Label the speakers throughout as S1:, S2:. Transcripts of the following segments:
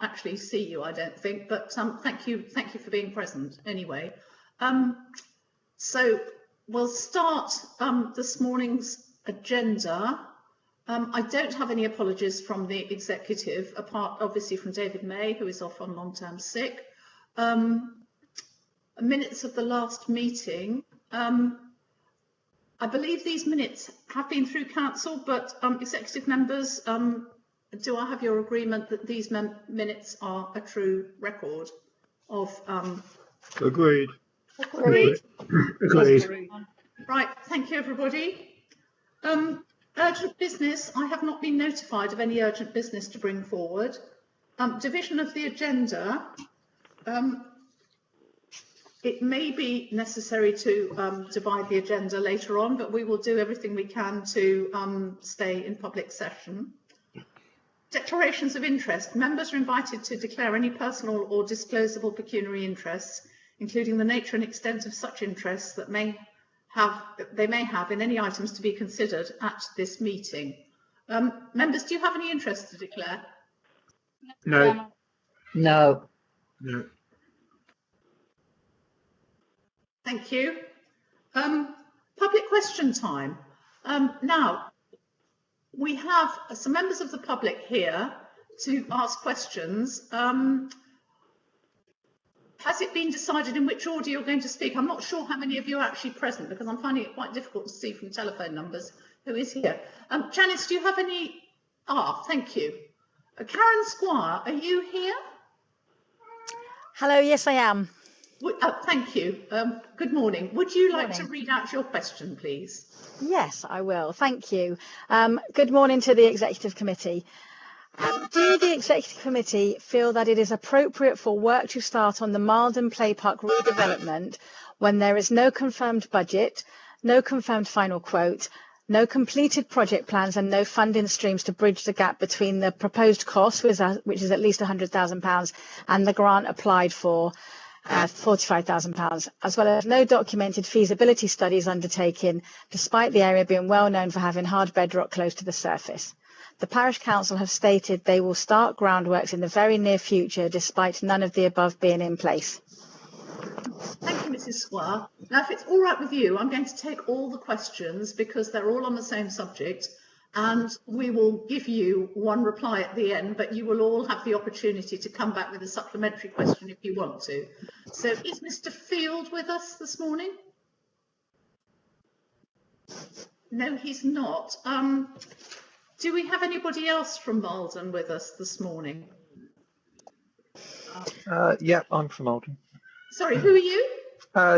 S1: actually see you, I don't think, but thank you for being present anyway. So we'll start this morning's agenda. I don't have any apologies from the executive, apart obviously from David May, who is off on long-term sick. Minutes of the last meeting. I believe these minutes have been through council, but executive members, do I have your agreement that these minutes are a true record of?
S2: Agreed.
S1: Agreed.
S2: Agreed.
S1: Right, thank you everybody. Urgent business, I have not been notified of any urgent business to bring forward. Division of the agenda. It may be necessary to divide the agenda later on, but we will do everything we can to stay in public session. Declarations of interest. Members are invited to declare any personal or disclosable pecuniary interests, including the nature and extent of such interests that they may have in any items to be considered at this meeting. Members, do you have any interest to declare?
S2: No.
S3: No.
S2: No.
S1: Thank you. Public question time. Now, we have some members of the public here to ask questions. Has it been decided in which order you're going to speak? I'm not sure how many of you are actually present because I'm finding it quite difficult to see from telephone numbers who is here. Janice, do you have any? Thank you. Karen Squire, are you here?
S4: Hello, yes, I am.
S1: Thank you. Good morning. Would you like to read out your question, please?
S4: Yes, I will. Thank you. Good morning to the Executive Committee. Do the Executive Committee feel that it is appropriate for work to start on the Malden Play Park redevelopment when there is no confirmed budget, no confirmed final quote, no completed project plans and no funding streams to bridge the gap between the proposed cost, which is at least £100,000, and the grant applied for, £45,000, as well as no documented feasibility studies undertaken, despite the area being well known for having hard bedrock close to the surface? The Parish Council have stated they will start groundworks in the very near future, despite none of the above being in place.
S1: Thank you, Mrs. Squire. Now, if it's all right with you, I'm going to take all the questions because they're all on the same subject, and we will give you one reply at the end, but you will all have the opportunity to come back with a supplementary question if you want to. So is Mr. Field with us this morning? No, he's not. Do we have anybody else from Malden with us this morning?
S5: Yeah, I'm from Malden.
S1: Sorry, who are you?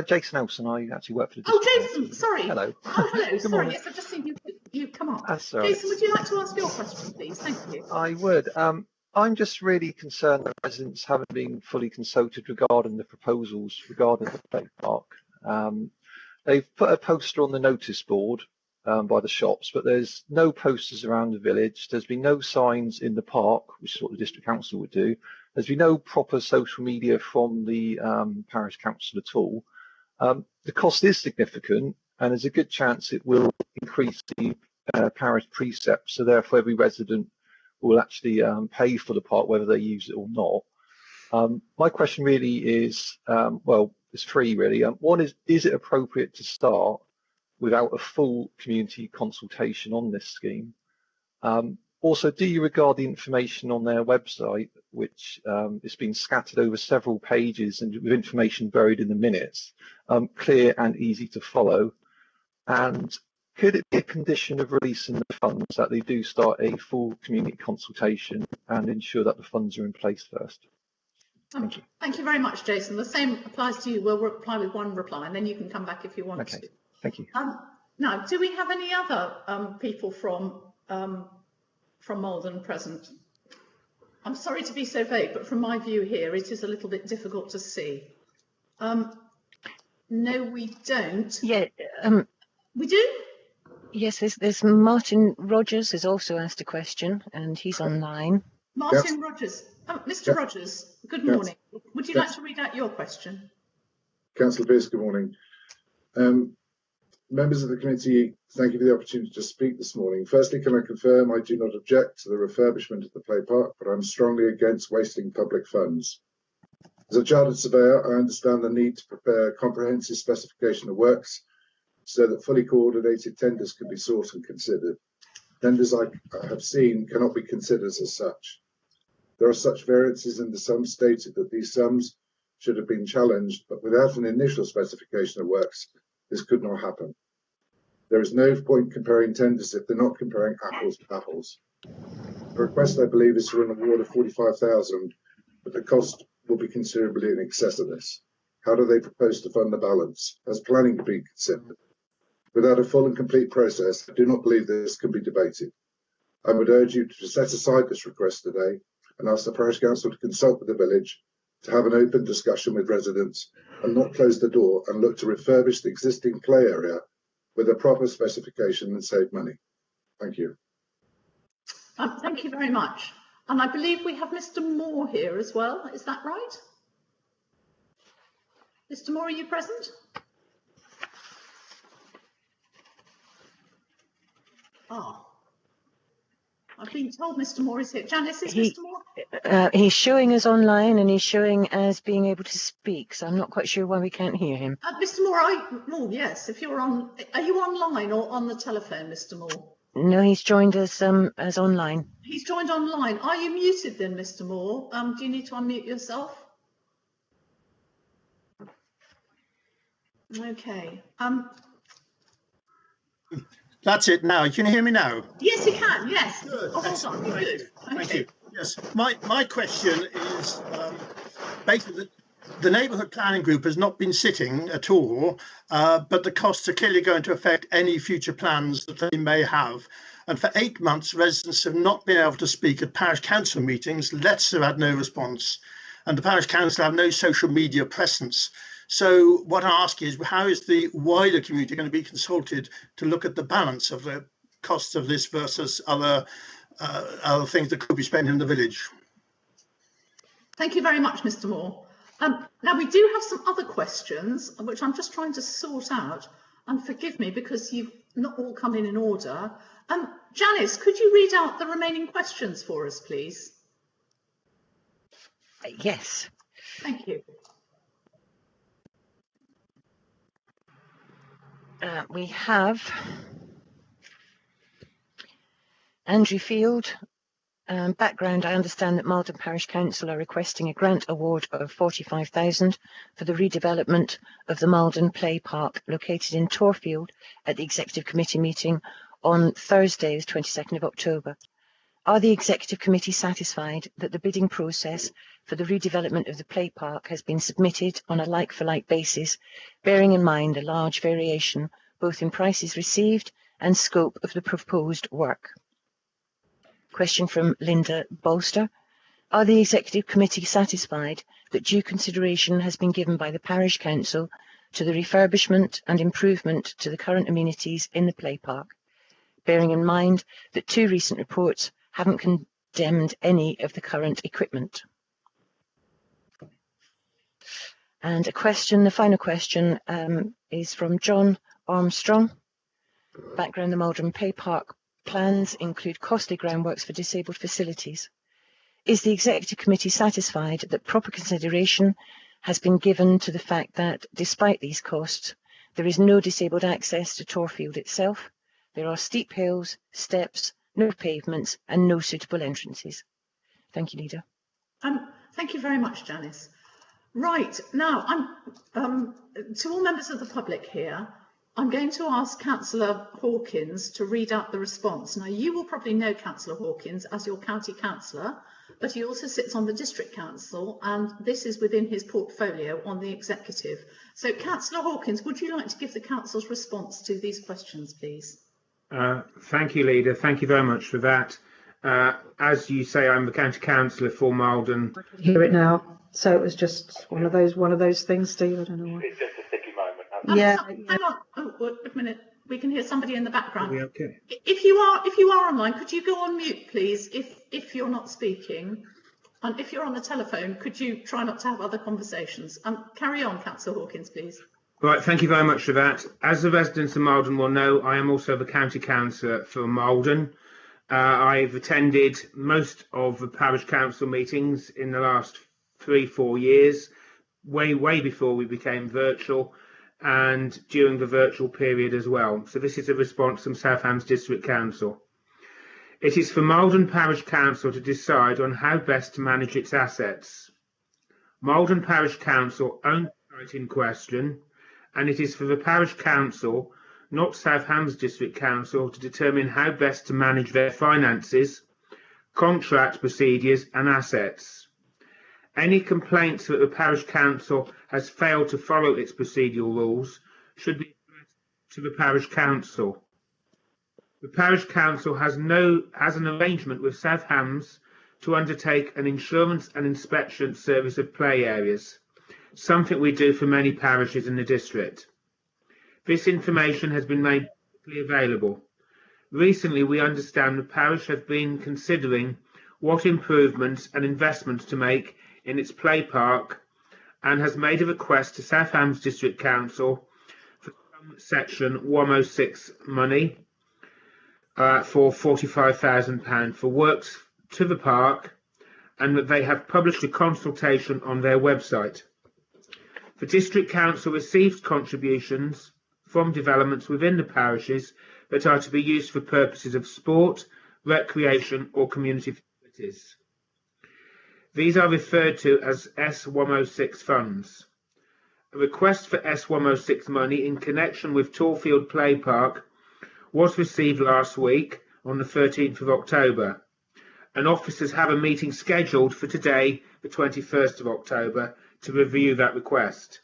S5: Jason Elson. I actually work for the
S1: district.
S5: Oh,
S1: Jason, sorry.
S5: Hello.
S1: Oh, hello.
S5: Good
S1: Sorry,
S5: morning.
S1: yes, I've just seen you come up.
S5: That's all right.
S1: Jason, would you like to ask your question, please? Thank you.
S5: I would. I'm just really concerned that residents haven't been fully consulted regarding the proposals regarding the play park. They've put a poster on the notice board by the shops, but there's no posters around the village. There's been no signs in the park, which is what the district council would do. There's been no proper social media from the parish council at all. The cost is significant, and there's a good chance it will increase the parish precepts, so therefore every resident will actually pay for the park, whether they use it or not. My question really is, well, there's three really. One is it appropriate to start without a full community consultation on this scheme? Also, do you regard the information on their website, which has been scattered over several pages and with information buried in the minutes, clear and easy to follow? And could it be a condition of releasing the funds that they do start a full community consultation and ensure that the funds are in place first? Thank you.
S1: Thank you very much, Jason. The same applies to you. We'll reply with one reply, and then you can come back if you want to.
S5: Thank you.
S1: Now, do we have any other people from Malden present? I'm sorry to be so vague, but from my view here, it is a little bit difficult to see. No, we don't.
S3: Yeah.
S1: We do?
S3: Yes, there's Martin Rogers has also asked a question, and he's online.
S1: Martin Rogers. Mr. Rogers, good morning. Would you like to read out your question?
S6: Councillor Pearce, good morning. Members of the committee, thank you for the opportunity to speak this morning. Firstly, can I confirm I do not object to the refurbishment of the play park, but I'm strongly against wasting public funds. As a chartered surveyor, I understand the need to prepare a comprehensive specification of works so that fully coordinated tenders can be sought and considered. Tenders I have seen cannot be considered as such. There are such variances in the sums stated that these sums should have been challenged, but without an initial specification of works, this could not happen. There is no point comparing tenders if they're not comparing apples to apples. The request, I believe, is for an award of 45,000, but the cost will be considerably in excess of this. How do they propose to fund the balance? Has planning to be considered? Without a full and complete process, I do not believe this can be debated. I would urge you to set aside this request today and ask the Parish Council to consult with the village, to have an open discussion with residents and not close the door and look to refurbish the existing play area with a proper specification and save money. Thank you.
S1: Thank you very much. And I believe we have Mr. Moore here as well. Is that right? Mr. Moore, are you present? Ah, I've been told Mr. Moore is here. Janice, is Mr. Moore?
S3: He's showing us online and he's showing as being able to speak, so I'm not quite sure why we can't hear him.
S1: Mr. Moore, yes, if you're on, are you online or on the telephone, Mr. Moore?
S3: No, he's joined us as online.
S1: He's joined online. Are you muted then, Mr. Moore? Do you need to unmute yourself? Okay.
S7: That's it now. Can you hear me now?
S1: Yes, you can. Yes.
S7: Good.
S1: Oh, hold on.
S7: Thank
S1: Good.
S7: you. Thank you. Yes. My question is basically the neighbourhood planning group has not been sitting at all, but the costs are clearly going to affect any future plans that they may have. And for 8 months, residents have not been able to speak at parish council meetings. Letters have had no response, and the parish council have no social media presence. So what I ask is, how is the wider community going to be consulted to look at the balance of the costs of this versus other things that could be spent in the village?
S1: Thank you very much, Mr. Moore. Now, we do have some other questions, which I'm just trying to sort out. And forgive me, because you've not all come in order. Janice, could you read out the remaining questions for us, please?
S3: Yes.
S1: Thank you.
S3: We have Andrew Field. Background, I understand that Malden Parish Council are requesting a grant award of 45,000 for the redevelopment of the Malden Play Park located in Torfield at the Executive Committee meeting on Thursday, the 22nd of October. Are the Executive Committee satisfied that the bidding process for the redevelopment of the play park has been submitted on a like-for-like basis, bearing in mind a large variation both in prices received and scope of the proposed work? Question from Linda Bolster. Are the Executive Committee satisfied that due consideration has been given by the Parish Council to the refurbishment and improvement to the current amenities in the play park, bearing in mind that 2 recent reports haven't condemned any of the current equipment? And a question, the final question, is from John Armstrong. Background, the Malden Play Park plans include costly groundworks for disabled facilities. Is the Executive Committee satisfied that proper consideration has been given to the fact that, despite these costs, there is no disabled access to Torfield itself? There are steep hills, steps, no pavements and no suitable entrances. Thank you, Leader.
S1: Thank you very much, Janice. Right, now, to all members of the public here, I'm going to ask Councillor Hawkins to read out the response. Now, you will probably know Councillor Hawkins as your county councillor, but he also sits on the district council, and this is within his portfolio on the executive. So, Councillor Hawkins, would you like to give the council's response to these questions, please?
S2: Thank you, Leader. Thank you very much for that. As you say, I'm the county councillor for Malden.
S8: I can hear it now. So it was just one of those things, Steve. I don't know why.
S9: It's just a sticky moment.
S8: Yeah.
S1: Hang on. Oh, wait a minute. We can hear somebody in the background.
S2: Are we okay?
S1: If you are online, could you go on mute, please? If you're not speaking, and if you're on the telephone, could you try not to have other conversations? Carry on, Councillor Hawkins, please.
S2: Right, thank you very much for that. As the residents of Malden will know, I am also the county councillor for Malden. I've attended most of the parish council meetings in the last 3-4 years, way before we became virtual, and during the virtual period as well. So this is a response from South Hams District Council. It is for Malden Parish Council to decide on how best to manage its assets. Malden Parish Council owns the site in question, and it is for the Parish Council, not South Hams District Council, to determine how best to manage their finances, contract procedures and assets. Any complaints that the Parish Council has failed to follow its procedural rules should be addressed to the Parish Council. The Parish Council has an arrangement with South Hams to undertake an insurance and inspection service of play areas, something we do for many parishes in the district. This information has been made publicly available. Recently, we understand the parish has been considering what improvements and investments to make in its play park and has made a request to South Hams District Council for some section 106 money for £45,000 for works to the park, and that they have published a consultation on their website. The District Council receives contributions from developments within the parishes that are to be used for purposes of sport, recreation or community facilities. These are referred to as S106 funds. A request for S106 money in connection with Tallfield Play Park was received last week on the 13th of October, and officers have a meeting scheduled for today, the 21st of October, to review that request.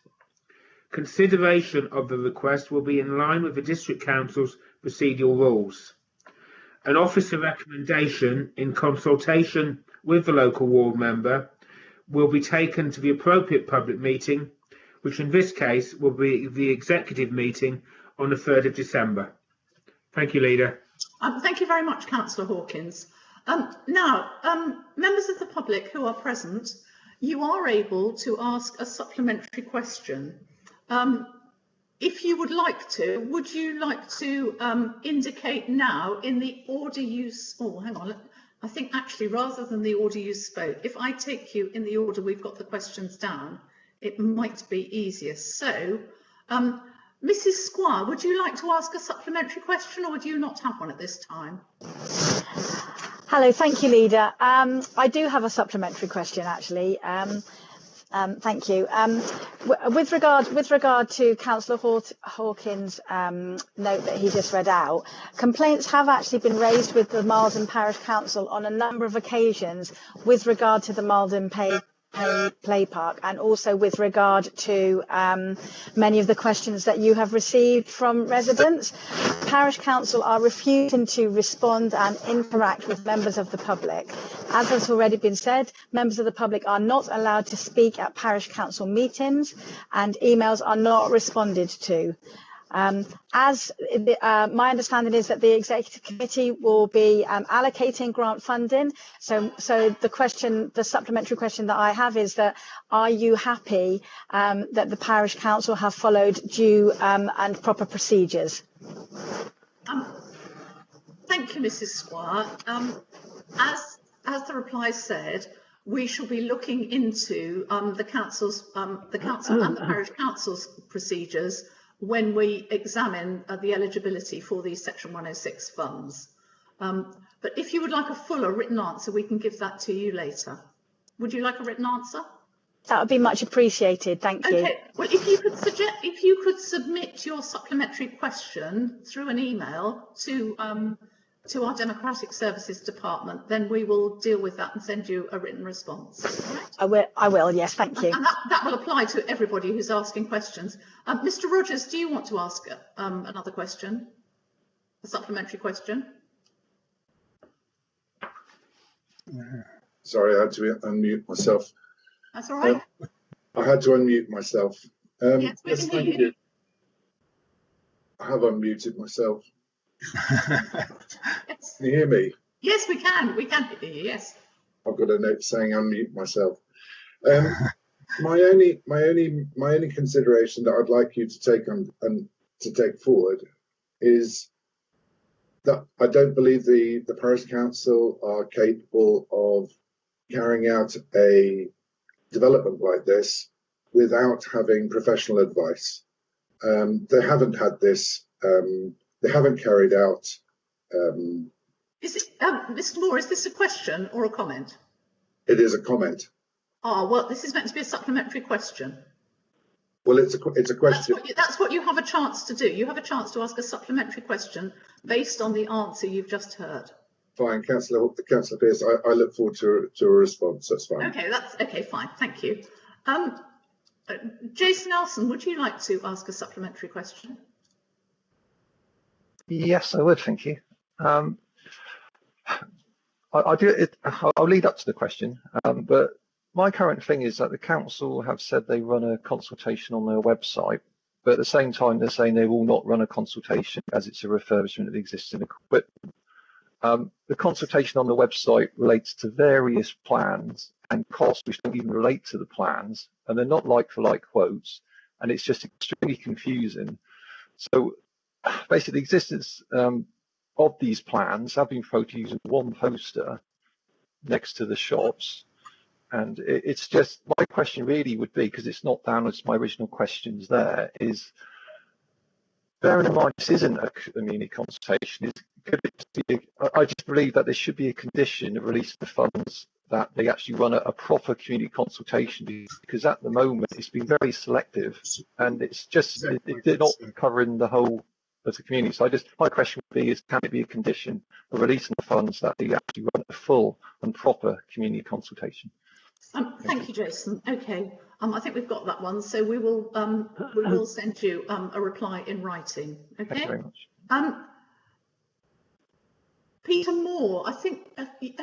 S2: Consideration of the request will be in line with the District Council's procedural rules. An officer recommendation in consultation with the local ward member will be taken to the appropriate public meeting, which in this case will be the executive meeting on the 3rd of December. Thank you, Leader.
S1: Thank you very much, Councillor Hawkins. Now, members of the public who are present, you are able to ask a supplementary question. If you would like to, would you like to indicate now in the order you... Oh, hang on. I think actually, rather than the order you spoke, if I take you in the order we've got the questions down, it might be easier. So, Mrs. Squire, would you like to ask a supplementary question, or do you not have one at this time?
S4: Hello, thank you, Leader. I do have a supplementary question, actually. Thank you. With regard to Councillor Hawkins' note that he just read out, complaints have actually been raised with the Malden Parish Council on a number of occasions with regard to the Malden Play Park, and also with regard to many of the questions that you have received from residents. Parish Council are refusing to respond and interact with members of the public. As has already been said, members of the public are not allowed to speak at Parish Council meetings, and emails are not responded to. My understanding is that the Executive Committee will be allocating grant funding. So the supplementary question that I have is that, are you happy that the Parish Council have followed due and proper procedures?
S1: Thank you, Mrs. Squire. As the reply said, we shall be looking into the council and the Parish Council's procedures when we examine the eligibility for these Section 106 funds. But if you would like a fuller written answer, we can give that to you later. Would you like a written answer?
S4: That would be much appreciated. Thank you.
S1: Okay. Well, if you could submit your supplementary question through an email to our Democratic Services Department, then we will deal with that and send you a written response. Right?
S4: I will. Yes, thank you.
S1: And that will apply to everybody who's asking questions. Mr. Rogers, do you want to ask another question? A supplementary question?
S6: Sorry, I had to unmute myself.
S1: That's all right.
S6: I had to unmute myself.
S1: Yes, we can hear you.
S6: I have unmuted myself.
S1: Yes.
S6: Can you hear me?
S1: Yes, we can. We can hear you, yes.
S6: I've got a note saying unmute myself. my only consideration that I'd like you to take on and to take forward is that I don't believe the parish council are capable of carrying out a development like this without having professional advice. They haven't had this. They haven't carried out.
S1: Is it, Mr. Moore? Is this a question or a comment?
S6: It is a comment.
S1: Ah, well, this is meant to be a supplementary question.
S6: Well, it's a question.
S1: That's what you have a chance to do. You have a chance to ask a supplementary question based on the answer you've just heard.
S6: Fine, Councillor Pearce. I look forward to a response. That's fine.
S1: Okay, that's okay. Fine, thank you. Jason Nelson, would you like to ask a supplementary question?
S5: Yes, I would. Thank you. I'll lead up to the question, but my current thing is that the council have said they run a consultation on their website, but at the same time they're saying they will not run a consultation as it's a refurbishment of existing equipment. The consultation on the website relates to various plans and costs which don't even relate to the plans, and they're not like-for-like quotes, and it's just extremely confusing. So basically the existence of these plans have been quoted using one poster next to the shops, and it's just, my question really would be, because it's not down as my original questions there, is bearing in mind this isn't a community consultation, I just believe that there should be a condition of release of the funds that they actually run a proper community consultation, because at the moment it's been very selective and it's just they're not covering the whole of the community. So my question would be is, can it be a condition of releasing the funds that they actually run a full and proper community consultation?
S1: Thank you, Jason. Okay, I think we've got that one, so we will send you a reply in writing. Okay.
S5: Thank you very much.
S1: Peter Moore, I think have you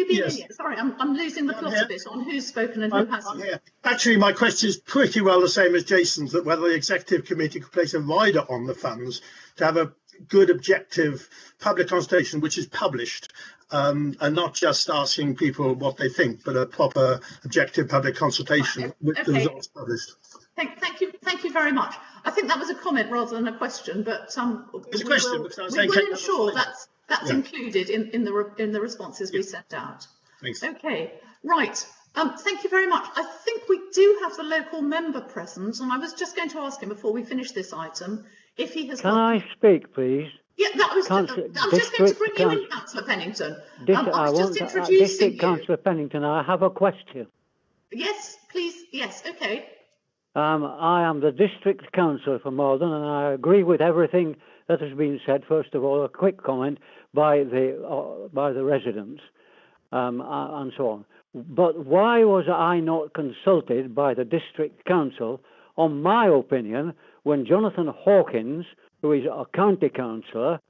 S1: been
S7: Yes.
S1: in yet? Sorry, I'm losing the plot a bit on who's spoken and who hasn't.
S7: Actually, my question is pretty well the same as Jason's, that whether the executive committee could place a rider on the funds to have a good, objective public consultation which is published, and not just asking people what they think, but a proper, objective public consultation with the results published.
S1: Thank you very much. I think that was a comment rather than a question, but
S7: It's a question because I was saying
S1: we will ensure that's included in the responses we sent out.
S7: Thanks.
S1: Okay, right. Thank you very much. I think we do have the local member present, and I was just going to ask him before we finish this item if he has.
S9: Can I speak, please?
S1: Yeah, that was. I'm just going to bring you in, Councillor Pennington. I was just introducing
S9: District
S1: you.
S9: Councillor Pennington, I have a question.
S1: Yes, please. Yes, okay.
S9: I am the district councillor for Malden, and I agree with everything that has been said. First of all, a quick comment by the residents and so on. But why was I not consulted by the district council on my opinion when Jonathan Hawkins, who is a county councillor,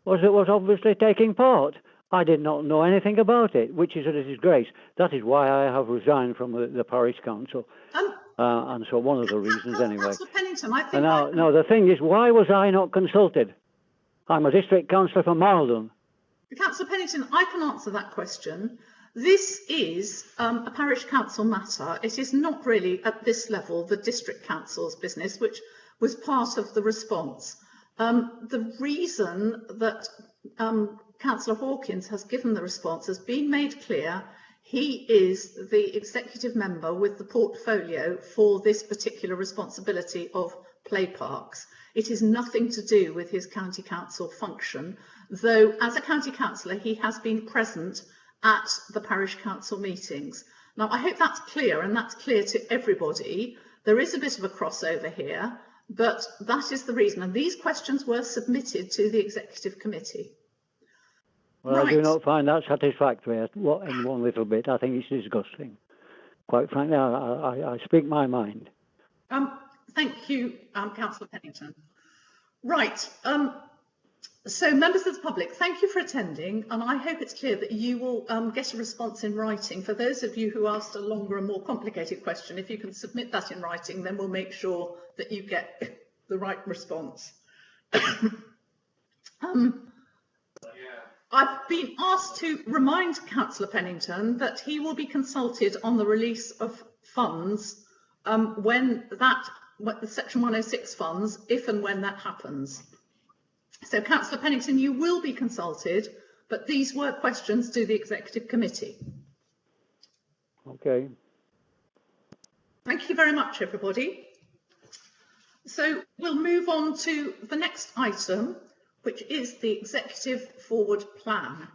S9: was obviously taking part? I did not know anything about it, which is a disgrace. That is why I have resigned from the parish council. And so one of the reasons anyway.
S1: Pennington, I think
S9: and now the thing is, why was I not consulted? I'm a district councillor for Malden.
S1: Councillor Pennington, I can answer that question. This is a parish council matter. It is not really at this level the district council's business, which was part of the response. The reason that Councillor Hawkins has given the response has been made clear. He is the executive member with the portfolio for this particular responsibility of play parks. It is nothing to do with his county council function, though as a county councillor he has been present at the parish council meetings. Now I hope that's clear, and that's clear to everybody. There is a bit of a crossover here, but that is the reason, and these questions were submitted to the executive committee.
S9: Well, right. I do not find that satisfactory in one little bit. I think it's disgusting. Quite frankly, I speak my mind.
S1: Thank you, Councillor Pennington. Right. So, members of the public, thank you for attending, and I hope it's clear that you will get a response in writing. For those of you who asked a longer and more complicated question, if you can submit that in writing, then we'll make sure that you get the right response. I've been asked to remind Councillor Pennington that he will be consulted on the release of funds when the Section 106 funds, if and when that happens. So, Councillor Pennington, you will be consulted, but these were questions to the Executive Committee.
S9: Okay.
S1: Thank you very much, everybody. So we'll move on to the next item, which is the Executive Forward Plan.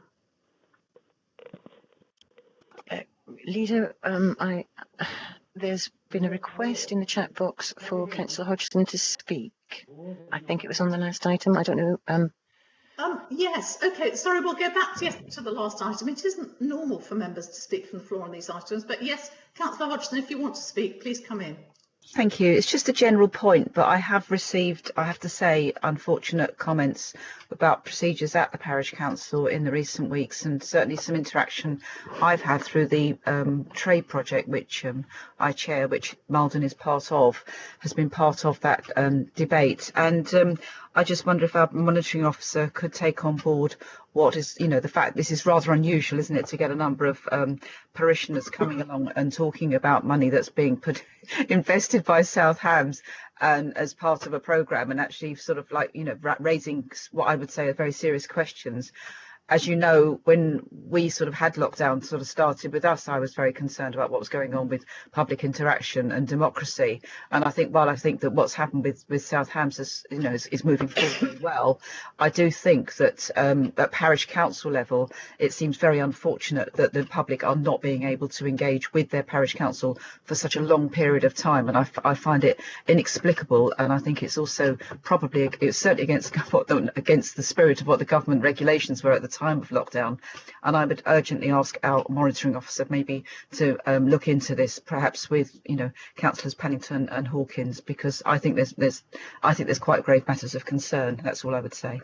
S3: Leader, there's been a request in the chat box for Councillor Hodgson to speak. I think it was on the last item. I don't know.
S1: Yes, okay, sorry, we'll go back to the last item. It isn't normal for members to speak from the floor on these items, but yes, Councillor Hodgson, if you want to speak, please come in.
S10: Thank you. It's just a general point, but I have received, I have to say, unfortunate comments about procedures at the Parish Council in the recent weeks, and certainly some interaction I've had through the trade project, which I chair, which Malden is part of, has been part of that debate. And I just wonder if our monitoring officer could take on board what is, you know, the fact this is rather unusual, isn't it, to get a number of parishioners coming along and talking about money that's being invested by South Hams and as part of a programme, and actually sort of like, you know, raising what I would say are very serious questions. As you know, when we sort of had lockdown sort of started with us, I was very concerned about what was going on with public interaction and democracy. And I think, while I think that what's happened with South Hams is moving forward really well, I do think that at parish council level, it seems very unfortunate that the public are not being able to engage with their parish council for such a long period of time. And I find it inexplicable. And I think it's also probably, it's certainly against the spirit of what the government regulations were at the time of lockdown. And I would urgently ask our monitoring officer maybe to look into this, perhaps with, you know, councillors Pennington and Hawkins, because I think there's quite grave matters of concern. That's all I would say.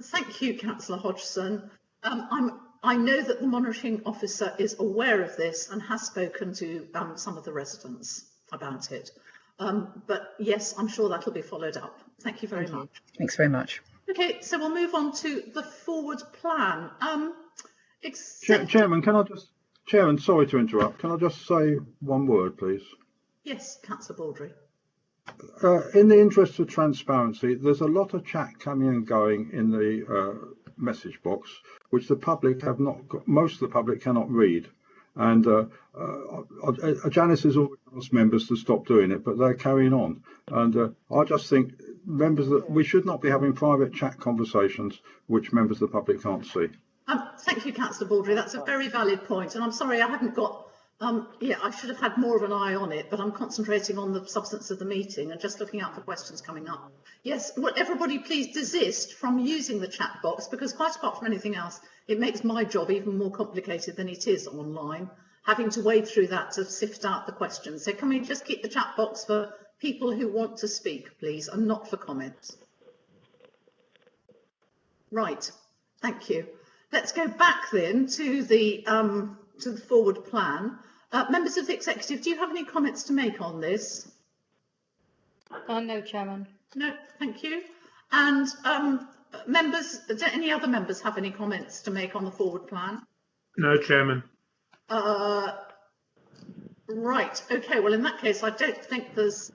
S1: Thank you, Councillor Hodgson. I know that the monitoring officer is aware of this and has spoken to some of the residents about it. But yes, I'm sure that'll be followed up. Thank you very much.
S10: Thanks very much.
S1: Okay, so we'll move on to the forward plan.
S11: Chairman, sorry to interrupt. Can I just say one word, please?
S1: Yes, Councillor Baldry.
S11: In the interest of transparency, there's a lot of chat coming and going in the message box, which the public have not got, most of the public cannot read. And Janice has always asked members to stop doing it, but they're carrying on. And I just think members that we should not be having private chat conversations which members of the public can't see.
S1: Thank you, Councillor Baldry. That's a very valid point. And I'm sorry I haven't got, I should have had more of an eye on it, but I'm concentrating on the substance of the meeting and just looking out for questions coming up. Yes, well, everybody please desist from using the chat box, because quite apart from anything else, it makes my job even more complicated than it is online, having to wade through that to sift out the questions. So can we just keep the chat box for people who want to speak, please, and not for comments? Right, thank you. Let's go back then to the forward plan. Members of the executive, do you have any comments to make on this?
S12: No, Chairman.
S1: No, thank you. And members, do any other members have any comments to make on the forward plan?
S2: No, Chairman.
S1: Right, okay, well in that case I don't think there's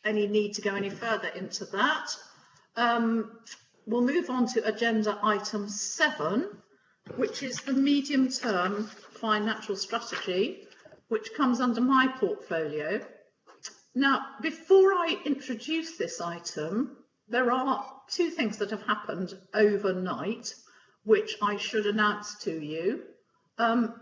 S1: any need to go any further into that. We'll move on to agenda item 7, which is the medium-term financial strategy, which comes under my portfolio. Now, before I introduce this item, there are 2 things that have happened overnight, which I should announce to you. And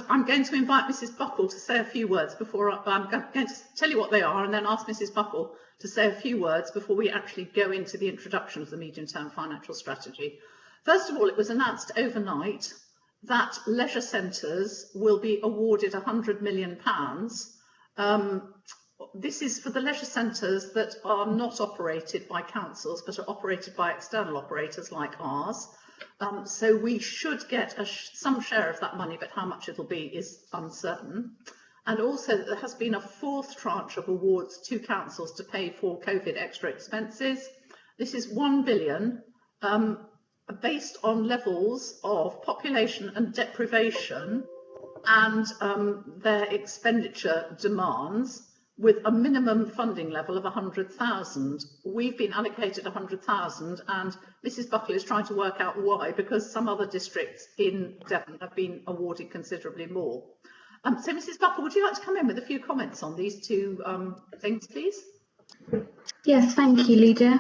S1: I'm going to invite Mrs. Buckle to say a few words before I'm going to tell you what they are, and then ask Mrs. Buckle to say a few words before we actually go into the introduction of the medium-term financial strategy. First of all, it was announced overnight that leisure centres will be awarded £100 million. This is for the leisure centres that are not operated by councils, but are operated by external operators like ours. So we should get some share of that money, but how much it'll be is uncertain. And also there has been a 4th tranche of awards to councils to pay for COVID extra expenses. This is £1 billion based on levels of population and deprivation and their expenditure demands with a minimum funding level of 100,000. We've been allocated 100,000 and Mrs. Buckle is trying to work out why, because some other districts in Devon have been awarded considerably more. So Mrs. Buckle, would you like to come in with a few comments on these two things, please?
S13: Yes, thank you, Leader.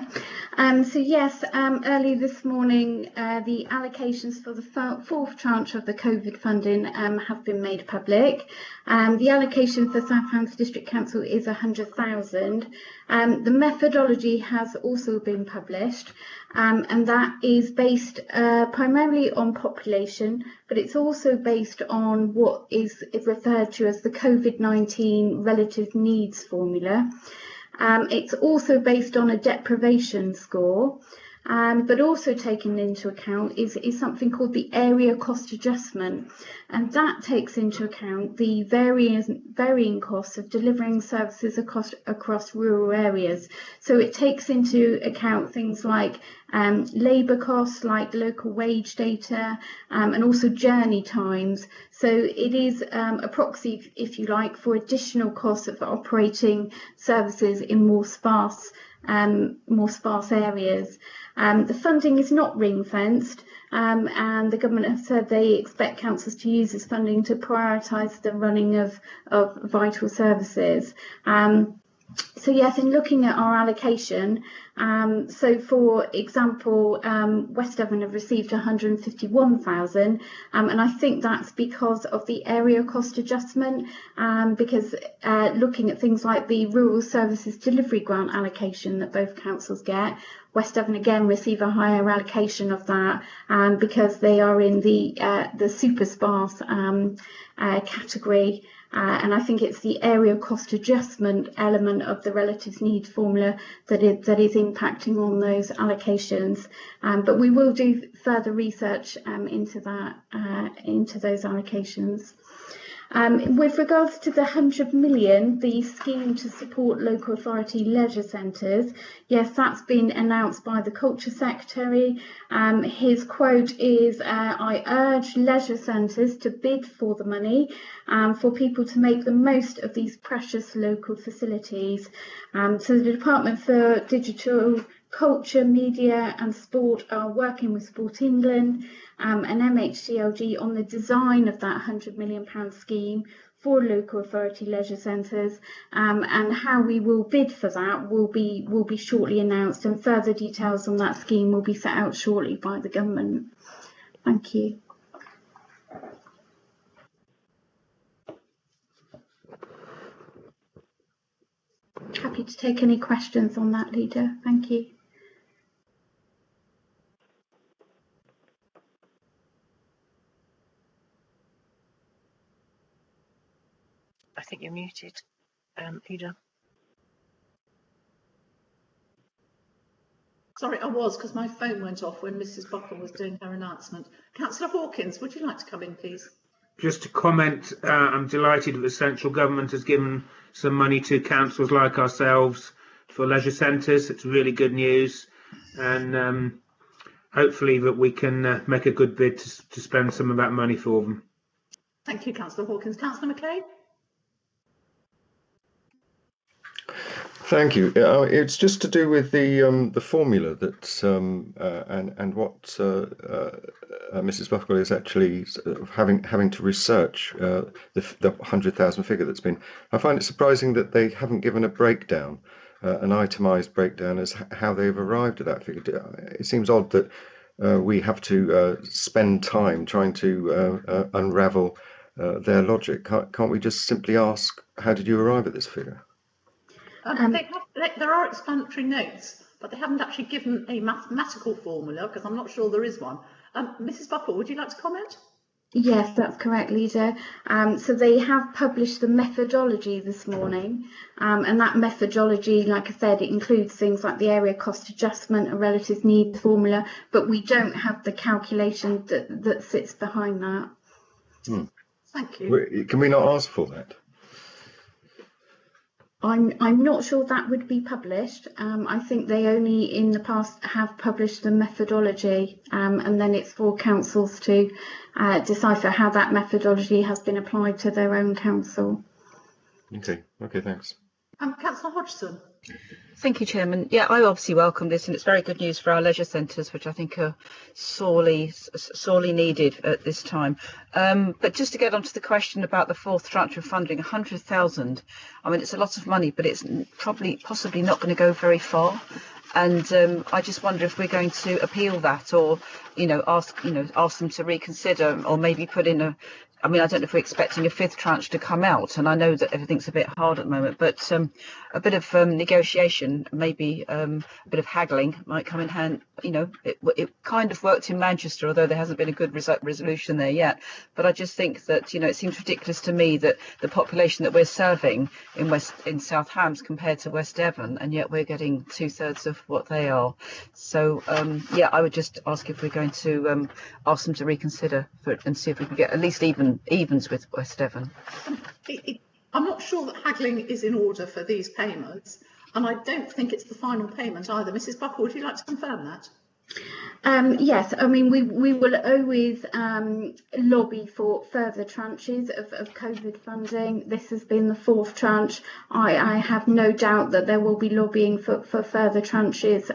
S13: So yes, early this morning, the allocations for the fourth tranche of the COVID funding have been made public. The allocation for Southampton District Council is 100,000. The methodology has also been published, and that is based primarily on population, but it's also based on what is referred to as the COVID-19 relative needs formula. It's also based on a deprivation score, but also taken into account is something called the area cost adjustment, and that takes into account the varying costs of delivering services across rural areas. So it takes into account things like labour costs, like local wage data, and also journey times. So it is a proxy, if you like, for additional costs of operating services in more sparse areas. The funding is not ring-fenced, and the government have said they expect councils to use this funding to prioritise the running of vital services. So yes, in looking at our allocation, so for example, West Devon have received 151,000, and I think that's because of the area cost adjustment, because looking at things like the Rural Services Delivery Grant allocation that both councils get, West Devon again receive a higher allocation of that because they are in the super sparse category. And I think it's the area cost adjustment element of the relative needs formula that is impacting on those allocations. But we will do further research into those allocations. With regards to the 100 million, the scheme to support local authority leisure centres, yes, that's been announced by the Culture Secretary. His quote is, I urge leisure centres to bid for the money for people to make the most of these precious local facilities. So the Department for Digital Culture, Media and Sport are working with Sport England and MHCLG on the design of that £100 million scheme for local authority leisure centres, and how we will bid for that will be shortly announced, and further details on that scheme will be set out shortly by the government. Thank you. Happy to take any questions on that, Leader. Thank you.
S3: I think you're muted, Leader.
S1: Sorry, I was, because my phone went off when Mrs. Buckle was doing her announcement. Councillor Hawkins, would you like to come in, please?
S2: Just to comment, I'm delighted that the central government has given some money to councils like ourselves for leisure centres. It's really good news, and hopefully that we can make a good bid to spend some of that money for them.
S1: Thank you, Councillor Hawkins. Councillor McCabe?
S14: Thank you. It's just to do with the formula that and what Mrs. Buckle is actually having to research the 100,000 figure that's been. I find it surprising that they haven't given a breakdown, an itemised breakdown as how they've arrived at that figure. It seems odd that we have to spend time trying to unravel their logic. Can't we just simply ask, how did you arrive at this figure?
S1: There are explanatory notes, but they haven't actually given a mathematical formula, because I'm not sure there is one. Mrs. Buckle, would you like to comment?
S13: Yes, that's correct, Leader. So they have published the methodology this morning, and that methodology, like I said, it includes things like the area cost adjustment, a relative needs formula, but we don't have the calculation that sits behind that.
S1: Thank you.
S14: Can we not ask for that?
S13: I'm not sure that would be published. I think they only in the past have published the methodology, and then it's for councils to decipher how that methodology has been applied to their own council.
S14: Okay, thanks.
S1: Councillor Hodgson.
S10: Thank you, Chairman. Yeah, I obviously welcome this, and it's very good news for our leisure centres, which I think are sorely needed at this time. But just to get onto the question about the fourth tranche of funding, 100,000. I mean, it's a lot of money, but it's possibly not going to go very far. And I just wonder if we're going to appeal that, or ask them to reconsider, or maybe put in a. I mean, I don't know if we're expecting a fifth tranche to come out, and I know that everything's a bit hard at the moment, but a bit of negotiation, maybe a bit of haggling might come in hand. It kind of worked in Manchester, although there hasn't been a good resolution there yet. But I just think that, it seems ridiculous to me that the population that we're serving in South Hams compared to West Devon, and yet we're getting 2/3 of what they are. So, yeah, I would just ask if we're going to ask them to reconsider and see if we can get at least evens with West Devon.
S1: I'm not sure that haggling is in order for these payments, and I don't think it's the final payment either. Mrs. Buckle, would you like to confirm that?
S13: Yes, I mean, we will always lobby for further tranches of COVID funding. This has been the fourth tranche. I have no doubt that there will be lobbying for further tranches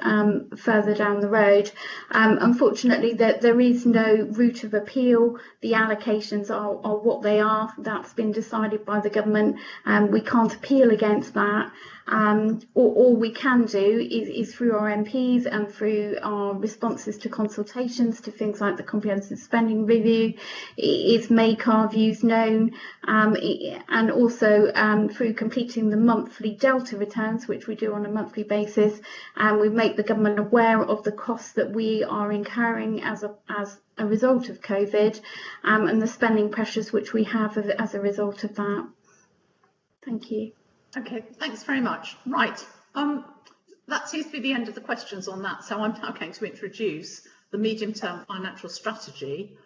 S13: further down the road. Unfortunately, there is no route of appeal. The allocations are what they are. That's been decided by the government, and we can't appeal against that. All we can do is through our MPs and through our responses to consultations, to things like the comprehensive spending review, is make our views known, and also through completing the monthly Delta returns, which we do on a monthly basis, and we make the government aware of the costs that we are incurring as a result of COVID, and the spending pressures which we have as a result of that. Thank you.
S1: Okay, thanks very much. Right, that seems to be the end of the questions on that. So I'm now going to introduce the medium-term financial strategy.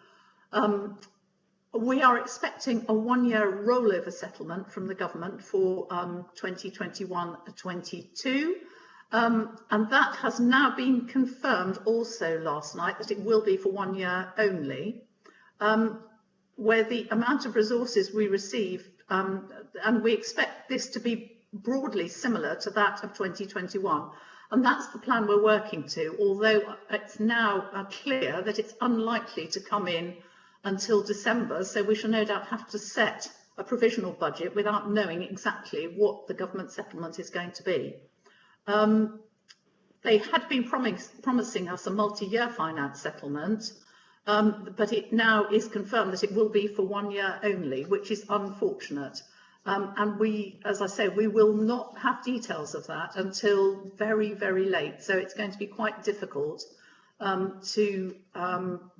S1: We are expecting a one-year rollover settlement from the government for 2021-22. And that has now been confirmed also last night that it will be for 1 year only, where the amount of resources we receive, and we expect this to be broadly similar to that of 2021. And that's the plan we're working to, although it's now clear that it's unlikely to come in until December. So we shall no doubt have to set a provisional budget without knowing exactly what the government settlement is going to be. They had been promising us a multi-year finance settlement, but it now is confirmed that it will be for 1 year only, which is unfortunate. And we, as I say, we will not have details of that until very, very late. So it's going to be quite difficult to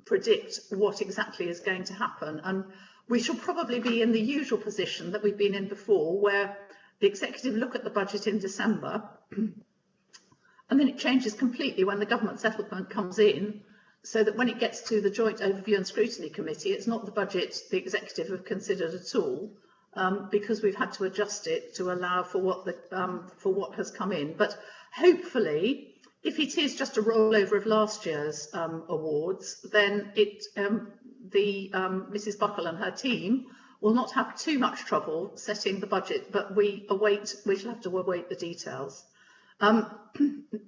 S1: predict what exactly is going to happen. And we shall probably be in the usual position that we've been in before, where the executive look at the budget in December, and then it changes completely when the government settlement comes in, so that when it gets to the Joint Overview and Scrutiny Committee, it's not the budget the executive have considered at all, because we've had to adjust it to allow for what has come in. But hopefully, if it is just a rollover of last year's awards, then Mrs. Buckle and her team will not have too much trouble setting the budget, but we shall have to await the details.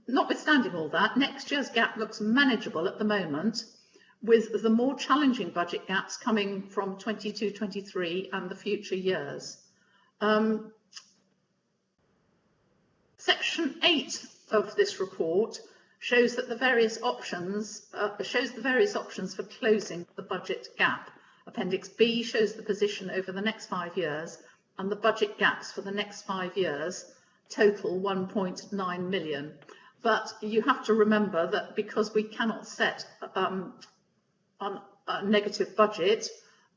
S1: Notwithstanding all that, next year's gap looks manageable at the moment, with the more challenging budget gaps coming from 22-23 and the future years. Section 8 of this report shows that the various options for closing the budget gap. Appendix B shows the position over the next 5 years, and the budget gaps for the next 5 years total 1.9 million. But you have to remember that because we cannot set on a negative budget,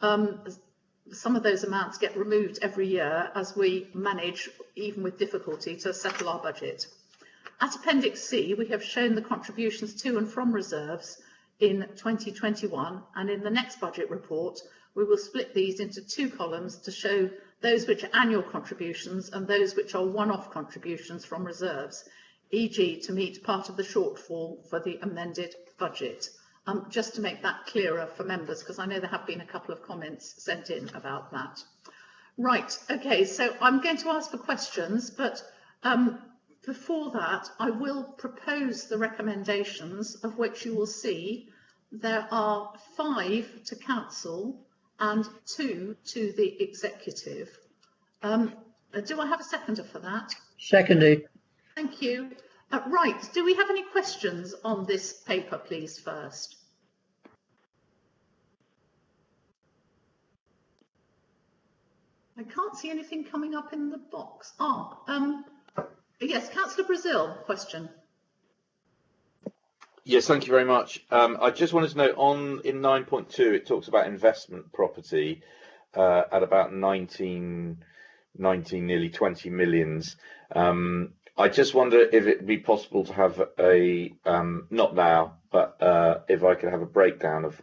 S1: some of those amounts get removed every year as we manage, even with difficulty, to settle our budget. At Appendix C, we have shown the contributions to and from reserves in 2021, and in the next budget report, we will split these into two columns to show those which are annual contributions and those which are one-off contributions from reserves, e.g. to meet part of the shortfall for the amended budget. Just to make that clearer for members, because I know there have been a couple of comments sent in about that. Right, okay, so I'm going to ask for questions, but before that, I will propose the recommendations, of which you will see there are 5 to council and 2 to the executive. Do I have a seconder for that?
S15: Seconded.
S1: Thank you. Right, do we have any questions on this paper, please, first? I can't see anything coming up in the box. Yes, Councillor Brazil, question.
S16: Yes, thank you very much. I just wanted to know, in 9.2, it talks about investment property at about 19, nearly 20 millions. I just wonder if it would be possible to have a, not now, but if I could have a breakdown of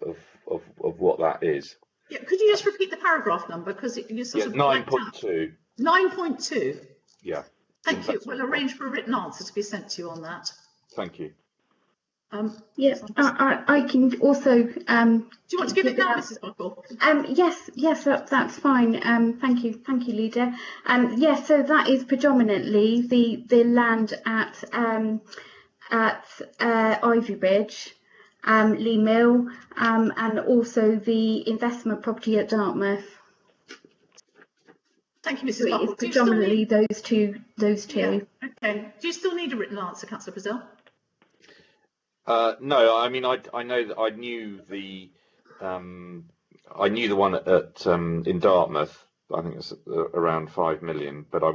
S16: what that is.
S1: Yeah, could you just repeat the paragraph number, because you sort of
S16: 9.2.
S1: 9.2.
S16: Yeah.
S1: Thank you. We'll arrange for a written answer to be sent to you on that.
S16: Thank you.
S13: Yes, I can also.
S1: Do you want to give it now, Mrs. Buckle?
S13: Yes, that's fine. Thank you, Leader. Yes, so that is predominantly the land at Ivy Bridge, Lee Mill, and also the investment property at Dartmouth.
S1: Thank you, Mrs. Buckle.
S13: It's predominantly those two.
S1: Yeah. Okay. Do you still need a written answer, Councillor Brazil?
S16: No, I mean I know that I knew the one at in Dartmouth. I think it's around 5 million, but I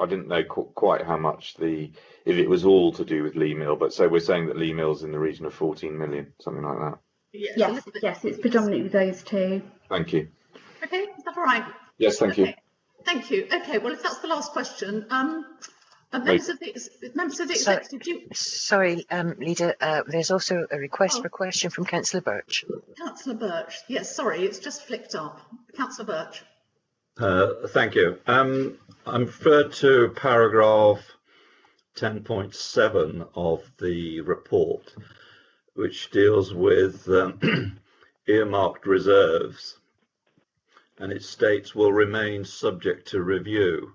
S16: didn't know quite how much if it was all to do with Lee Mill. But so we're saying that Lee Mill's in the region of 14 million, something like that.
S13: Yes, it's predominantly those two.
S16: Thank you.
S1: Okay, is that all right?
S16: Yes, thank you.
S1: Thank you. Okay, well, if that's the last question, members of the executive.
S3: Sorry, Leader. There's also a request for a question from Councillor Birch.
S1: Councillor Birch. Yes, sorry, it's just flicked up. Councillor Birch.
S15: Thank you. I'm referred to paragraph 10.7 of the report, which deals with earmarked reserves, and it states will remain subject to review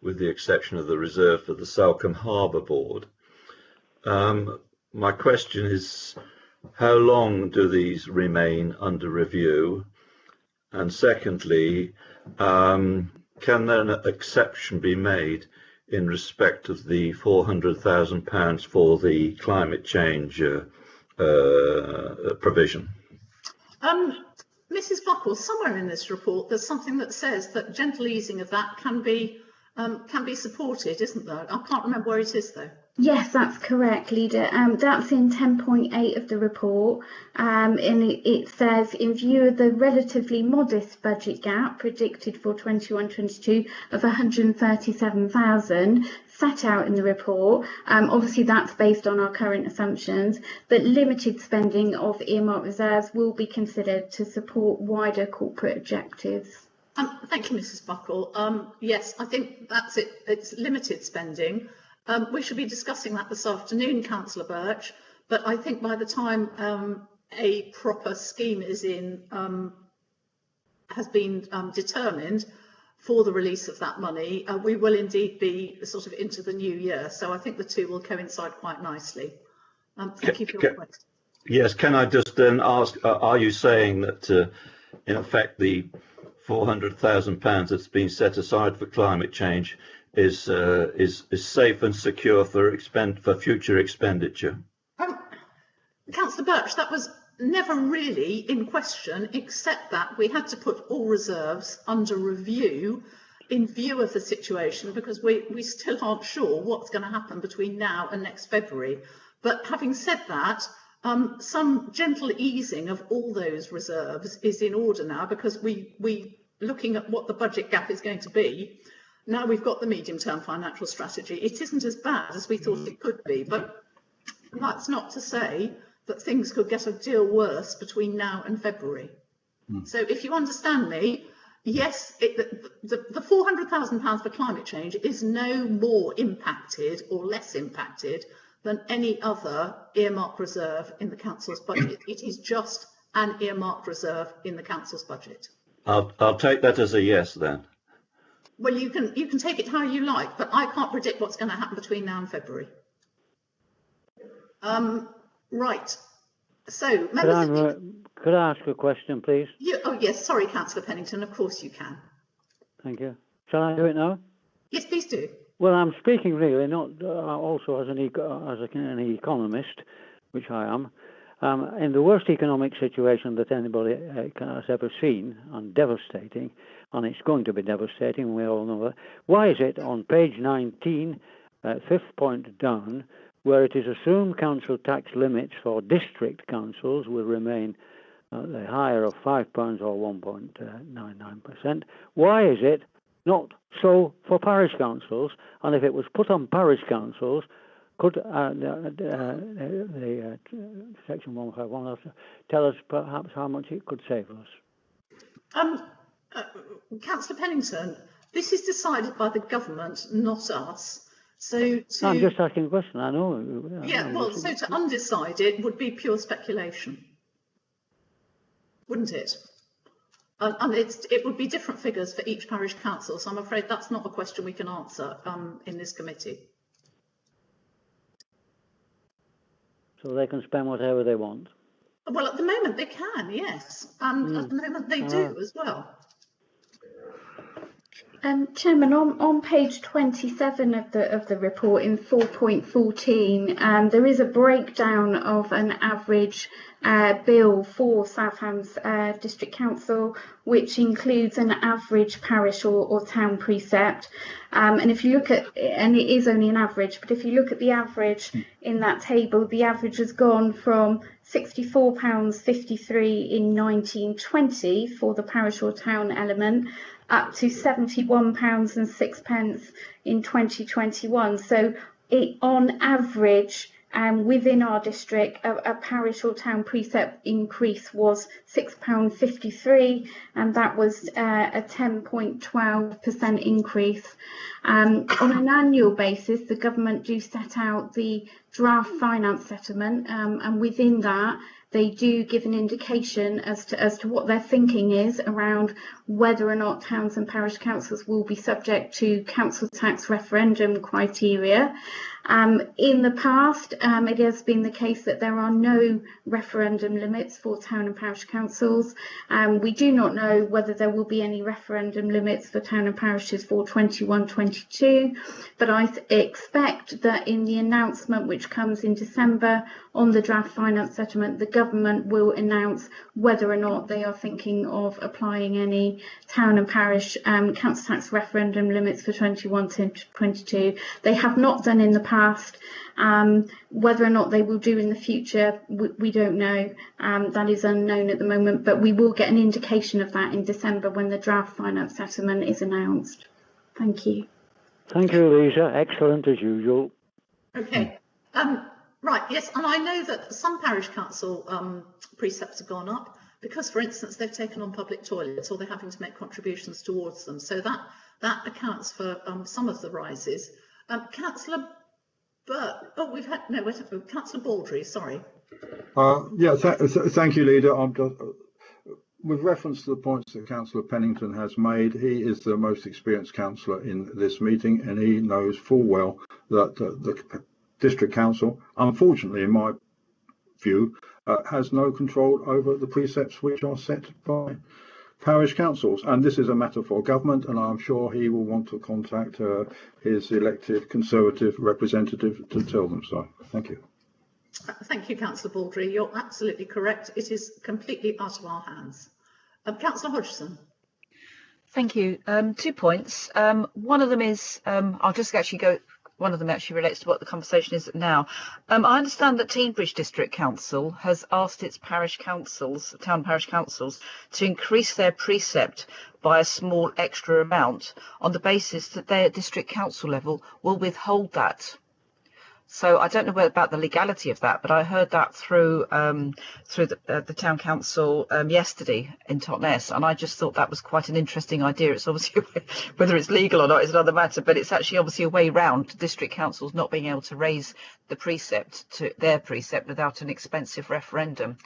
S15: with the exception of the reserve for the Salcombe Harbour Board. My question is, how long do these remain under review? And secondly, can there an exception be made in respect of the £400,000 for the climate change provision?
S1: Mrs. Buckle, somewhere in this report, there's something that says that gentle easing of that can be supported, isn't there? I can't remember where it is though.
S13: Yes, that's correct, Leader. That's in 10.8 of the report, and it says, in view of the relatively modest budget gap predicted for 21-22 of 137,000 set out in the report, obviously that's based on our current assumptions, but limited spending of earmarked reserves will be considered to support wider corporate objectives.
S1: Thank you, Mrs. Buckle. Yes, I think that's it. It's limited spending. We should be discussing that this afternoon, Councillor Birch, but I think by the time a proper scheme is has been determined for the release of that money, we will indeed be sort of into the new year. So I think the two will coincide quite nicely. Thank you for your question.
S15: Yes, can I just then ask, are you saying that in effect the £400,000 that's been set aside for climate change is safe and secure for future expenditure?
S1: Councillor Birch, that was never really in question, except that we had to put all reserves under review in view of the situation, because we still aren't sure what's going to happen between now and next February. But having said that, some gentle easing of all those reserves is in order now, because we looking at what the budget gap is going to be. Now we've got the medium-term financial strategy. It isn't as bad as we thought it could be, but that's not to say that things could get a deal worse between now and February. So if you understand me, yes, the £400,000 for climate change is no more impacted or less impacted than any other earmark reserve in the council's budget. It is just an earmark reserve in the council's budget.
S15: I'll take that as a yes then.
S1: Well, you can take it how you like, but I can't predict what's going to happen between now and February. Right. So, members,
S9: could I ask a question, please?
S1: Oh yes, sorry, Councillor Pennington. Of course you can.
S9: Thank you. Shall I do it now?
S1: Yes, please do.
S9: Well, I'm speaking really not also as an economist, which I am. In the worst economic situation that anybody has ever seen, and devastating, and it's going to be devastating, we all know that. Why is it on page 19, fifth point down, where it is assumed council tax limits for district councils will remain at the higher of £5 or 1.99%? Why is it not so for parish councils? And if it was put on parish councils, could the section 151 tell us perhaps how much it could save us?
S1: Councillor Pennington, this is decided by the government, not us. So
S9: I'm just asking a question. I know.
S1: Yeah, well, so to undecide it would be pure speculation, wouldn't it? And it would be different figures for each parish council. So I'm afraid that's not a question we can answer in this committee.
S9: So they can spend whatever they want?
S1: Well, at the moment they can, yes. And at the moment they do as well.
S13: Chairman, on page 27 of the report in 4.14, there is a breakdown of an average bill for Southams District Council, which includes an average parish or town precept. And if you look at, and it is only an average, but if you look at the average in that table, the average has gone from £64.53 in 1920 for the parish or town element, up to £71.06 in 2021. So on average, within our district, a parish or town precept increase was £6.53, and that was a 10.12% increase. On an annual basis, the government do set out the draft finance settlement, and within that, they do give an indication as to what their thinking is around whether or not towns and parish councils will be subject to council tax referendum criteria. In the past, it has been the case that there are no referendum limits for town and parish councils. We do not know whether there will be any referendum limits for town and parishes for 21-22, but I expect that in the announcement which comes in December on the draft finance settlement, the government will announce whether or not they are thinking of applying any town and parish council tax referendum limits for 21-22. They have not done in the past. Whether or not they will do in the future, we don't know. That is unknown at the moment, but we will get an indication of that in December when the draft finance settlement is announced. Thank you.
S9: Thank you, Lisa. Excellent as usual.
S1: Okay. Right, yes, and I know that some parish council precepts have gone up because, for instance, they've taken on public toilets or they're having to make contributions towards them. So that accounts for some of the rises. Councillor Councillor Baldry, sorry.
S11: Thank you, Leader. With reference to the points that Councillor Pennington has made, he is the most experienced councillor in this meeting, and he knows full well that the District Council, unfortunately in my view, has no control over the precepts which are set by parish councils, and this is a matter for government, and I'm sure he will want to contact his elected Conservative representative to tell them so. Thank you.
S1: Thank you, Councillor Baldry. You're absolutely correct. It is completely out of our hands. Councillor Hodgson.
S10: Thank you. 2 points. One of them is, I'll just actually go. One of them actually relates to what the conversation is now. I understand that Teignbridge District Council has asked its parish councils, town parish councils, to increase their precept by a small extra amount on the basis that they at district council level will withhold that. So I don't know about the legality of that, but I heard that through the town council yesterday in Totnes, and I just thought that was quite an interesting idea. It's obviously whether it's legal or not is another matter, but it's actually obviously a way round district councils not being able to raise the precept to their precept without an expensive referendum.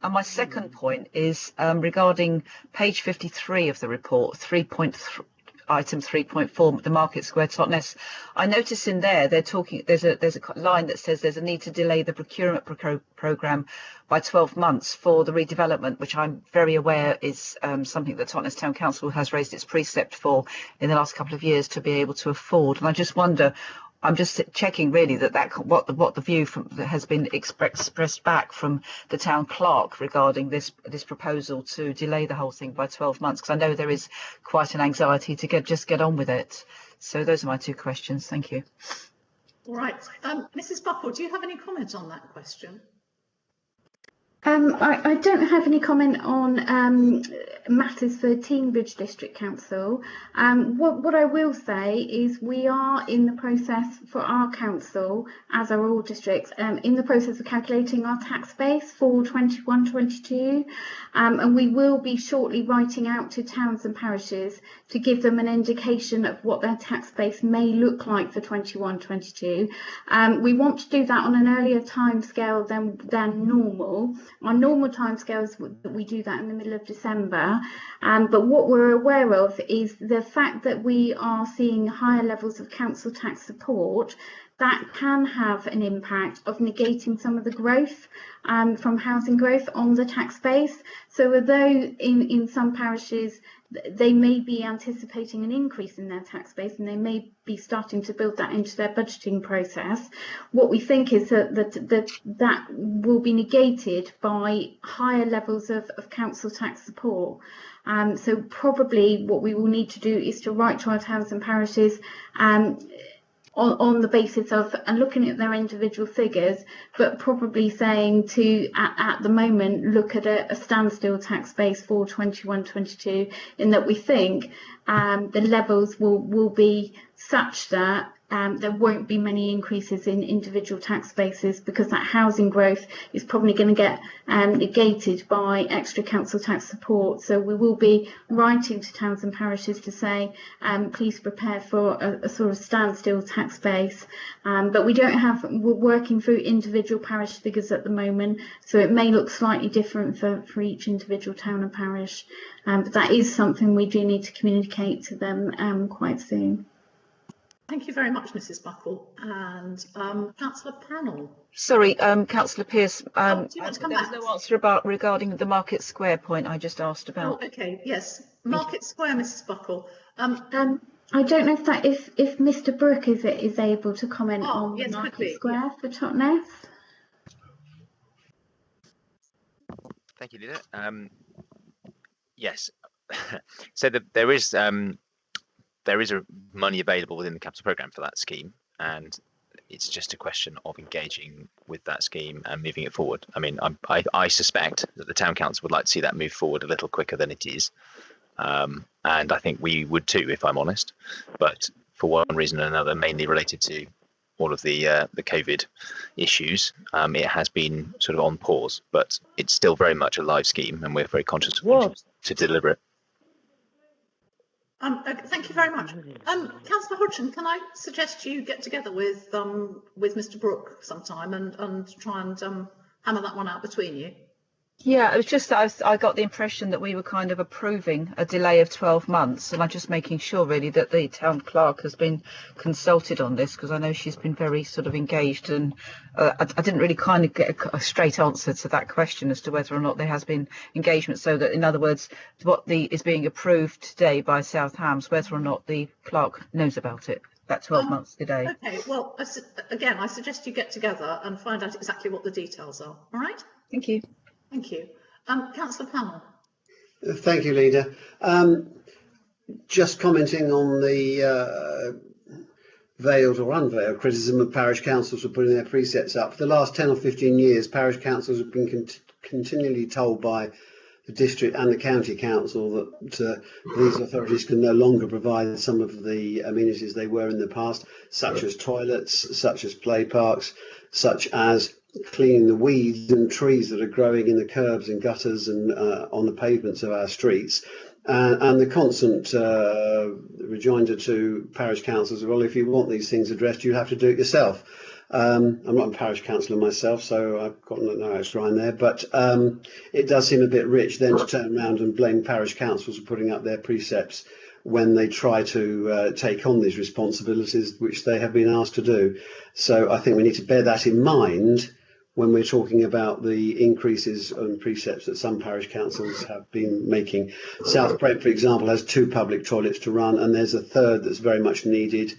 S10: And my second point is regarding page 53 of the report, 3.3. Item 3.4, the Market Square Totnes. I notice in there they're talking. There's a line that says there's a need to delay the procurement programme by 12 months for the redevelopment, which I'm very aware is something that Totnes Town Council has raised its precept for in the last couple of years to be able to afford. And I just wonder. I'm just checking really what the view that has been expressed back from the town clerk regarding this proposal to delay the whole thing by 12 months, because I know there is quite an anxiety to get on with it. So those are my two questions. Thank you.
S1: All right, Mrs. Buckle, do you have any comment on that question?
S13: I don't have any comment on matters for Teignbridge District Council. What I will say is we are in the process for our council, as are all districts, in the process of calculating our tax base for 21-22, and we will be shortly writing out to towns and parishes to give them an indication of what their tax base may look like for 21-22. We want to do that on an earlier timescale than normal. Our normal timescale is that we do that in the middle of December, but what we're aware of is the fact that we are seeing higher levels of council tax support. That can have an impact of negating some of the growth from housing growth on the tax base. So although in some parishes they may be anticipating an increase in their tax base and they may be starting to build that into their budgeting process, what we think is that will be negated by higher levels of council tax support. So probably what we will need to do is to write to our towns and parishes on the basis of and looking at their individual figures, but probably saying to at the moment look at a standstill tax base for 21-22, in that we think the levels will be such that there won't be many increases in individual tax bases, because that housing growth is probably going to get negated by extra council tax support. So we will be writing to towns and parishes to say, please prepare for a sort of standstill tax base. But we're working through individual parish figures at the moment, so it may look slightly different for each individual town and parish. But that is something we do need to communicate to them quite soon.
S1: Thank you very much, Mrs. Buckle. And Councillor Pannell.
S10: Sorry, Councillor Pearce.
S1: Do you want to come back?
S10: There's no answer regarding the Market Square point I just asked about.
S1: Oh, okay. Yes, Market Square, Mrs. Buckle.
S13: I don't know if Mr. Brooke is able to comment on
S1: yes,
S13: Market
S1: quickly.
S13: Square for Totnes.
S17: Thank you, Lida. Yes, so there is money available within the capital programme for that scheme, and it's just a question of engaging with that scheme and moving it forward. I mean, I suspect that the town council would like to see that move forward a little quicker than it is, and I think we would too, if I'm honest. But for one reason or another, mainly related to all of the COVID issues, it has been sort of on pause. But it's still very much a live scheme, and we're very conscious of to deliver it.
S1: Thank you very much. Councillor Hodgson, can I suggest you get together with Mr. Brooke sometime and try and hammer that one out between you?
S10: Yeah, it was just that I got the impression that we were kind of approving a delay of 12 months, and I'm just making sure really that the town clerk has been consulted on this, because I know she's been very sort of engaged, and I didn't really kind of get a straight answer to that question as to whether or not there has been engagement, so that in other words what is being approved today by South Hams, whether or not the clerk knows about it. That 12 months today.
S1: Okay, well, again, I suggest you get together and find out exactly what the details are. All right?
S10: Thank you.
S1: Thank you. Councillor Pannell.
S18: Thank you, Leader. Just commenting on the veiled or unveiled criticism of parish councils for putting their precepts up. For the last 10 or 15 years, parish councils have been continually told by the district and the county council that these authorities can no longer provide some of the amenities they were in the past, such as toilets, such as play parks, such as cleaning the weeds and trees that are growing in the curbs and gutters and on the pavements of our streets. And the constant rejoinder to parish councils, well, if you want these things addressed, you have to do it yourself. I'm not a parish councillor myself, so I've got no extra in there, but it does seem a bit rich then to turn around and blame parish councils for putting up their precepts when they try to take on these responsibilities which they have been asked to do. So I think we need to bear that in mind when we're talking about the increases on precepts that some parish councils have been making. South Brent, for example, has 2 public toilets to run, and there's a third that's very much needed.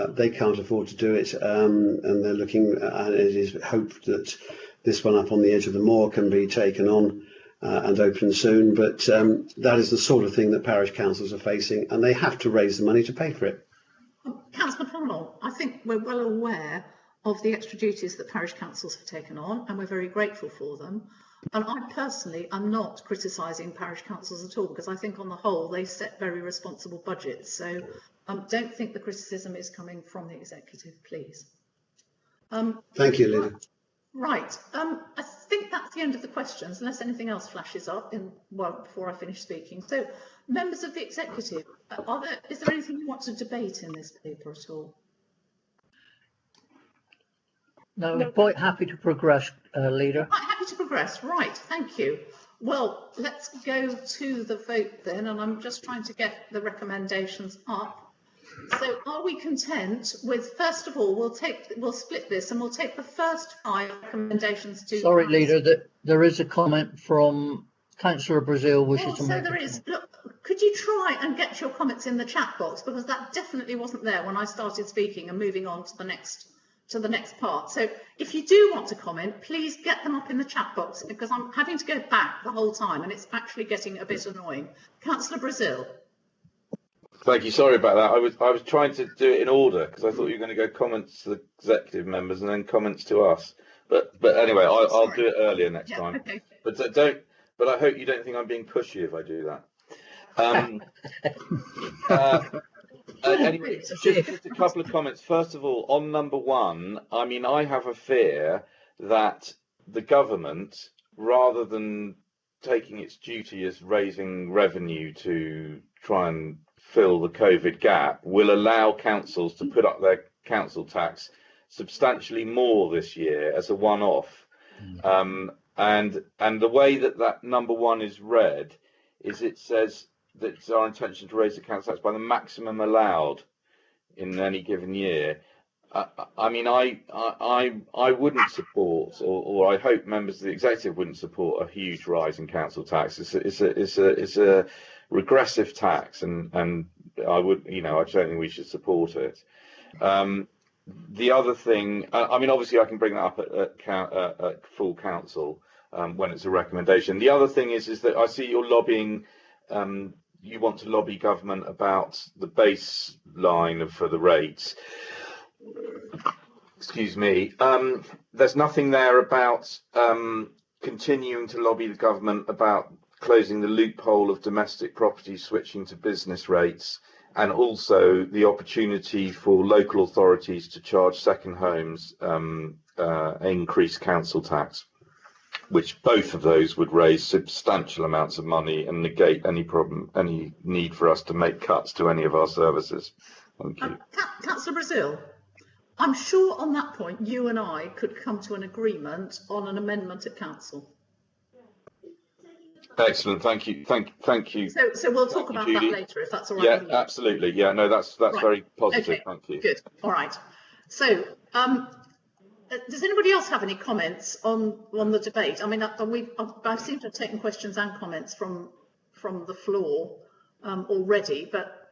S18: They can't afford to do it, and they're looking, and it is hoped that this one up on the edge of the moor can be taken on and open soon. But that is the sort of thing that parish councils are facing, and they have to raise the money to pay for it.
S1: Councillor Powell, I think we're well aware of the extra duties that parish councils have taken on, and we're very grateful for them. And I personally am not criticising parish councils at all, because I think on the whole they set very responsible budgets. So don't think the criticism is coming from the executive, please.
S18: Thank you, Lydia.
S1: Right, I think that's the end of the questions, unless anything else flashes up before I finish speaking. So, members of the executive, is there anything you want to debate in this paper at all?
S19: No, we're quite happy to progress, Leader.
S1: Quite happy to progress, right, thank you. Well, let's go to the vote then, and I'm just trying to get the recommendations up. So are we content with, first of all, we'll split this and we'll take the first 5 recommendations to...
S19: Sorry, Leader, that there is a comment from Councillor Brazil wishes to make...
S1: So there is. Look, could you try and get your comments in the chat box, because that definitely wasn't there when I started speaking and moving on to the next part. So if you do want to comment, please get them up in the chat box, because I'm having to go back the whole time and it's actually getting a bit annoying. Councillor Brazil.
S16: Thank you. Sorry about that. I was trying to do it in order, because I thought you were going to go comments to the executive members and then comments to us. But anyway, I'll do it earlier next time. Okay. But I hope you don't think I'm being pushy if I do that. Anyway, just a couple of comments. First of all, on number 1, I mean, I have a fear that the government, rather than taking its duty as raising revenue to try and fill the COVID gap, will allow councils to put up their council tax substantially more this year as a one-off. And the way that number 1 is read is it says that it's our intention to raise the council tax by the maximum allowed in any given year. I mean, I wouldn't support, or I hope members of the executive wouldn't support a huge rise in council tax. It's a regressive tax, and I would, I don't think we should support it. The other thing, I mean, obviously I can bring that up at full council when it's a recommendation. The other thing is that I see you're lobbying. You want to lobby government about the baseline for the rates. Excuse me. There's nothing there about continuing to lobby the government about closing the loophole of domestic property switching to business rates, and also the opportunity for local authorities to charge second homes increased council tax, which both of those would raise substantial amounts of money and negate any need for us to make cuts to any of our services. Thank you.
S1: Councillor Brazil, I'm sure on that point you and I could come to an agreement on an amendment at council.
S16: Excellent, thank you, thank you.
S1: So we'll talk about that later, if that's all right.
S16: Yeah, absolutely. Yeah, no, that's right. Very positive. Okay. Thank you.
S1: Good. All right. So, does anybody else have any comments on the debate? I mean, I seem to have taken questions and comments from the floor already, but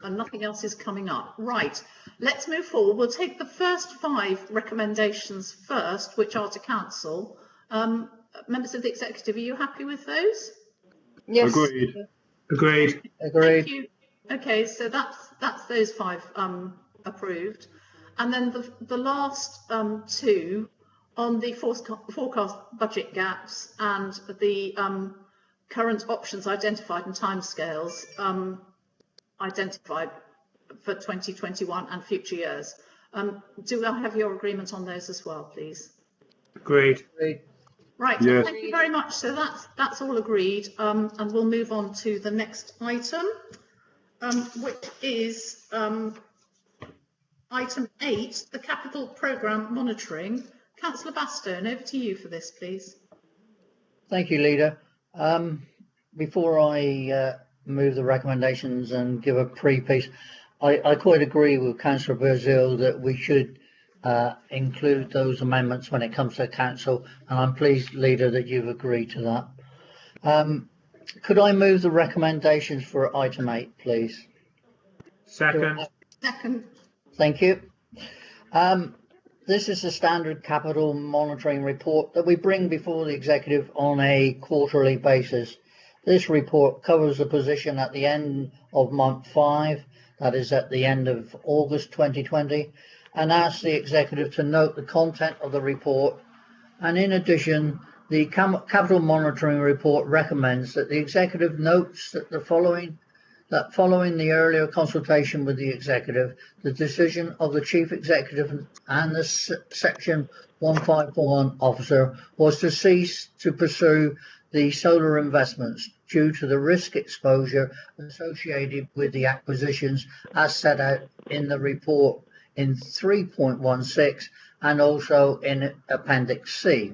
S1: nothing else is coming up. Right. Let's move forward. We'll take the first 5 recommendations first, which are to council. Members of the executive, are you happy with those?
S19: Yes.
S2: Agreed.
S1: Thank you. Okay, so that's those 5 approved, and then the last 2 on the forecast budget gaps and the current options identified and timescales identified for 2021 and future years. Do I have your agreement on those as well, please?
S2: Agreed.
S1: Right,
S11: Yes.
S1: thank you very much. So that's all agreed, and we'll move on to the next item, which is item 8, the capital programme monitoring. Councillor Bastone, over to you for this, please.
S19: Thank you, Leader. Before I move the recommendations and give a pre-piece, I quite agree with Councillor Brazil that we should include those amendments when it comes to council, and I'm pleased, Leader, that you've agreed to that. Could I move the recommendations for item 8, please?
S2: Second.
S1: Second.
S19: Thank you. This is the standard capital monitoring report that we bring before the executive on a quarterly basis. This report covers the position at the end of month 5, that is at the end of August 2020, and asks the executive to note the content of the report. And in addition, the capital monitoring report recommends that the executive notes that following the earlier consultation with the executive, the decision of the chief executive and the section 151 officer was to cease to pursue the solar investments due to the risk exposure associated with the acquisitions as set out in the report in 3.16 and also in Appendix C.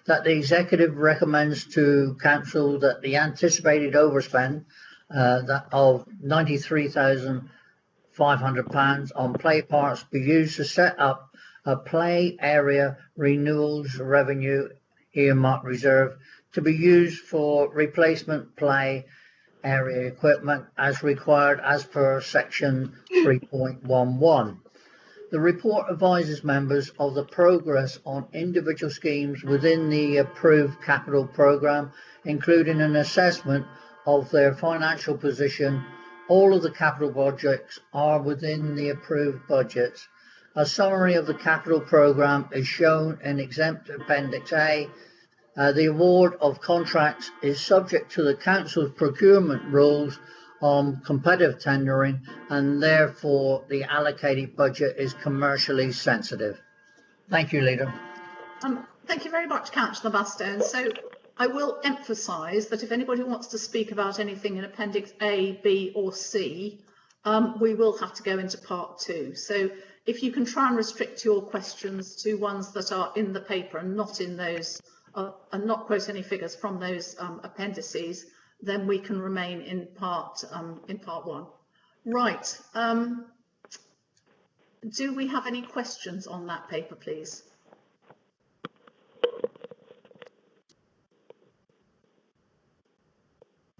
S19: That the executive recommends to council that the anticipated overspend of £93,500 on play parks be used to set up a play area renewals revenue earmark reserve to be used for replacement play area equipment as required as per section 3.11. The report advises members of the progress on individual schemes within the approved capital programme, including an assessment of their financial position. All of the capital projects are within the approved budgets. A summary of the capital programme is shown in exempt Appendix A. The award of contracts is subject to the council's procurement rules on competitive tendering, and therefore the allocated budget is commercially sensitive. Thank you, Leader.
S1: Thank you very much, Councillor Bastone. So I will emphasise that if anybody wants to speak about anything in Appendix A, B or C, we will have to go into Part 2. So if you can try and restrict your questions to ones that are in the paper and not in those, and not quote any figures from those appendices, then we can remain in part 1. Right. Do we have any questions on that paper, please?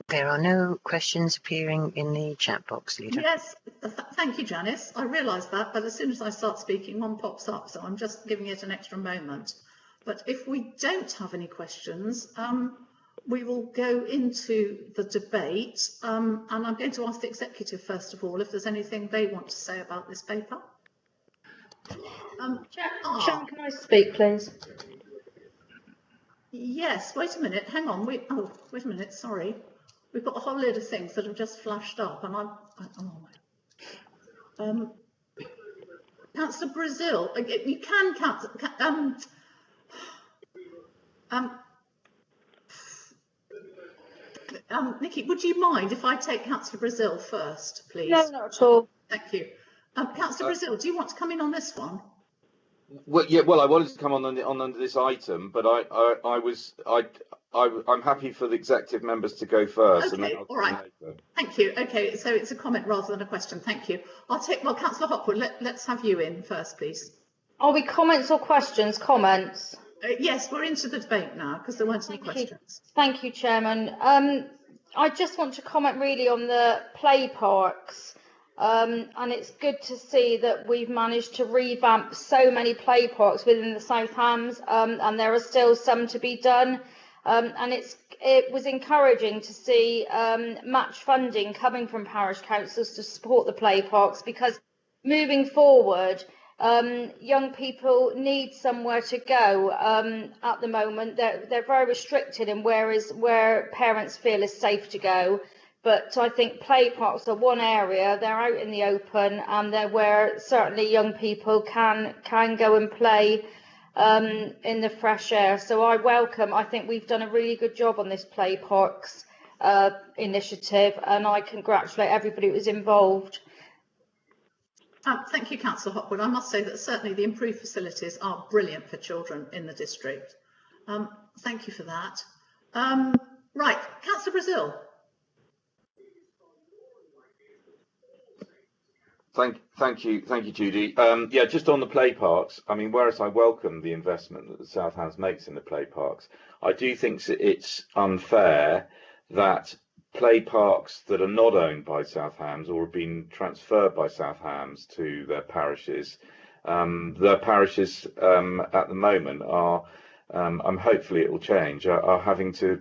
S3: There are no questions appearing in the chat box, Leader.
S1: Yes, thank you, Janice. I realise that, but as soon as I start speaking, one pops up, so I'm just giving it an extra moment. But if we don't have any questions, we will go into the debate, and I'm going to ask the executive first of all if there's anything they want to say about this paper.
S12: Sharon, can I speak, please?
S1: Yes, wait a minute, hang on. Wait a minute, sorry. We've got a whole load of things that have just flashed up, and Councillor Brazil, you can Nikki, would you mind if I take Councillor Brazil first, please?
S12: No, not at all.
S1: Thank you. Councillor Brazil, do you want to come in on this one?
S16: Well, yeah. Well, I wanted to come on this item, but I'm happy for the executive members to go first.
S1: Okay,
S16: and then I'll
S1: all right. Thank you. Okay, so it's a comment rather than a question. Thank you. I'll take. Well, Councillor Hopwood, let's have you in first, please.
S12: Are we comments or questions? Comments.
S1: Yes, we're into the debate now because there weren't any questions.
S12: Thank you, Chairman. I just want to comment really on the play parks. And it's good to see that we've managed to revamp so many play parks within the South Hams, and there are still some to be done. And it was encouraging to see match funding coming from parish councils to support the play parks, because moving forward, young people need somewhere to go. At the moment, they're very restricted in where parents feel is safe to go. But I think play parks are one area. They're out in the open, and they're where certainly young people can go and play in the fresh air. So I think we've done a really good job on this play parks initiative, and I congratulate everybody who was involved.
S1: Thank you, Councillor Hopwood. I must say that certainly the improved facilities are brilliant for children in the district. Thank you for that. Right, Councillor Brazil.
S16: Thank you, Judy. Yeah, just on the play parks. I mean, whereas I welcome the investment that the South Hams makes in the play parks, I do think it's unfair that play parks that are not owned by South Hams or have been transferred by South Hams to their parishes at the moment are, hopefully it will change, are having to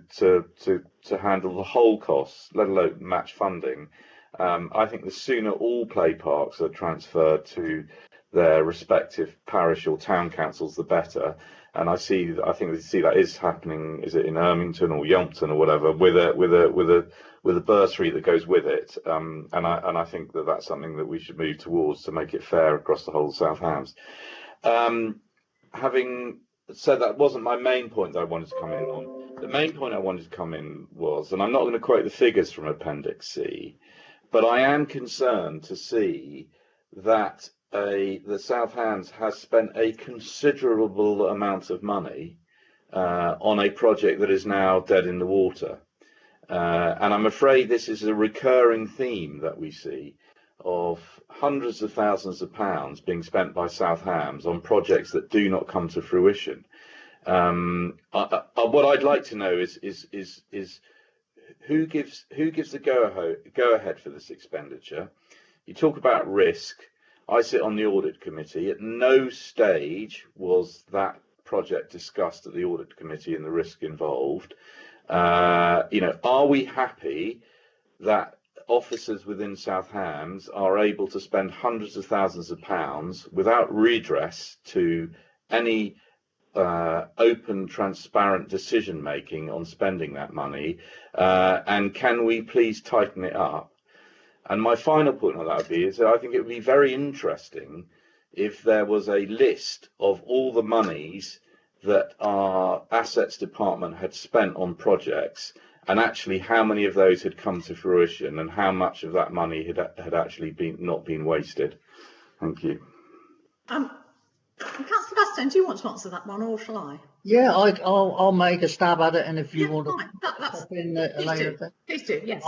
S16: handle the whole costs, let alone match funding. I think the sooner all play parks are transferred to their respective parish or town councils, the better. And I think we see that is happening. Is it in Ermington or Yompton or whatever, with a bursary that goes with it? And I think that that's something that we should move towards to make it fair across the whole South Hams. Having said that, wasn't my main point that I wanted to come in on. The main point I wanted to come in was, and I'm not going to quote the figures from Appendix C, but I am concerned to see that the South Hams has spent a considerable amount of money on a project that is now dead in the water. And I'm afraid this is a recurring theme that we see of hundreds of thousands of pounds being spent by South Hams on projects that do not come to fruition. What I'd like to know is who gives the go ahead for this expenditure? You talk about risk. I sit on the audit committee. At no stage was that project discussed at the audit committee and the risk involved. Are we happy that officers within South Hams are able to spend hundreds of thousands of pounds without redress to any open, transparent decision making on spending that money? And can we please tighten it up? And my final point on that would be is that I think it would be very interesting if there was a list of all the monies that our assets department had spent on projects, and actually how many of those had come to fruition and how much of that money had actually not been wasted. Thank you.
S1: Councillor Bastian, do you want to answer that one, or shall I?
S19: Yeah, I'll make a stab at it, and if you want
S1: fine.
S19: to pop in later.
S1: Please do, yes.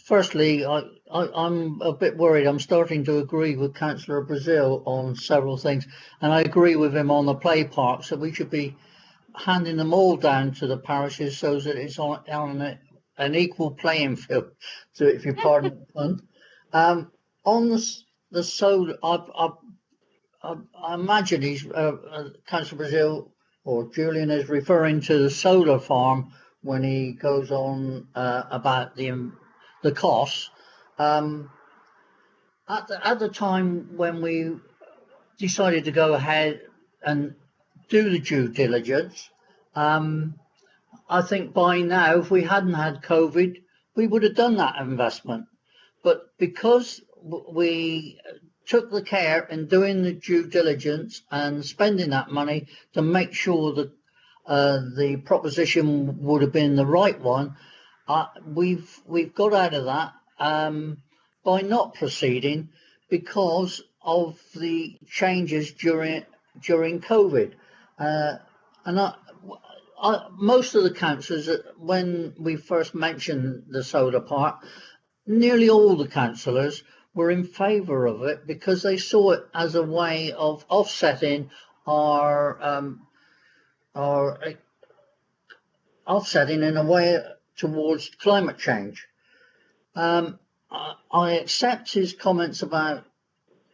S19: Firstly, I'm a bit worried. I'm starting to agree with Councillor Brazil on several things, and I agree with him on the play parks, that we should be handing them all down to the parishes so that it's on an equal playing field, so if you pardon the pun. On the solar, I imagine he's Councillor Brazil or Julian is referring to the solar farm when he goes on about the costs. At the time when we decided to go ahead and do the due diligence, I think by now, if we hadn't had COVID, we would have done that investment. But because we took the care in doing the due diligence and spending that money to make sure that the proposition would have been the right one, we've got out of that by not proceeding because of the changes during COVID. And most of the councillors, when we first mentioned the solar park, nearly all the councillors were in favour of it because they saw it as a way of offsetting our offsetting in a way towards climate change. I accept his comments about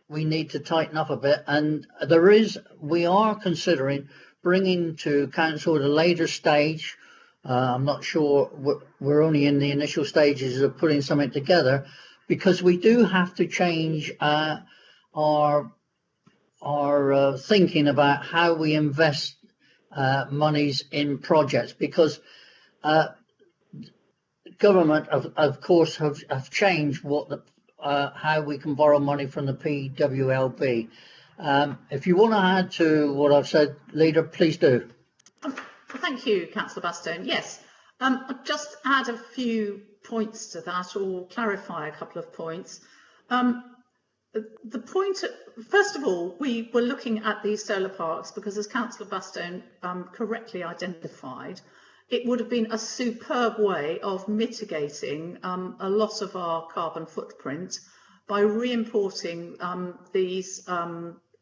S19: we need to tighten up a bit, and we are considering bringing to council at a later stage. I'm not sure, we're only in the initial stages of putting something together, because we do have to change our our thinking about how we invest monies in projects, because government of course have changed what the how we can borrow money from the PWLB. If you want to add to what I've said, Leader, please do.
S1: Thank you, Councillor Bastone. Yes, I'll just add a few points to that, or clarify a couple of points. The point, first of all, we were looking at these solar parks because, as Councillor Bastone correctly identified, it would have been a superb way of mitigating a lot of our carbon footprint by re-importing these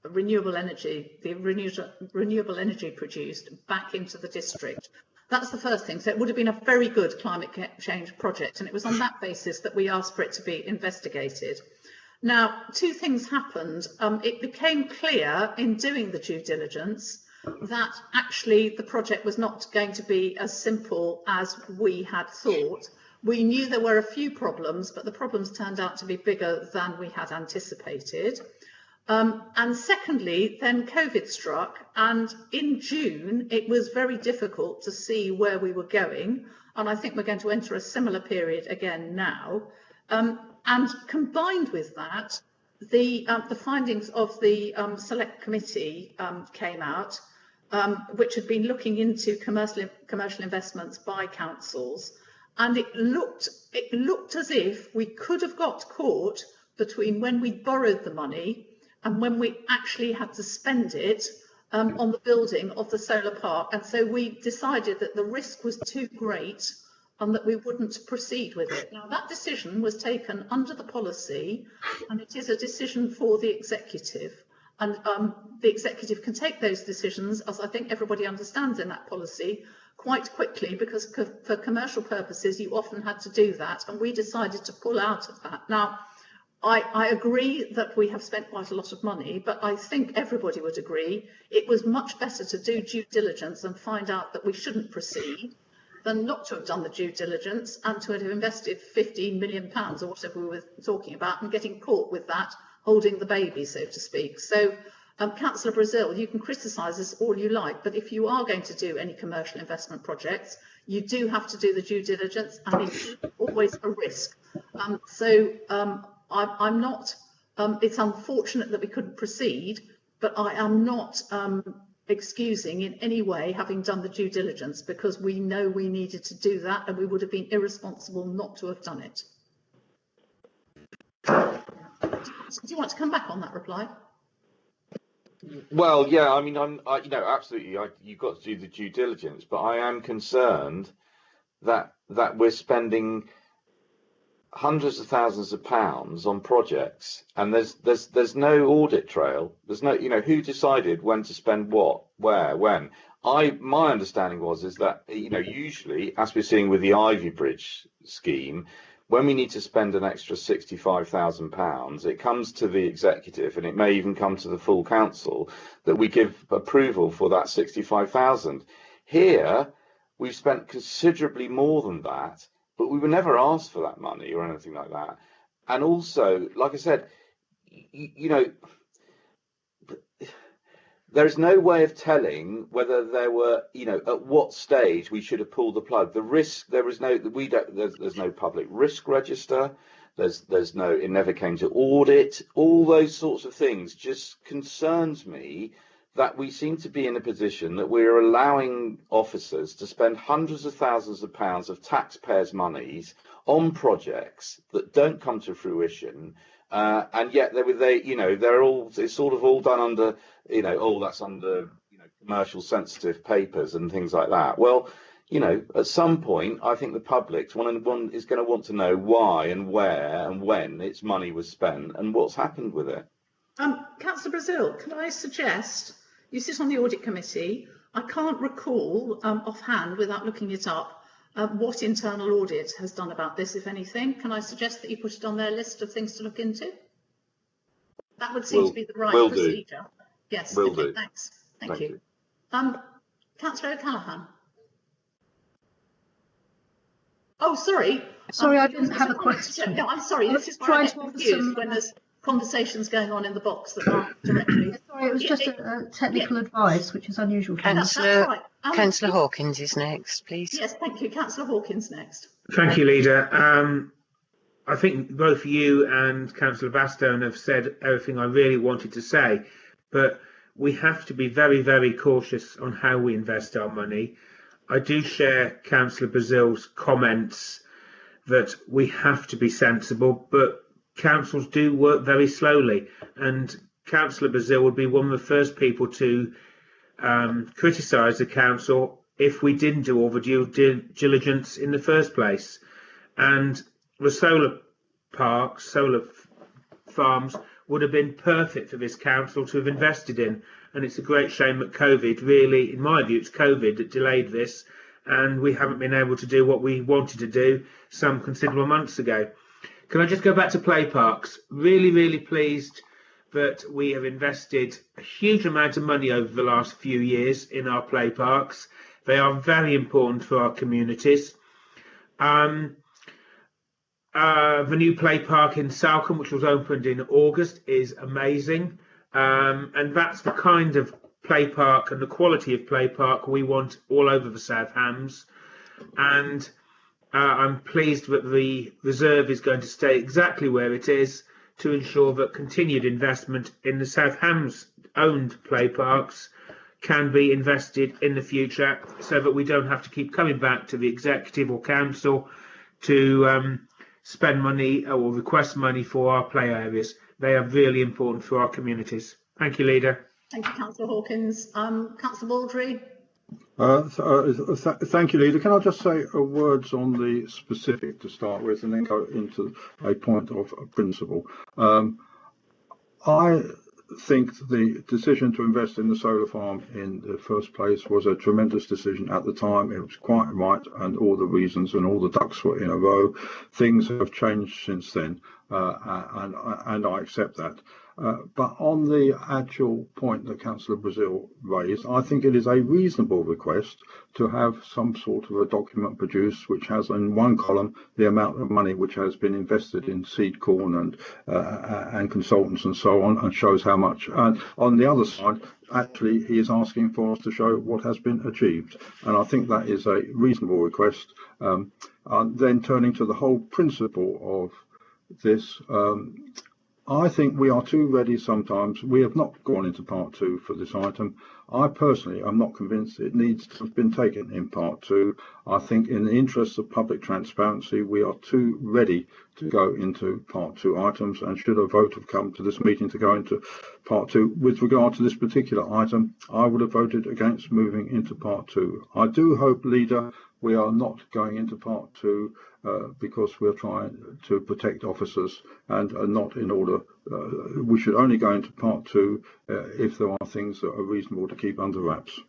S1: renewable energy produced back into the district. That's the first thing. So it would have been a very good climate change project, and it was on that basis that we asked for it to be investigated. Now, two things happened. It became clear in doing the due diligence that actually the project was not going to be as simple as we had thought. We knew there were a few problems, but the problems turned out to be bigger than we had anticipated. And secondly, then COVID struck, and in June it was very difficult to see where we were going, and I think we're going to enter a similar period again now. And combined with that, the findings of the select committee came out, which had been looking into commercial investments by councils, and it looked as if we could have got caught between when we borrowed the money and when we actually had to spend it on the building of the solar park. And so we decided that the risk was too great and that we wouldn't proceed with it. Now, that decision was taken under the policy, and it is a decision for the executive. And the executive can take those decisions, as I think everybody understands in that policy, quite quickly, because for commercial purposes, you often had to do that, and we decided to pull out of that. Now, I agree that we have spent quite a lot of money, but I think everybody would agree it was much better to do due diligence and find out that we shouldn't proceed than not to have done the due diligence and to have invested £15 million or whatever we were talking about and getting caught with that, holding the baby, so to speak. So, Councillor Brazil, you can criticise us all you like, but if you are going to do any commercial investment projects, you do have to do the due diligence, and it's always a risk. I'm not, it's unfortunate that we couldn't proceed, but I am not excusing in any way having done the due diligence, because we know we needed to do that and we would have been irresponsible not to have done it. Do you want to come back on that reply?
S16: Well, yeah, I mean, you know, absolutely, you've got to do the due diligence, but I am concerned that we're spending hundreds of thousands of pounds on projects, and there's no audit trail. There's no, you know, who decided when to spend what, where, when. My understanding is that, you know, usually, as we're seeing with the Ivy Bridge scheme, when we need to spend an extra £65,000, it comes to the executive, and it may even come to the full council, that we give approval for that 65,000. Here, we've spent considerably more than that, but we were never asked for that money or anything like that. And also, like I said, you know, there's no way of telling whether there were, you know, at what stage we should have pulled the plug. The risk, there was no, there's no public risk register. There's no, it never came to audit. All those sorts of things just concerns me, that we seem to be in a position that we're allowing officers to spend hundreds of thousands of pounds of taxpayers' monies on projects that don't come to fruition, and yet you know, they're all, it's sort of all done under, you know, oh, that's under, you know, commercial sensitive papers and things like that. Well, you know, at some point, I think the public is going to want to know why and where and when its money was spent and what's happened with it.
S1: Councillor Brazil, can I suggest, you sit on the audit committee, I can't recall offhand without looking it up what internal audit has done about this, if anything. Can I suggest that you put it on their list of things to look into? That would seem to be the right procedure. Yes, okay, thanks. Thank you. Councillor O'Callaghan. Oh, sorry.
S8: Sorry, I didn't have a question.
S1: No, I'm sorry. This is why I get confused when there's conversations going on in the box that aren't directly.
S8: Sorry, it was just a technical advice, which is unusual.
S3: Councillor
S1: right.
S3: Councillor Hawkins is next, please.
S1: Yes, thank you. Councillor Hawkins next.
S2: Thank you, Leader. I think both you and Councillor Bastone have said everything I really wanted to say, but we have to be very, very cautious on how we invest our money. I do share Councillor Brazil's comments that we have to be sensible, but councils do work very slowly, and Councillor Brazil would be one of the first people to criticise the council if we didn't do all the due diligence in the first place. And the solar parks, solar farms would have been perfect for this council to have invested in, and it's a great shame that COVID really, in my view, it's COVID that delayed this, and we haven't been able to do what we wanted to do some considerable months ago. Can I just go back to play parks? Really, really pleased that we have invested a huge amount of money over the last few years in our play parks. They are very important for our communities. The new play park in Salcombe, which was opened in August, is amazing. And that's the kind of play park and the quality of play park we want all over the South Hams. And I'm pleased that the reserve is going to stay exactly where it is to ensure that continued investment in the South Hams owned play parks can be invested in the future, so that we don't have to keep coming back to the executive or council to spend money or request money for our play areas. They are really important for our communities. Thank you, Leader.
S1: Thank you, Councillor Hawkins. Councillor Baldry.
S11: Thank you, Leader. Can I just say words on the specific to start with, and then go into a point of principle? I think the decision to invest in the solar farm in the first place was a tremendous decision at the time. It was quite right, and all the reasons and all the ducks were in a row. Things have changed since then, and I accept that. But on the actual point that Councillor Brazil raised, I think it is a reasonable request to have some sort of a document produced which has in one column the amount of money which has been invested in seed corn and consultants and so on, and shows how much. And on the other side, actually, he is asking for us to show what has been achieved. And I think that is a reasonable request. Then turning to the whole principle of this, I think we are too ready sometimes. We have not gone into part two for this item. I personally am not convinced it needs to have been taken in part two. I think in the interest of public transparency, we are too ready to go into part two items, and should a vote have come to this meeting to go into part two with regard to this particular item, I would have voted against moving into part two. I do hope, Leader, we are not going into part two because we're trying to protect officers and not in order. We should only go into part two if there are things that are reasonable to keep under wraps.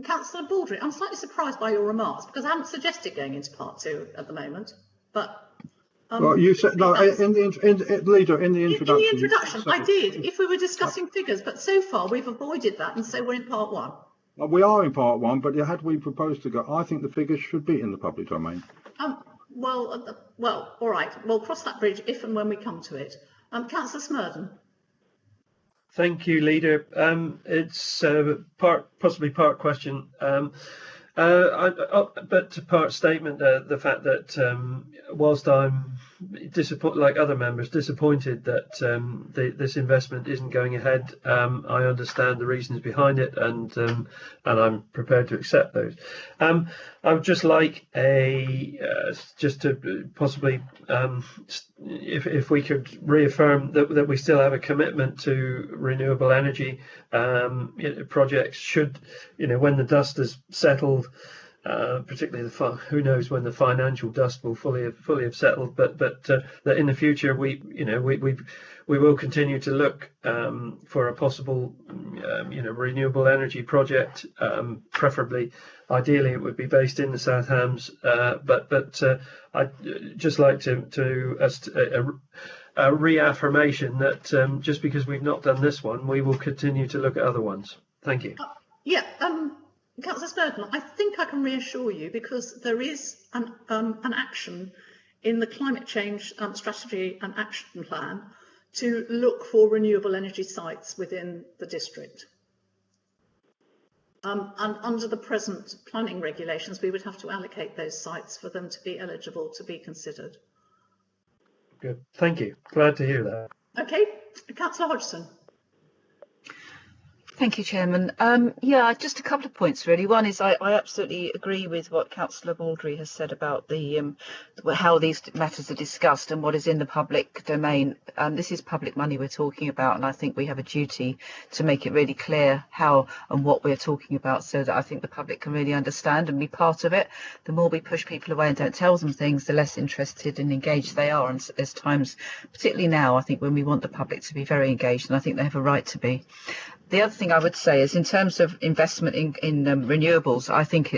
S1: Councillor Baldry, I'm slightly surprised by your remarks, because I haven't suggested going into part two at the moment. But
S11: well, you said no Leader, in the introduction.
S1: In the introduction, I did. If we were discussing figures, but so far we've avoided that, and so we're in part one.
S11: We are in part one, but had we proposed to go, I think the figures should be in the public domain.
S1: Well, all right. We'll cross that bridge if and when we come to it. Councillor Smurden.
S20: Thank you, Leader. It's possibly part question, but part statement. The fact that whilst I'm disappointed, like other members, disappointed that this investment isn't going ahead, I understand the reasons behind it, and I'm prepared to accept those. I would just like just to possibly, if we could reaffirm that we still have a commitment to renewable energy projects. Should, when the dust has settled, particularly who knows when the financial dust will fully have settled, but that in the future we will continue to look for a possible renewable energy project. Preferably, ideally, it would be based in the South Hams, but I'd just like to a reaffirmation that just because we've not done this one, we will continue to look at other ones. Thank you.
S1: Councillor Snowden, I think I can reassure you, because there is an action in the climate change strategy and action plan to look for renewable energy sites within the district. And under the present planning regulations, we would have to allocate those sites for them to be eligible to be considered.
S20: Good. Thank you. Glad to hear that.
S1: Okay, Councillor Hodgson.
S10: Thank you, Chairman. Yeah, just a couple of points really. One is I absolutely agree with what Councillor Baldry has said about the how these matters are discussed and what is in the public domain. This is public money we're talking about, and I think we have a duty to make it really clear how and what we're talking about, so that I think the public can really understand and be part of it. The more we push people away and don't tell them things, the less interested and engaged they are. And there's times, particularly now, I think, when we want the public to be very engaged, and I think they have a right to be. The other thing I would say is, in terms of investment in renewables, I think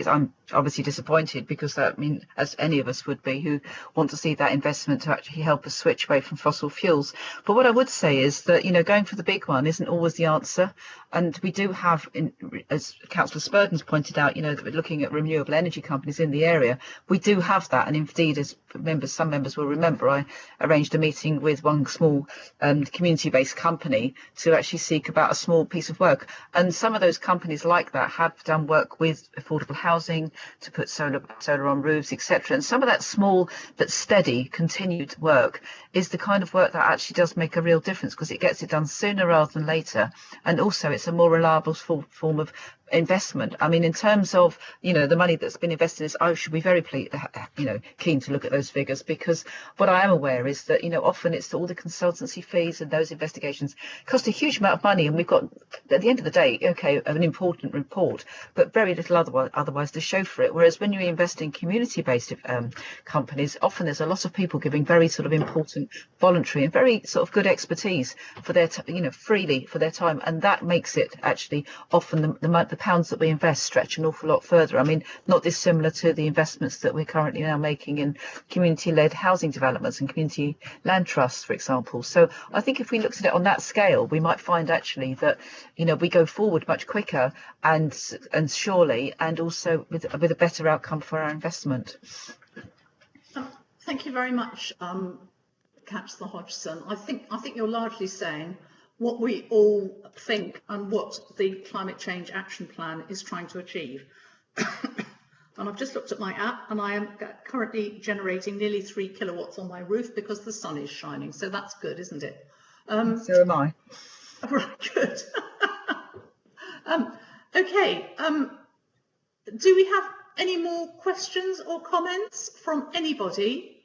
S10: I'm obviously disappointed, because that means, as any of us would be, who want to see that investment to actually help us switch away from fossil fuels. But what I would say is that, you know, going for the big one isn't always the answer. And we do have, as Councillor Spurden's pointed out, you know, that we're looking at renewable energy companies in the area. We do have that, and indeed, as some members will remember, I arranged a meeting with one small community-based company to actually seek about a small piece of work. And some of those companies like that have done work with affordable housing, to put solar on roofs, etc. And some of that small but steady continued work is the kind of work that actually does make a real difference, because it gets it done sooner rather than later, and also it's a more reliable form of investment. I mean, in terms of, you know, the money that's been invested in this, I should be very keen to look at those figures, because what I am aware is that, you know, often it's all the consultancy fees and those investigations cost a huge amount of money, and we've got, at the end of the day, okay, an important report, but very little otherwise to show for it. Whereas when you invest in community-based companies, often there's a lot of people giving very sort of important voluntary and very sort of good expertise for their, freely for their time, and that makes it actually often the pounds that we invest stretch an awful lot further. I mean, not dissimilar to the investments that we're currently now making in community-led housing developments and community land trusts, for example. So I think if we looked at it on that scale, we might find actually that, you know, we go forward much quicker and surely, and also with a better outcome for our investment.
S1: Thank you very much, Councillor Hodgson. I think you're largely saying what we all think and what the Climate Change Action Plan is trying to achieve. And I've just looked at my app, and I am currently generating nearly 3 kilowatts on my roof because the sun is shining. So that's good, isn't it?
S10: So am I.
S1: Right, good. Okay. Do we have any more questions or comments from anybody?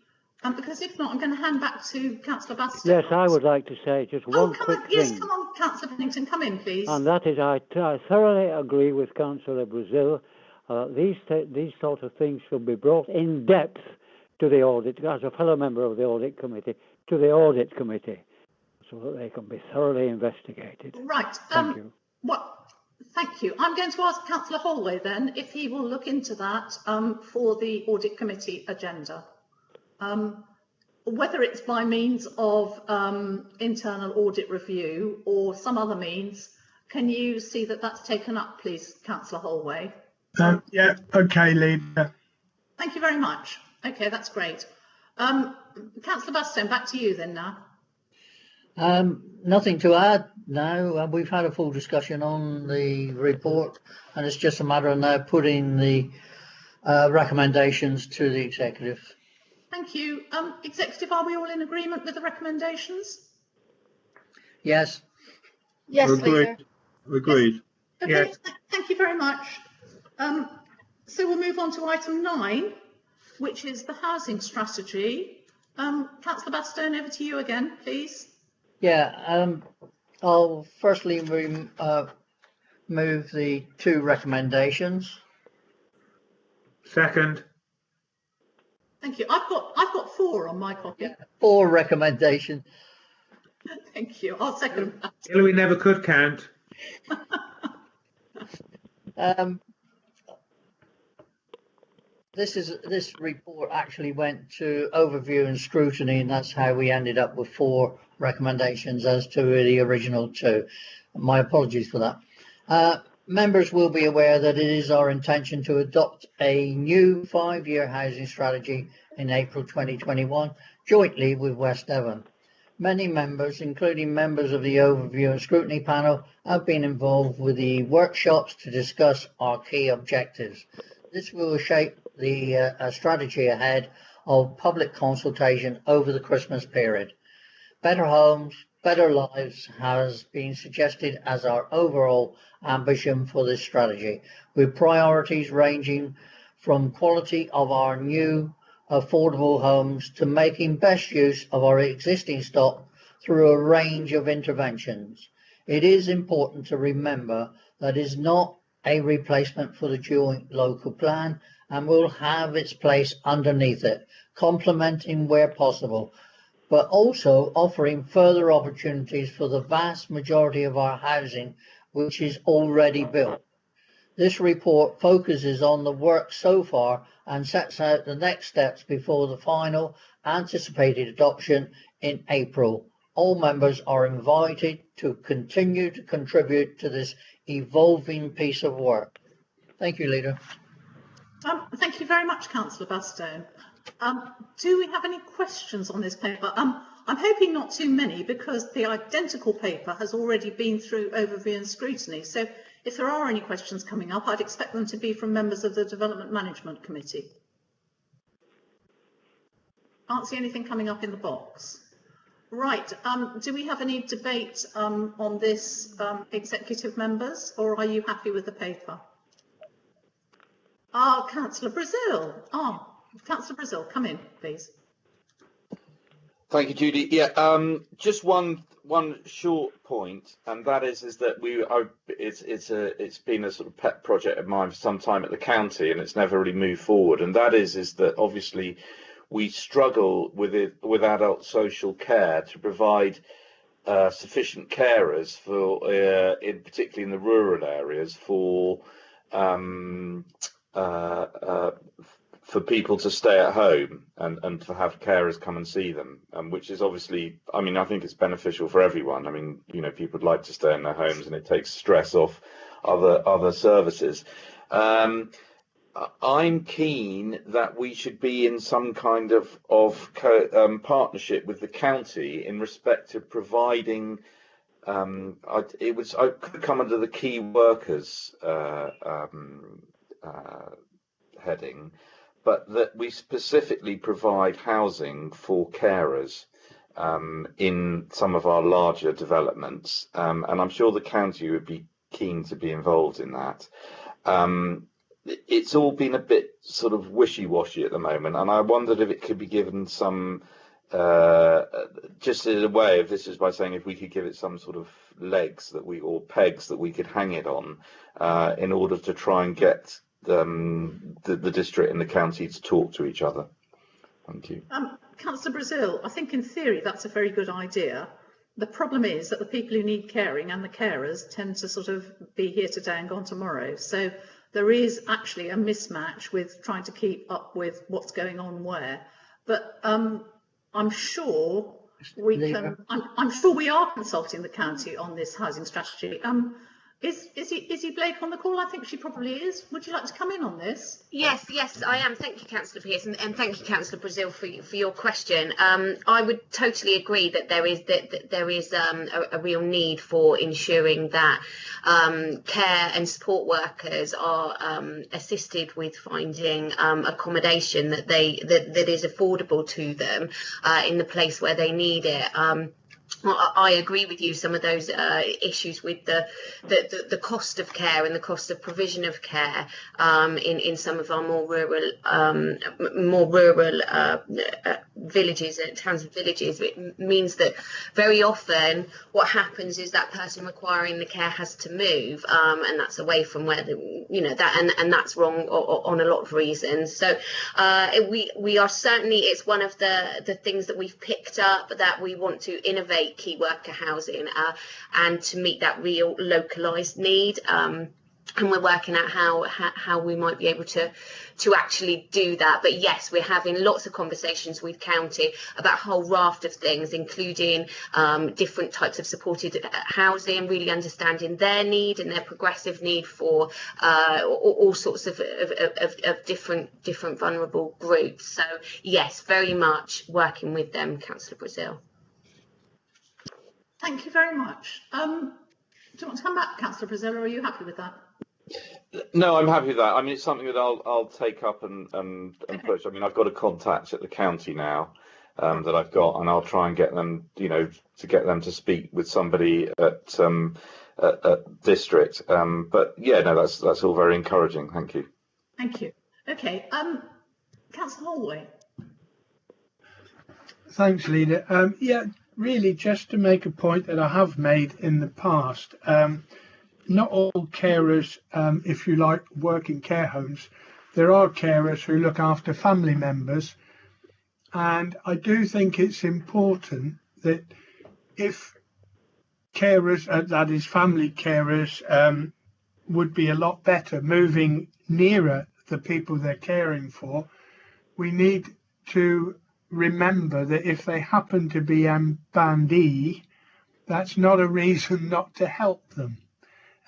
S1: Because if not, I'm going to hand back to Councillor Baston.
S9: Yes, I would like to say just one quick thing.
S1: Yes, come on, Councillor Pennington, come in, please.
S9: And that is, I thoroughly agree with Councillor Brazil. These sort of things should be brought in depth to the audit, as a fellow member of the audit committee, to the audit committee, so that they can be thoroughly investigated.
S1: Right.
S9: Thank you.
S1: Thank you. I'm going to ask Councillor Holway then if he will look into that for the audit committee agenda. Whether it's by means of internal audit review or some other means, can you see that that's taken up, please, Councillor Holway?
S21: Yeah, okay, Leader.
S1: Thank you very much. Okay, that's great. Councillor Baston, back to you then now.
S19: Nothing to add now. We've had a full discussion on the report, and it's just a matter of now putting the recommendations to the executive.
S1: Thank you. Executive, are we all in agreement with the recommendations?
S19: Yes.
S12: Yes,
S11: Agreed. Agreed.
S1: Okay, yes. Thank you very much. So we'll move on to item 9, which is the housing strategy. Councillor Baston, over to you again, please.
S19: Yeah, I'll firstly move the 2 recommendations.
S2: Second.
S1: Thank you. I've got 4 on my copy.
S19: 4 recommendations.
S1: Thank you. I'll second that.
S2: Hillary never could count.
S19: This report actually went to overview and scrutiny, and that's how we ended up with 4 recommendations as to the original 2. My apologies for that. Members will be aware that it is our intention to adopt a new 5-year housing strategy in April 2021, jointly with West Devon. Many members, including members of the Overview and Scrutiny Panel, have been involved with the workshops to discuss our key objectives. This will shape the strategy ahead of public consultation over the Christmas period. Better homes, better lives has been suggested as our overall ambition for this strategy, with priorities ranging from quality of our new affordable homes to making best use of our existing stock through a range of interventions. It is important to remember that it is not a replacement for the joint local plan and will have its place underneath it, complementing where possible, but also offering further opportunities for the vast majority of our housing which is already built. This report focuses on the work so far and sets out the next steps before the final anticipated adoption in April. All members are invited to continue to contribute to this evolving piece of work. Thank you, Leader.
S1: Thank you very much, Councillor Bastone. Do we have any questions on this paper? I'm hoping not too many, because the identical paper has already been through overview and scrutiny. So if there are any questions coming up, I'd expect them to be from members of the Development Management Committee. Can't see anything coming up in the box. Right, do we have any debate on this, executive members, or are you happy with the paper? Councillor Brazil. Councillor Brazil, come in, please.
S16: Thank you, Judy. Yeah, just one short point, and that is that it's been a sort of pet project of mine for some time at the county, and it's never really moved forward. And that is that obviously we struggle with adult social care to provide sufficient carers for, particularly in the rural areas, for people to stay at home and to have carers come and see them, which is obviously, I mean, I think it's beneficial for everyone. I mean, you know, people would like to stay in their homes, and it takes stress off other services. I'm keen that we should be in some kind of partnership with the county in respect of providing. I could come under the key workers heading, but that we specifically provide housing for carers in some of our larger developments, and I'm sure the county would be keen to be involved in that. It's all been a bit sort of wishy-washy at the moment, and I wondered if it could be given some, just in a way of this is by saying if we could give it some sort of legs or pegs that we could hang it on, in order to try and get the district and the county to talk to each other. Thank you.
S1: Councillor Brazil, I think in theory that's a very good idea. The problem is that the people who need caring and the carers tend to sort of be here today and gone tomorrow. So there is actually a mismatch with trying to keep up with what's going on where. But I'm sure we can. I'm sure we are consulting the county on this housing strategy. Is Izzy Blake on the call? I think she probably is. Would you like to come in on this?
S4: Yes, I am. Thank you, Councillor Pearson, and thank you, Councillor Brazil, for your question. I would totally agree that there is a real need for ensuring that care and support workers are assisted with finding accommodation that is affordable to them in the place where they need it. I agree with you. Some of those issues with the cost of care and the cost of provision of care in some of our more rural villages and towns and villages, it means that very often what happens is that person requiring the care has to move, and that's away from where and that's wrong on a lot of reasons. So we are certainly, it's one of the things that we've picked up, that we want to innovate key worker housing and to meet that real localized need. and we're working out how we might be able to actually do that. But yes, we're having lots of conversations with county about a whole raft of things, including different types of supported housing, really understanding their need and their progressive need for all sorts of different vulnerable groups. So yes, very much working with them, Councillor Brazil.
S1: Thank you very much. Do you want to come back, Councillor Brazil, or are you happy with that?
S16: No, I'm happy with that. I mean, it's something that I'll take up and push. I mean, I've got a contact at the county now that I've got, and I'll try and get them, to get them to speak with somebody at district. But yeah, no, that's all very encouraging. Thank you.
S1: Thank you. Okay, Councillor Hallway.
S21: Thanks, Leader. Yeah, really, just to make a point that I have made in the past. Not all carers, if you like, work in care homes. There are carers who look after family members, and I do think it's important that if carers, that is family carers, would be a lot better moving nearer the people they're caring for, we need to remember that if they happen to be Band E, that's not a reason not to help them.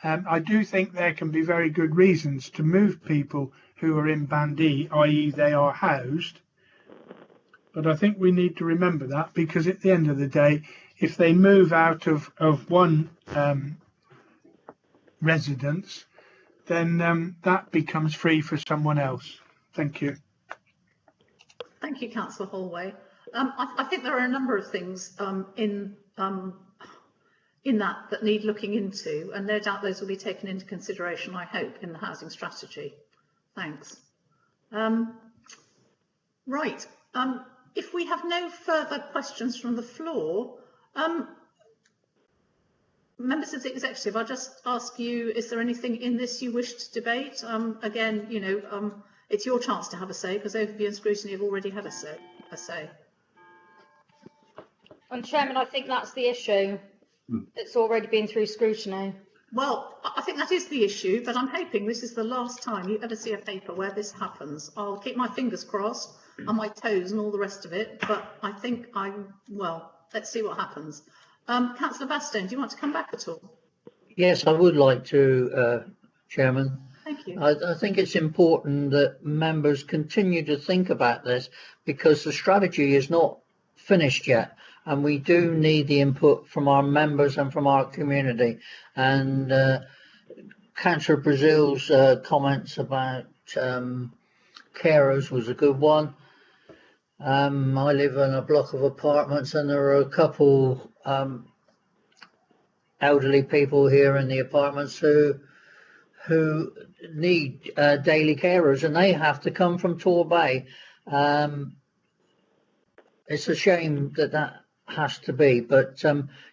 S21: I do think there can be very good reasons to move people who are in Band E, i.e. they are housed. But I think we need to remember that, because at the end of the day, if they move out of one residence, then that becomes free for someone else. Thank you.
S1: Thank you, Councillor Hallway. I think there are a number of things in that need looking into, and no doubt those will be taken into consideration, I hope, in the housing strategy. Thanks. Right. If we have no further questions from the floor, members of the executive, I'll just ask you, is there anything in this you wish to debate? Again, it's your chance to have a say, because overview and scrutiny have already had a say.
S12: And Chairman, I think that's the issue. It's already been through scrutiny.
S1: Well, I think that is the issue, but I'm hoping this is the last time you ever see a paper where this happens. I'll keep my fingers crossed and my toes and all the rest of it, but I think well, let's see what happens. Councillor Bastone, do you want to come back at all?
S19: Yes, I would like to, Chairman.
S1: Thank you.
S19: I think it's important that members continue to think about this, because the strategy is not finished yet, and we do need the input from our members and from our community. And Councillor Brazil's comments about carers was a good one. I live in a block of apartments, and there are a couple elderly people here in the apartments who need daily carers, and they have to come from Torbay. It's a shame that has to be, but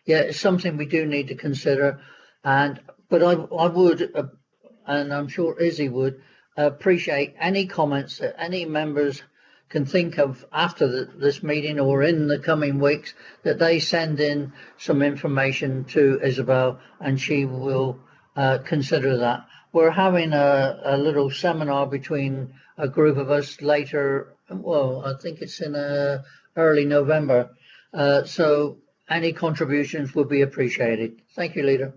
S19: yeah, it's something we do need to consider. But I would, and I'm sure Izzy would, appreciate any comments that any members can think of after this meeting or in the coming weeks, that they send in some information to Isabel, and she will consider that. We're having a little seminar between a group of us later, well, I think it's in early November. So any contributions would be appreciated. Thank you, Leader.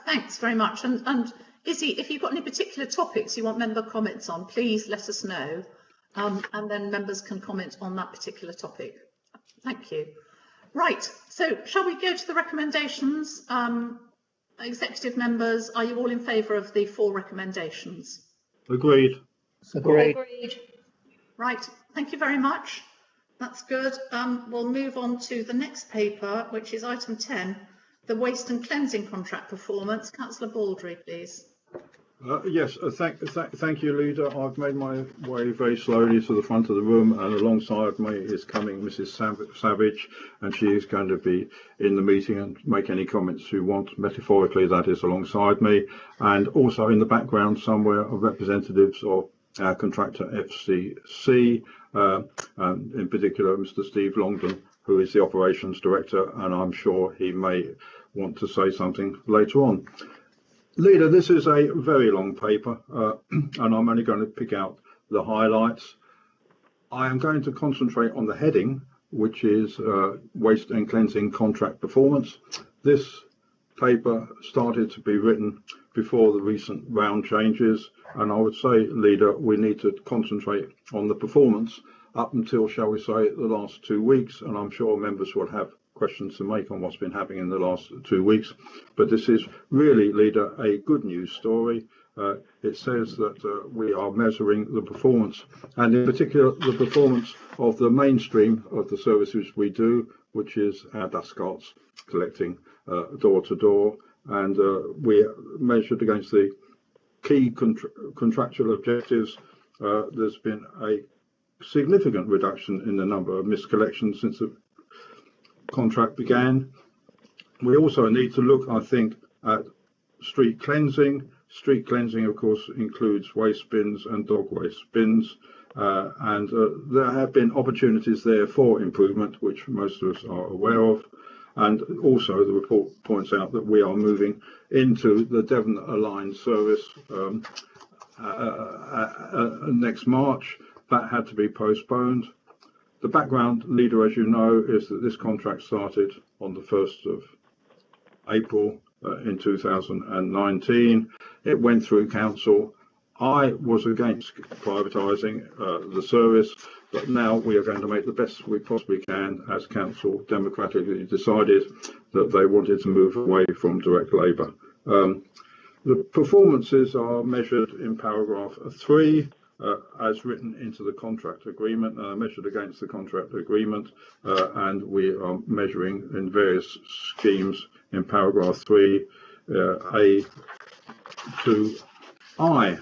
S1: Thanks very much. And Izzy, if you've got any particular topics you want member comments on, please let us know. And then members can comment on that particular topic. Thank you. Right, so shall we go to the recommendations? Executive members, are you all in favour of the 4 recommendations?
S11: Agreed.
S19: Agreed.
S1: Right, thank you very much. That's good. We'll move on to the next paper, which is item 10, the waste and cleansing contract performance. Councillor Baldry, please.
S11: Yes, thank you, Leader. I've made my way very slowly to the front of the room, and alongside me is coming Mrs. Savage, and she is going to be in the meeting and make any comments you want. Metaphorically, that is alongside me, and also in the background somewhere are representatives of our contractor FCC, and in particular Mr. Steve Longdon, who is the operations director, and I'm sure he may want to say something later on. Leader, this is a very long paper, and I'm only going to pick out the highlights. I am going to concentrate on the heading, which is Waste and Cleansing Contract Performance. This paper started to be written before the recent round changes, and I would say, Leader, we need to concentrate on the performance up until, shall we say, the last 2 weeks, and I'm sure members will have questions to make on what's been happening in the last 2 weeks. But this is really, Leader, a good news story. It says that we are measuring the performance, and in particular the performance of the mainstream of the services we do, which is our dust carts collecting door to door, and we measured against the key contractual objectives. There's been a significant reduction in the number of missed collections since the contract began. We also need to look, I think, at street cleansing. Street cleansing, of course, includes waste bins and dog waste bins, and there have been opportunities there for improvement, which most of us are aware of. And also the report points out that we are moving into the Devon Aligned service next March. That had to be postponed. The background, Leader, as you know, is that this contract started on the 1st of April in 2019. It went through council. I was against privatising the service, but now we are going to make the best we possibly can as council democratically decided that they wanted to move away from direct labour. The performances are measured in paragraph 3 as written into the contract agreement, measured against the contract agreement, and we are measuring in various schemes in paragraph 3, A to I.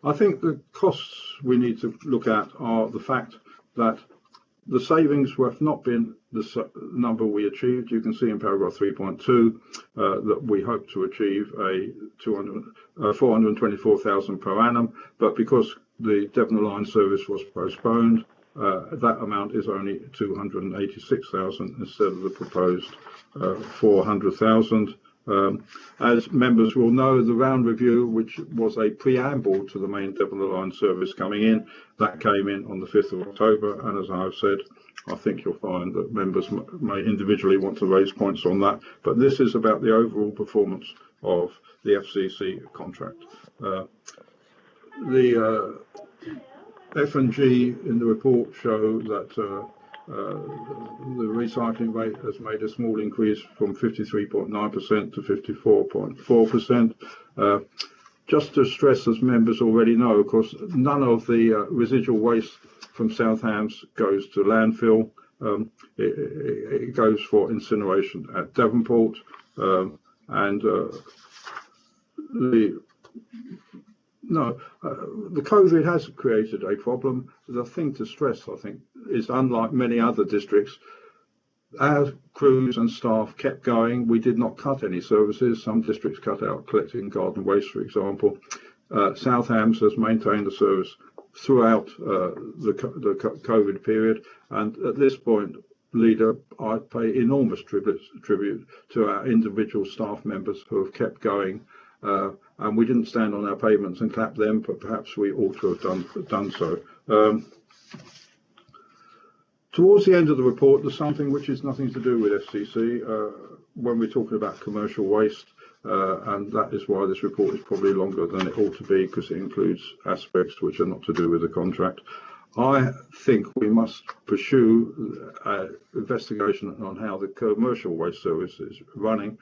S11: I think the costs we need to look at are the fact that the savings have not been the number we achieved. You can see in paragraph 3.2 that we hope to achieve a 424,000 per annum, but because the Devon Aligned service was postponed, that amount is only 286,000 instead of the proposed 400,000. As members will know, the round review, which was a preamble to the main Devon Aligned service coming in, that came in on the 5th of October, and as I've said, I think you'll find that members may individually want to raise points on that, but this is about the overall performance of the FCC contract. The F&G in the report show that the recycling rate has made a small increase from 53.9% to 54.4%. Just to stress, as members already know, of course, none of the residual waste from South Hams goes to landfill. It goes for incineration at Devonport, and the COVID has created a problem. The thing to stress, I think, is unlike many other districts, our crews and staff kept going. We did not cut any services. Some districts cut out collecting garden waste, for example. South Hams has maintained the service throughout the COVID period. And at this point, Leader, I pay enormous tribute to our individual staff members who have kept going. And we didn't stand on our pavements and clap them, but perhaps we ought to have done so. Towards the end of the report, there's something which is nothing to do with FCC when we're talking about commercial waste, and that is why this report is probably longer than it ought to be, because it includes aspects which are not to do with the contract. I think we must pursue an investigation on how the commercial waste service is running.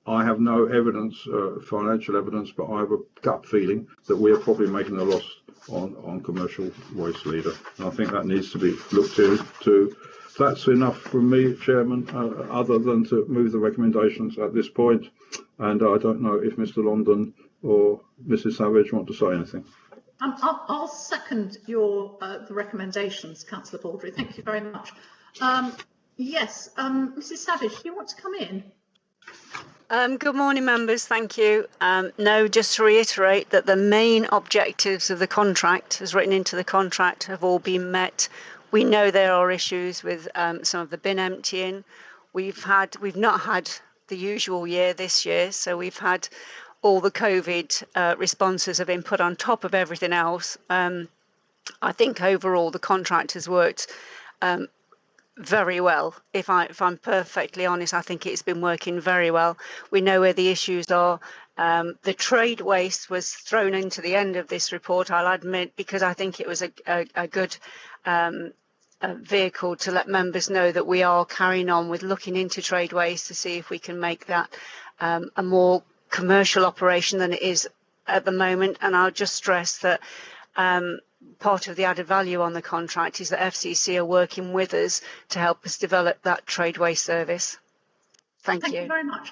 S11: I have no evidence, financial evidence, but I have a gut feeling that we are probably making a loss on commercial waste, Leader. And I think that needs to be looked into. That's enough from me, Chairman, other than to move the recommendations at this point. And I don't know if Mr. London or Mrs. Savage want to say anything.
S1: I'll second your the recommendations, Councillor Baldry. Thank you very much. Yes, Mrs. Savage, do you want to come in?
S6: Good morning, members. Thank you. No, just to reiterate that the main objectives of the contract, as written into the contract, have all been met. We know there are issues with some of the bin emptying. We've not had the usual year this year. So we've had all the COVID responses have been put on top of everything else. I think overall the contract has worked very well. If I'm perfectly honest, I think it's been working very well. We know where the issues are. The trade waste was thrown into the end of this report, I'll admit, because I think it was a good vehicle to let members know that we are carrying on with looking into trade waste to see if we can make that a more commercial operation than it is at the moment. And I'll just stress that part of the added value on the contract is that FCC are working with us to help us develop that trade waste service. Thank you.
S1: Thank you very much.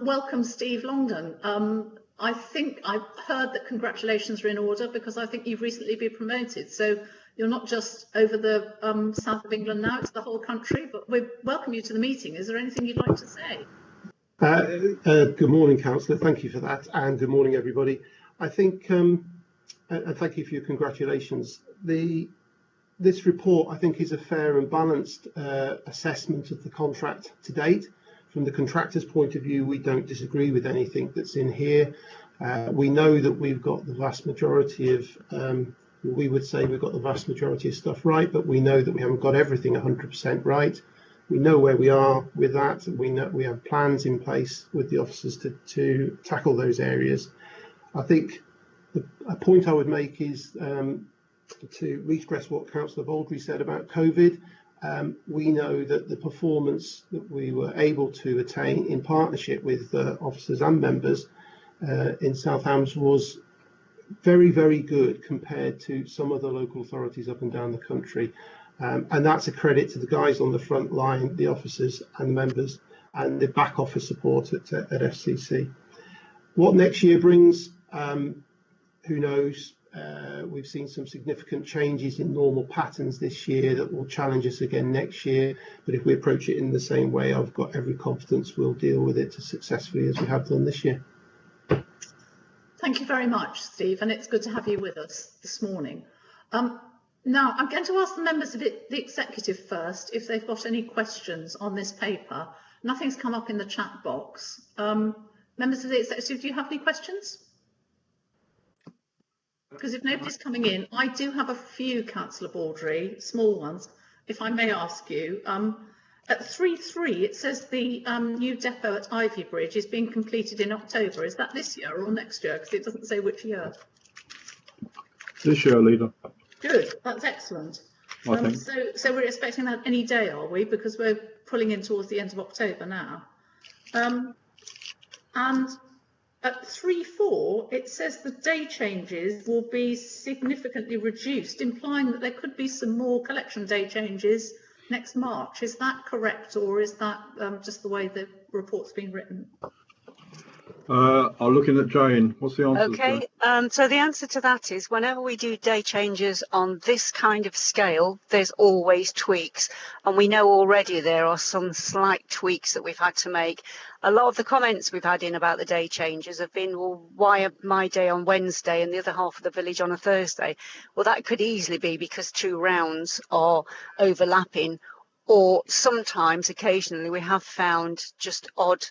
S1: Welcome, Steve Longdon. I think I've heard that congratulations are in order because I think you've recently been promoted. So you're not just over the south of England now, it's the whole country, but we welcome you to the meeting. Is there anything you'd like to say?
S5: Good morning, Councillor. Thank you for that. And good morning, everybody. I think, and thank you for your congratulations. This report, I think, is a fair and balanced assessment of the contract to date. From the contractor's point of view, we don't disagree with anything that's in here. We know that we've got the vast majority of, we would say we've got the vast majority of stuff right, but we know that we haven't got everything 100% right. We know where we are with that. We know we have plans in place with the officers to tackle those areas. I think a point I would make is to re-express what Councillor Baldry said about COVID. We know that the performance that we were able to attain in partnership with officers and members in South Hams was very, very good compared to some other local authorities up and down the country. And that's a credit to the guys on the front line, the officers and members, and the back office support at FCC. What next year brings, who knows? We've seen some significant changes in normal patterns this year that will challenge us again next year. But if we approach it in the same way, I've got every confidence we'll deal with it as successfully as we have done this year.
S1: Thank you very much, Steve, and it's good to have you with us this morning. Now, I'm going to ask the members of the executive first if they've got any questions on this paper. Nothing's come up in the chat box. Members of the executive, do you have any questions? Because if nobody's coming in, I do have a few, Councillor Baldry, small ones, if I may ask you. At 3.3, it says the new depot at Ivy Bridge is being completed in October. Is that this year or next year? Because it doesn't say which year.
S11: This year, Leader.
S1: Good, that's excellent.
S11: I think.
S1: So we're expecting that any day, are we? Because we're pulling in towards the end of October now. And at 3.4, it says the day changes will be significantly reduced, implying that there could be some more collection day changes next March. Is that correct, or is that just the way the report's been written?
S11: I'm looking at Jane. What's the answer?
S6: Okay, so the answer to that is whenever we do day changes on this kind of scale, there's always tweaks. And we know already there are some slight tweaks that we've had to make. A lot of the comments we've had in about the day changes have been, well, why are my day on Wednesday and the other half of the village on a Thursday? Well, that could easily be because 2 rounds are overlapping, or sometimes, occasionally, we have found just odd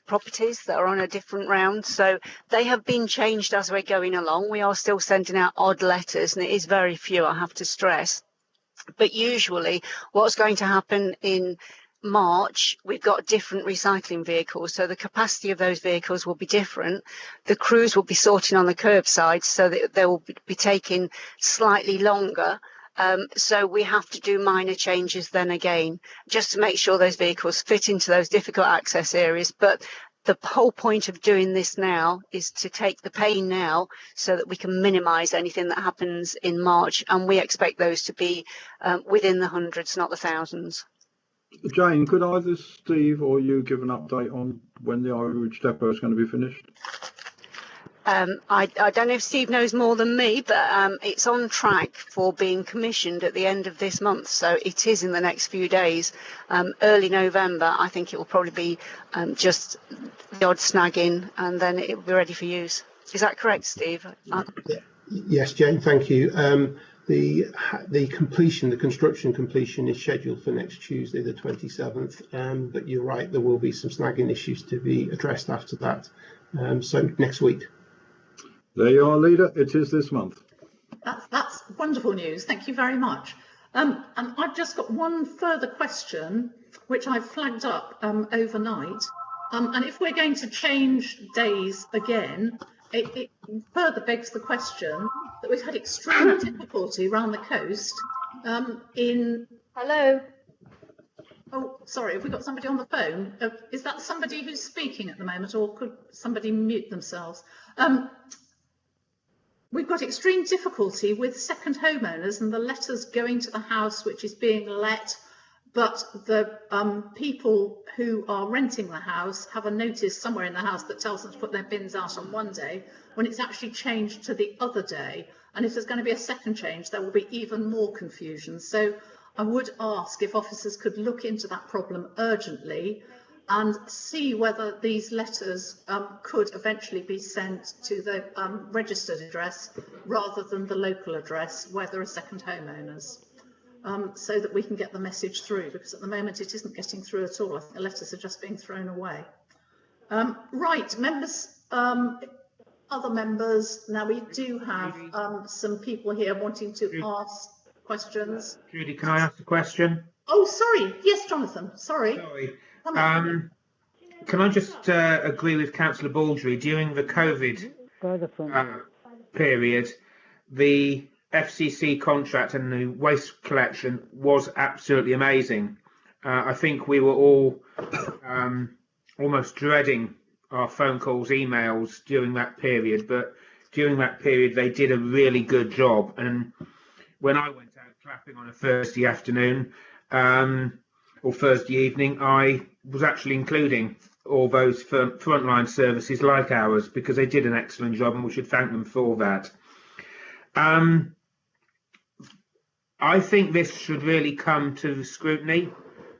S6: properties that are on a different round. So they have been changed as we're going along. We are still sending out odd letters, and it is very few, I have to stress. But usually what's going to happen in March, we've got different recycling vehicles, so the capacity of those vehicles will be different. The crews will be sorting on the curbside, so that they will be taking slightly longer. So we have to do minor changes then again, just to make sure those vehicles fit into those difficult access areas. But the whole point of doing this now is to take the pain now so that we can minimise anything that happens in March. And we expect those to be within the hundreds, not the thousands.
S11: Jane, could either Steve or you give an update on when the Irish depot is going to be finished?
S6: I don't know if Steve knows more than me, but it's on track for being commissioned at the end of this month. So it is in the next few days. Early November, I think it will probably be just the odd snagging, and then it will be ready for use. Is that correct, Steve?
S5: Yes, Jane, thank you. The completion, the construction completion, is scheduled for next Tuesday, the 27th. But you're right, there will be some snagging issues to be addressed after that. So next week.
S11: There you are, Leader. It is this month.
S1: That's wonderful news. Thank you very much. And I've just got one further question, which I've flagged up overnight. And if we're going to change days again, it further begs the question that we've had extreme difficulty around the coast in...
S12: Hello?
S1: Oh, sorry, have we got somebody on the phone? Is that somebody who's speaking at the moment, or could somebody mute themselves? We've got extreme difficulty with second homeowners and the letters going to the house which is being let, but the people who are renting the house have a notice somewhere in the house that tells them to put their bins out on one day when it's actually changed to the other day. And if there's going to be a second change, there will be even more confusion. So I would ask if officers could look into that problem urgently and see whether these letters could eventually be sent to the registered address rather than the local address where there are second homeowners, so that we can get the message through, because at the moment it isn't getting through at all. I think the letters are just being thrown away. Right, members, other members, now we do have some people here wanting to ask questions.
S2: Judy, can I ask a question?
S1: Oh, sorry. Yes, Jonathan, sorry.
S2: Can I just agree with Councillor Baldry? During the COVID period, the FCC contract and the waste collection was absolutely amazing. I think we were all almost dreading our phone calls, emails during that period, but during that period they did a really good job. And when I went out clapping on a Thursday afternoon, or Thursday evening, I was actually including all those frontline services like ours, because they did an excellent job and we should thank them for that. I think this should really come to scrutiny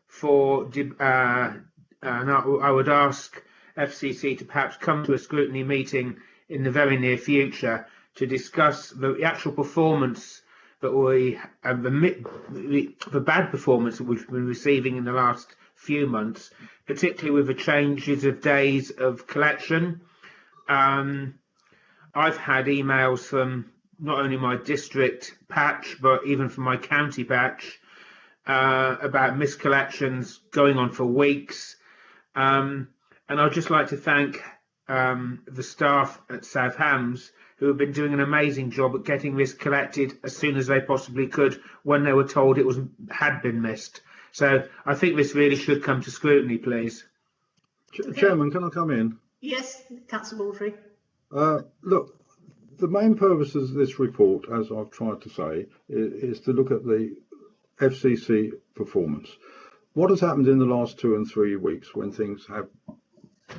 S2: for, and I would ask FCC to perhaps come to a scrutiny meeting in the very near future to discuss the actual performance that we the bad performance that we've been receiving in the last few months, particularly with the changes of days of collection. I've had emails from not only my district patch, but even from my county patch about miscollections going on for weeks. And I'd just like to thank the staff at South Hams, who have been doing an amazing job at getting this collected as soon as they possibly could when they were told it had been missed. So I think this really should come to scrutiny, please.
S11: Chairman, can I come in?
S1: Yes, Councillor Baldry.
S11: Look, the main purpose of this report, as I've tried to say, is to look at the FCC performance. What has happened in the last 2 and 3 weeks when things have...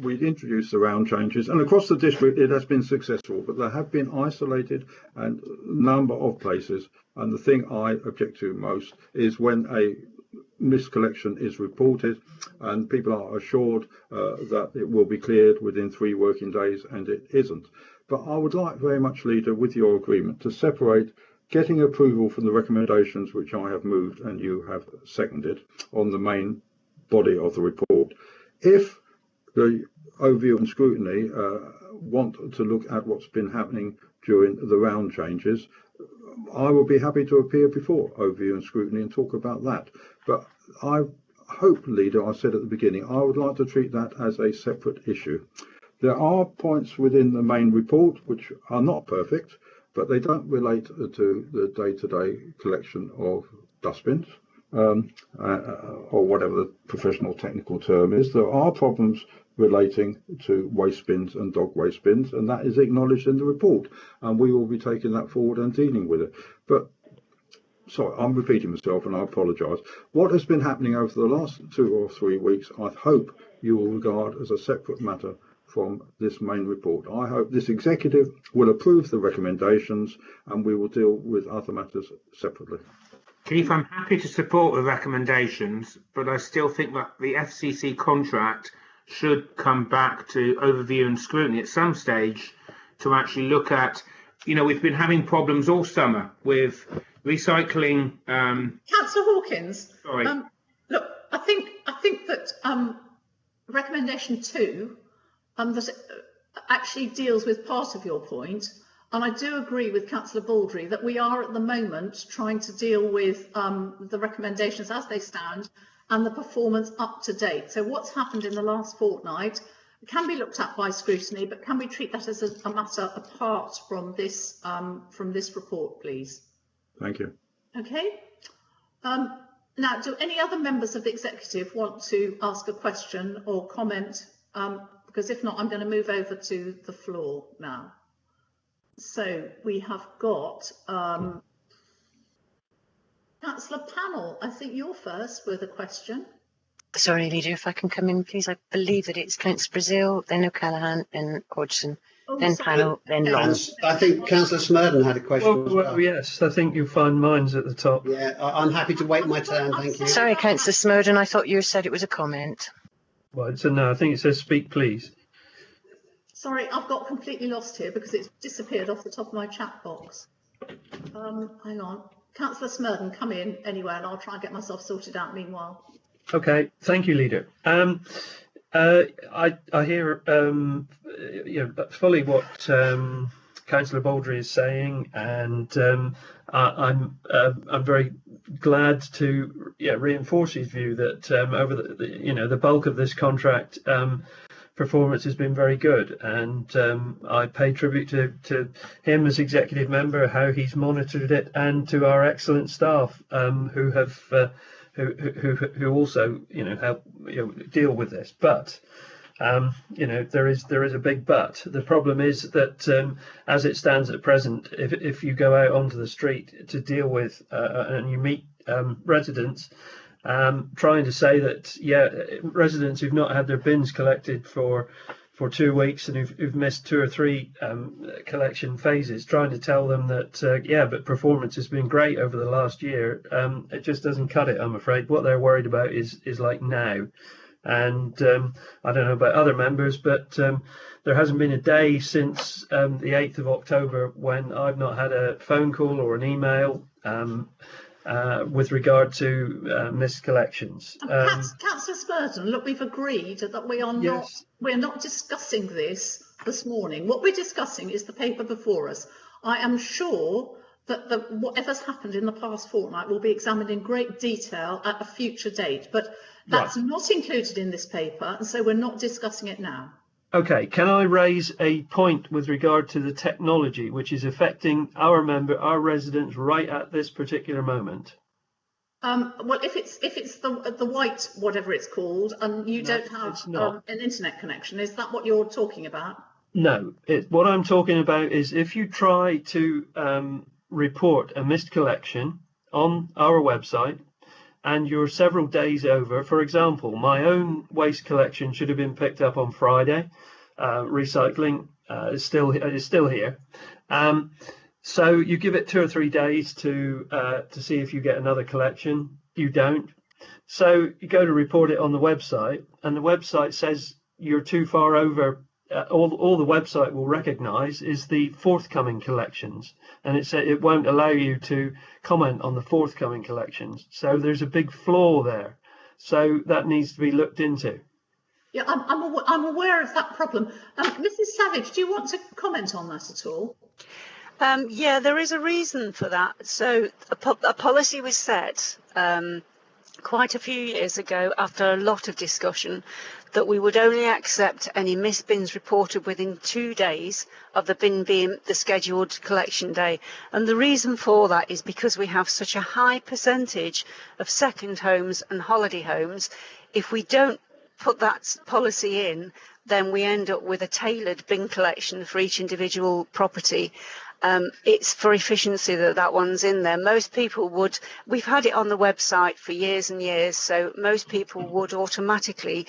S11: We've introduced the round changes, and across the district it has been successful, but there have been isolated and number of places, and the thing I object to most is when a miscollection is reported and people are assured that it will be cleared within 3 working days and it isn't. But I would like very much, Leader, with your agreement, to separate getting approval from the recommendations which I have moved and you have seconded on the main body of the report. If the overview and scrutiny want to look at what's been happening during the round changes, I will be happy to appear before overview and scrutiny and talk about that. But I hope, Leader, I said at the beginning, I would like to treat that as a separate issue. There are points within the main report which are not perfect, but they don't relate to the day-to-day collection of dustbins, or whatever the professional technical term is. There are problems relating to waste bins and dog waste bins, and that is acknowledged in the report, and we will be taking that forward and dealing with it. But sorry, I'm repeating myself and I apologise. What has been happening over the last 2 or 3 weeks, I hope you will regard as a separate matter from this main report. I hope this executive will approve the recommendations and we will deal with other matters separately.
S2: Chief, I'm happy to support the recommendations, but I still think that the FCC contract should come back to overview and scrutiny at some stage to actually look at we've been having problems all summer with recycling.
S1: Councillor Hawkins.
S2: Sorry.
S1: Look, I think that recommendation 2 that actually deals with part of your point, and I do agree with Councillor Baldry that we are at the moment trying to deal with the recommendations as they stand and the performance up to date. So what's happened in the last fortnight can be looked at by scrutiny, but can we treat that as a matter apart from this report, please?
S11: Thank you.
S1: Okay. Now, do any other members of the executive want to ask a question or comment? Because if not, I'm going to move over to the floor now. So we have got Councillor Pannell. I think you're first with a question.
S3: Sorry, Leader, if I can come in, please. I believe that it's Councillor Brazil, then O'Callaghan, then Hodgson, then Pannell, then Long.
S18: I think Councillor Smurden had a question.
S20: Well, yes, I think you'll find mine's at the top.
S18: Yeah, I'm happy to wait my turn, thank you.
S3: Sorry, Councillor Smurden, I thought you said it was a comment.
S20: Well, it's a no. I think it says speak, please.
S1: Sorry, I've got completely lost here because it's disappeared off the top of my chat box. Hang on. Councillor Smurden, come in anyway, and I'll try and get myself sorted out meanwhile.
S20: Okay, thank you, Leader. I hear fully what Councillor Baldry is saying, and I'm very glad to reinforce his view that over the bulk of this contract performance has been very good, and I pay tribute to him as executive member, how he's monitored it, and to our excellent staff who have who also help deal with this. But there is a big but. The problem is that as it stands at present, if you go out onto the street to deal with and you meet residents trying to say that residents who've not had their bins collected for 2 weeks and who've missed 2 or 3 collection phases, trying to tell them that but performance has been great over the last year, it just doesn't cut it, I'm afraid. What they're worried about is like now. And I don't know about other members, but there hasn't been a day since the 8th of October when I've not had a phone call or an email with regard to missed collections.
S1: Councillor Spurgeon, look, we've agreed that we are not discussing this morning. What we're discussing is the paper before us. I am sure that whatever's happened in the past fortnight will be examined in great detail at a future date, but that's not included in this paper, and so we're not discussing it now.
S20: Okay, can I raise a point with regard to the technology which is affecting our residents right at this particular moment?
S1: Well, if it's the white whatever it's called, and you don't have an internet connection, is that what you're talking about?
S20: No, what I'm talking about is if you try to report a missed collection on our website and you're several days over, for example, my own waste collection should have been picked up on Friday. Recycling is still here. So you give it 2 or 3 days to see if you get another collection. You don't. So you go to report it on the website, and the website says you're too far over. All the website will recognise is the forthcoming collections, and it won't allow you to comment on the forthcoming collections. So there's a big flaw there. So that needs to be looked into.
S1: Yeah, I'm aware of that problem. Mrs. Savage, do you want to comment on that at all?
S6: Yeah, there is a reason for that. So a policy was set quite a few years ago after a lot of discussion that we would only accept any missed bins reported within 2 days of the bin being the scheduled collection day. And the reason for that is because we have such a high percentage of second homes and holiday homes. If we don't put that policy in, then we end up with a tailored bin collection for each individual property. It's for efficiency that one's in there. Most people would, we've had it on the website for years and years, so most people would automatically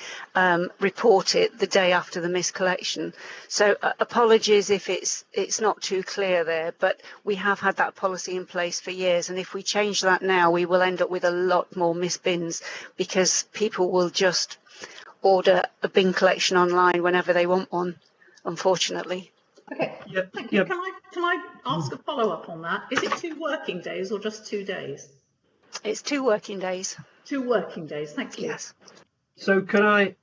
S6: report it the day after the missed collection. So apologies if it's not too clear there, but we have had that policy in place for years, and if we change that now, we will end up with a lot more missed bins because people will just order a bin collection online whenever they want one, unfortunately.
S1: Okay.
S20: Yeah,
S1: Thank
S20: yeah.
S1: you. Can I ask a follow up on that? Is it 2 working days or just 2 days?
S6: It's 2 working days.
S1: 2 working days. Thank you.
S6: Yes.
S20: So can I?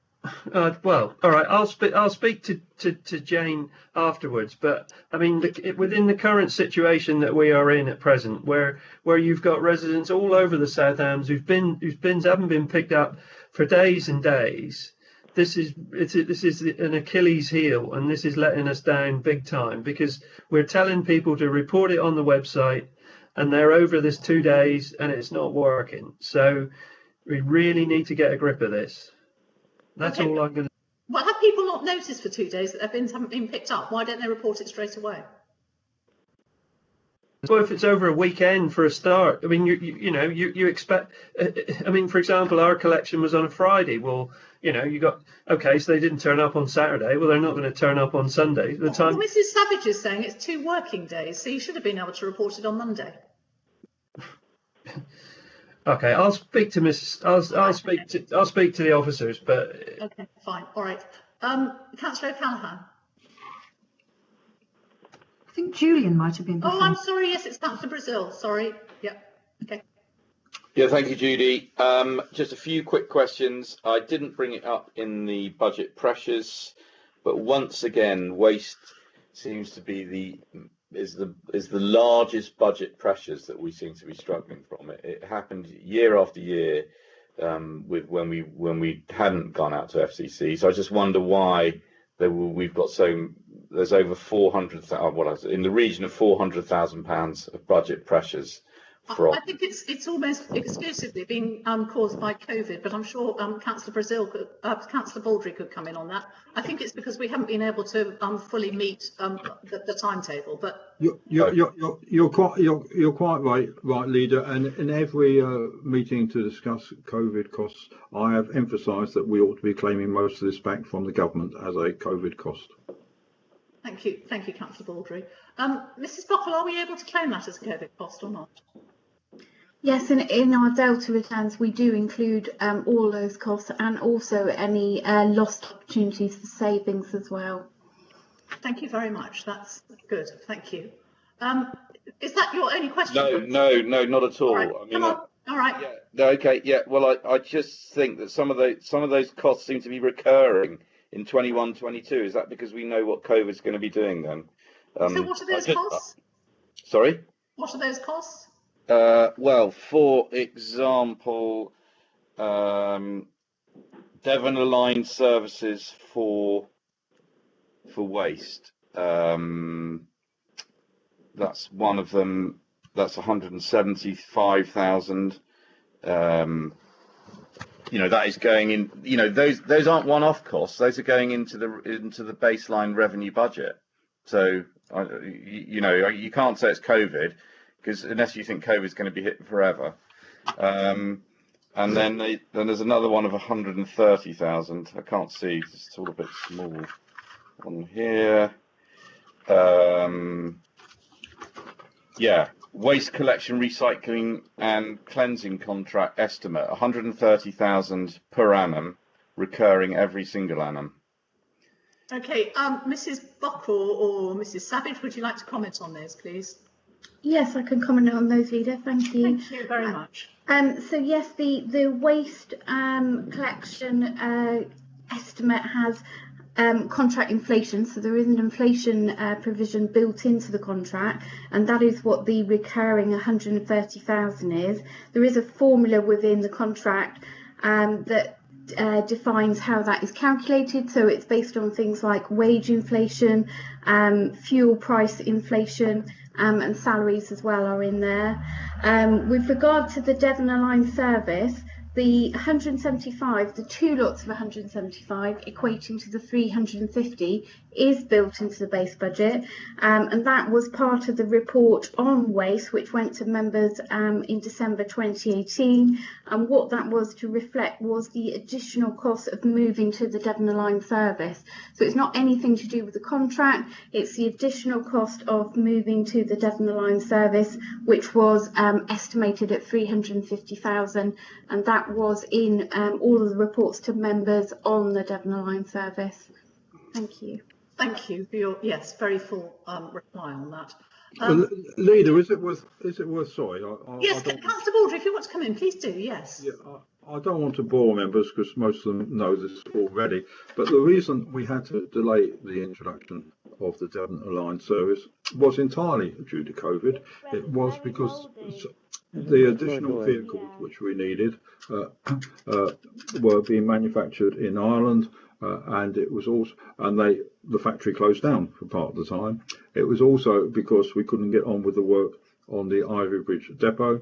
S20: Well, all right. I'll speak to Jane afterwards. But I mean, within the current situation that we are in at present, where you've got residents all over the South Hams whose bins haven't been picked up for days and days. This is an Achilles heel, and this is letting us down big time, because we're telling people to report it on the website, and they're over this 2 days and it's not working. So we really need to get a grip of this. That's all I'm going to.
S1: Well, have people not noticed for 2 days that their bins haven't been picked up? Why don't they report it straight away?
S20: Well, if it's over a weekend for a start, I mean, you expect. I mean, for example, our collection was on a Friday. Well, you got okay, so they didn't turn up on Saturday. Well, they're not going to turn up on Sunday. The time.
S1: Well, Mrs. Savage is saying it's 2 working days, so you should have been able to report it on Monday.
S20: Okay, I'll speak to Mrs. I'll speak to the officers, but.
S1: Okay, fine, all right. Councillor O'Callaghan.
S8: I think Julian might have been before.
S1: Oh, I'm sorry. Yes, it's Councillor Brazil. Sorry. Yep. Okay.
S16: Yeah, thank you, Judy. Just a few quick questions. I didn't bring it up in the budget pressures, but once again, waste seems to be the largest budget pressures that we seem to be struggling from. It happened year after year with when we hadn't gone out to FCC. So I just wonder why we've got there's over 400,000, in the region of £400,000 of budget pressures.
S1: I think it's almost exclusively been caused by COVID, but I'm sure Councillor Baldry could come in on that. I think it's because we haven't been able to fully meet the timetable. But
S11: you're quite right, Leader. And in every meeting to discuss COVID costs, I have emphasised that we ought to be claiming most of this back from the government as a COVID cost.
S1: Thank you, Councillor Baldry. Mrs. Buckle, are we able to claim that as a COVID cost or not?
S13: Yes, and in our Delta returns, we do include all those costs and also any lost opportunities for savings as well.
S1: Thank you very much. That's good. Thank you. Is that your only question?
S16: No, not at all.
S1: All right.
S16: I mean,
S1: come on. All right.
S16: Yeah, no, okay, yeah. Well, I just think that some of those costs seem to be recurring in 21-22. Is that because we know what COVID's going to be doing then?
S1: So what are those costs?
S16: Sorry?
S1: What are those costs?
S16: Well, for example, Devon aligned services for waste. That's one of them. That's 175,000. That is going in. Those aren't one-off costs. Those are going into the baseline revenue budget. So you can't say it's COVID, because unless you think COVID is going to be hit forever. And then there's another one of 130,000. I can't see. It's all a bit small on here. Yeah, waste collection, recycling, and cleansing contract estimate 130,000 per annum, recurring every single annum.
S1: Okay, Mrs. Buckle or Mrs. Savage, would you like to comment on those, please?
S13: Yes, I can comment on those, Leader. Thank you.
S1: Thank you very much.
S13: So yes, the waste collection estimate has contract inflation, so there is an inflation provision built into the contract, and that is what the recurring 130,000 is. There is a formula within the contract that defines how that is calculated, so it's based on things like wage inflation, fuel price inflation, and salaries as well are in there. With regard to the Devon Aligned service, the 175, the 2 lots of 175 equating to the 350 is built into the base budget, and that was part of the report on waste which went to members in December 2018, and what that was to reflect was the additional cost of moving to the Devon Aligned service. So it's not anything to do with the contract, it's the additional cost of moving to the Devon Aligned service, which was estimated at 350,000, and that was in all of the reports to members on the Devon Aligned service. Thank you.
S1: Thank you for your, yes, very full reply on that.
S11: Leader, is it worth? Sorry,
S1: Yes, Councillor Baldry, if you want to come in, please do. Yes.
S11: Yeah, I don't want to bore members because most of them know this already. But the reason we had to delay the introduction of the Devon Aligned Service was entirely due to COVID. It was because the additional vehicles which we needed were being manufactured in Ireland, and it was also, and the factory closed down for part of the time. It was also because we couldn't get on with the work on the Ivy Bridge depot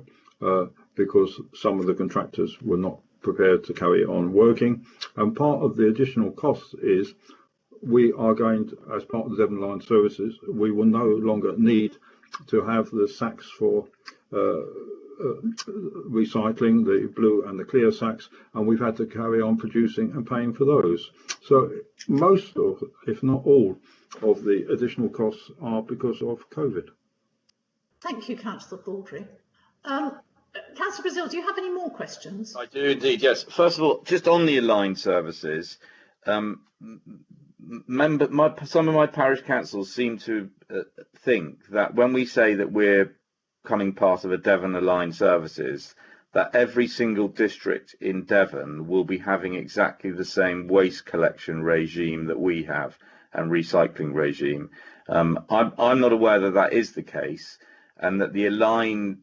S11: because some of the contractors were not prepared to carry on working. And part of the additional cost is we are going to, as part of the Devon Line services, we will no longer need to have the sacks for recycling, the blue and the clear sacks, and we've had to carry on producing and paying for those. So most of, if not all, of the additional costs are because of COVID.
S1: Thank you, Councillor Baldry. Councillor Brazil, do you have any more questions?
S16: I do indeed, yes. First of all, just on the aligned services, some of my parish councils seem to think that when we say that we're becoming part of a Devon aligned services, that every single district in Devon will be having exactly the same waste collection regime that we have and recycling regime. I'm not aware that that is the case, and that the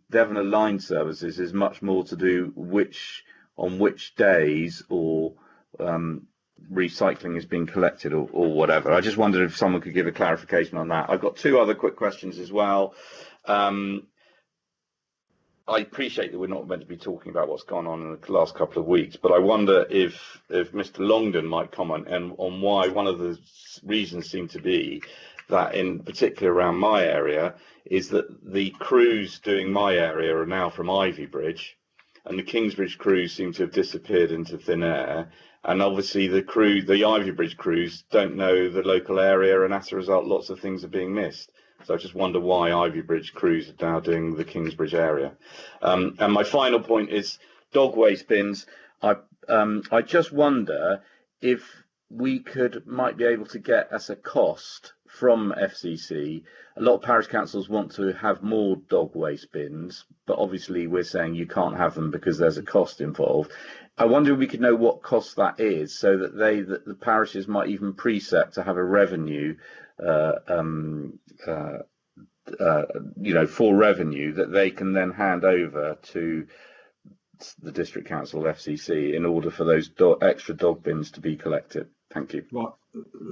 S16: Devon aligned services is much more to do on which days or recycling is being collected or whatever. I just wondered if someone could give a clarification on that. I've got two other quick questions as well. I appreciate that we're not meant to be talking about what's gone on in the last couple of weeks, but I wonder if Mr. Longdon might comment on why one of the reasons seem to be that, in particular around my area, is that the crews doing my area are now from Ivy Bridge, and the Kingsbridge crews seem to have disappeared into thin air. And obviously the Ivy Bridge crews don't know the local area, and as a result, lots of things are being missed. So I just wonder why Ivy Bridge crews are now doing the Kingsbridge area. And my final point is dog waste bins. I just wonder if we might be able to get as a cost from FCC. A lot of parish councils want to have more dog waste bins, but obviously we're saying you can't have them because there's a cost involved. I wonder if we could know what cost that is, so that the parishes might even preset to have a revenue, for revenue that they can then hand over to the district council, FCC, in order for those extra dog bins to be collected. Thank you.
S11: Right.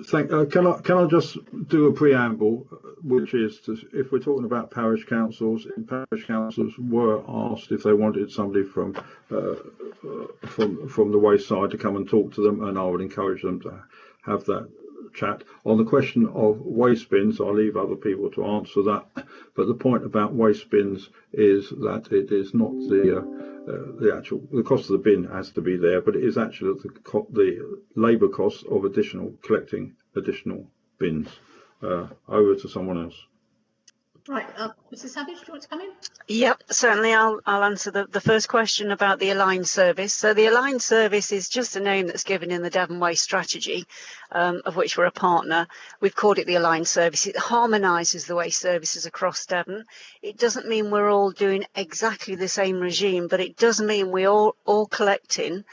S11: Can I just do a preamble, which is if we're talking about parish councils, parish councils were asked if they wanted somebody from the waste side to come and talk to them, and I would encourage them to have that chat. On the question of waste bins, I'll leave other people to answer that. But the point about waste bins is that it is not the cost of the bin has to be there, but it is actually the labour costs of collecting additional bins. Over to someone else.
S1: Right, Mrs. Savage, do you want to come in?
S6: Yep, certainly. I'll answer the first question about the aligned service. So the aligned service is just a name that's given in the Devon Waste strategy, of which we're a partner. We've called it the aligned service. It harmonises the waste services across Devon. It doesn't mean we're all doing exactly the same regime, but it does mean we're all collecting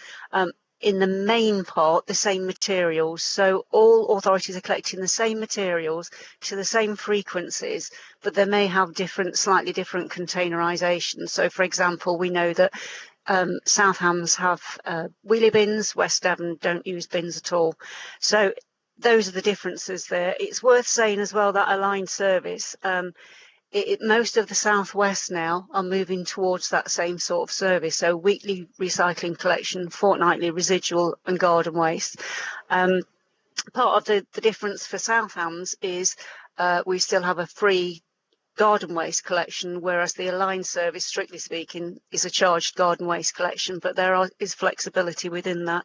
S6: in the main part, the same materials. So all authorities are collecting the same materials to the same frequencies, but they may have slightly different containerisation. So, for example, we know that South Hams have wheelie bins, West Devon don't use bins at all. So those are the differences there. It's worth saying as well that aligned service, most of the Southwest now are moving towards that same sort of service. So weekly recycling collection, fortnightly residual and garden waste. Part of the difference for South Hams is we still have a free garden waste collection, whereas the aligned service, strictly speaking, is a charged garden waste collection, but there is flexibility within that.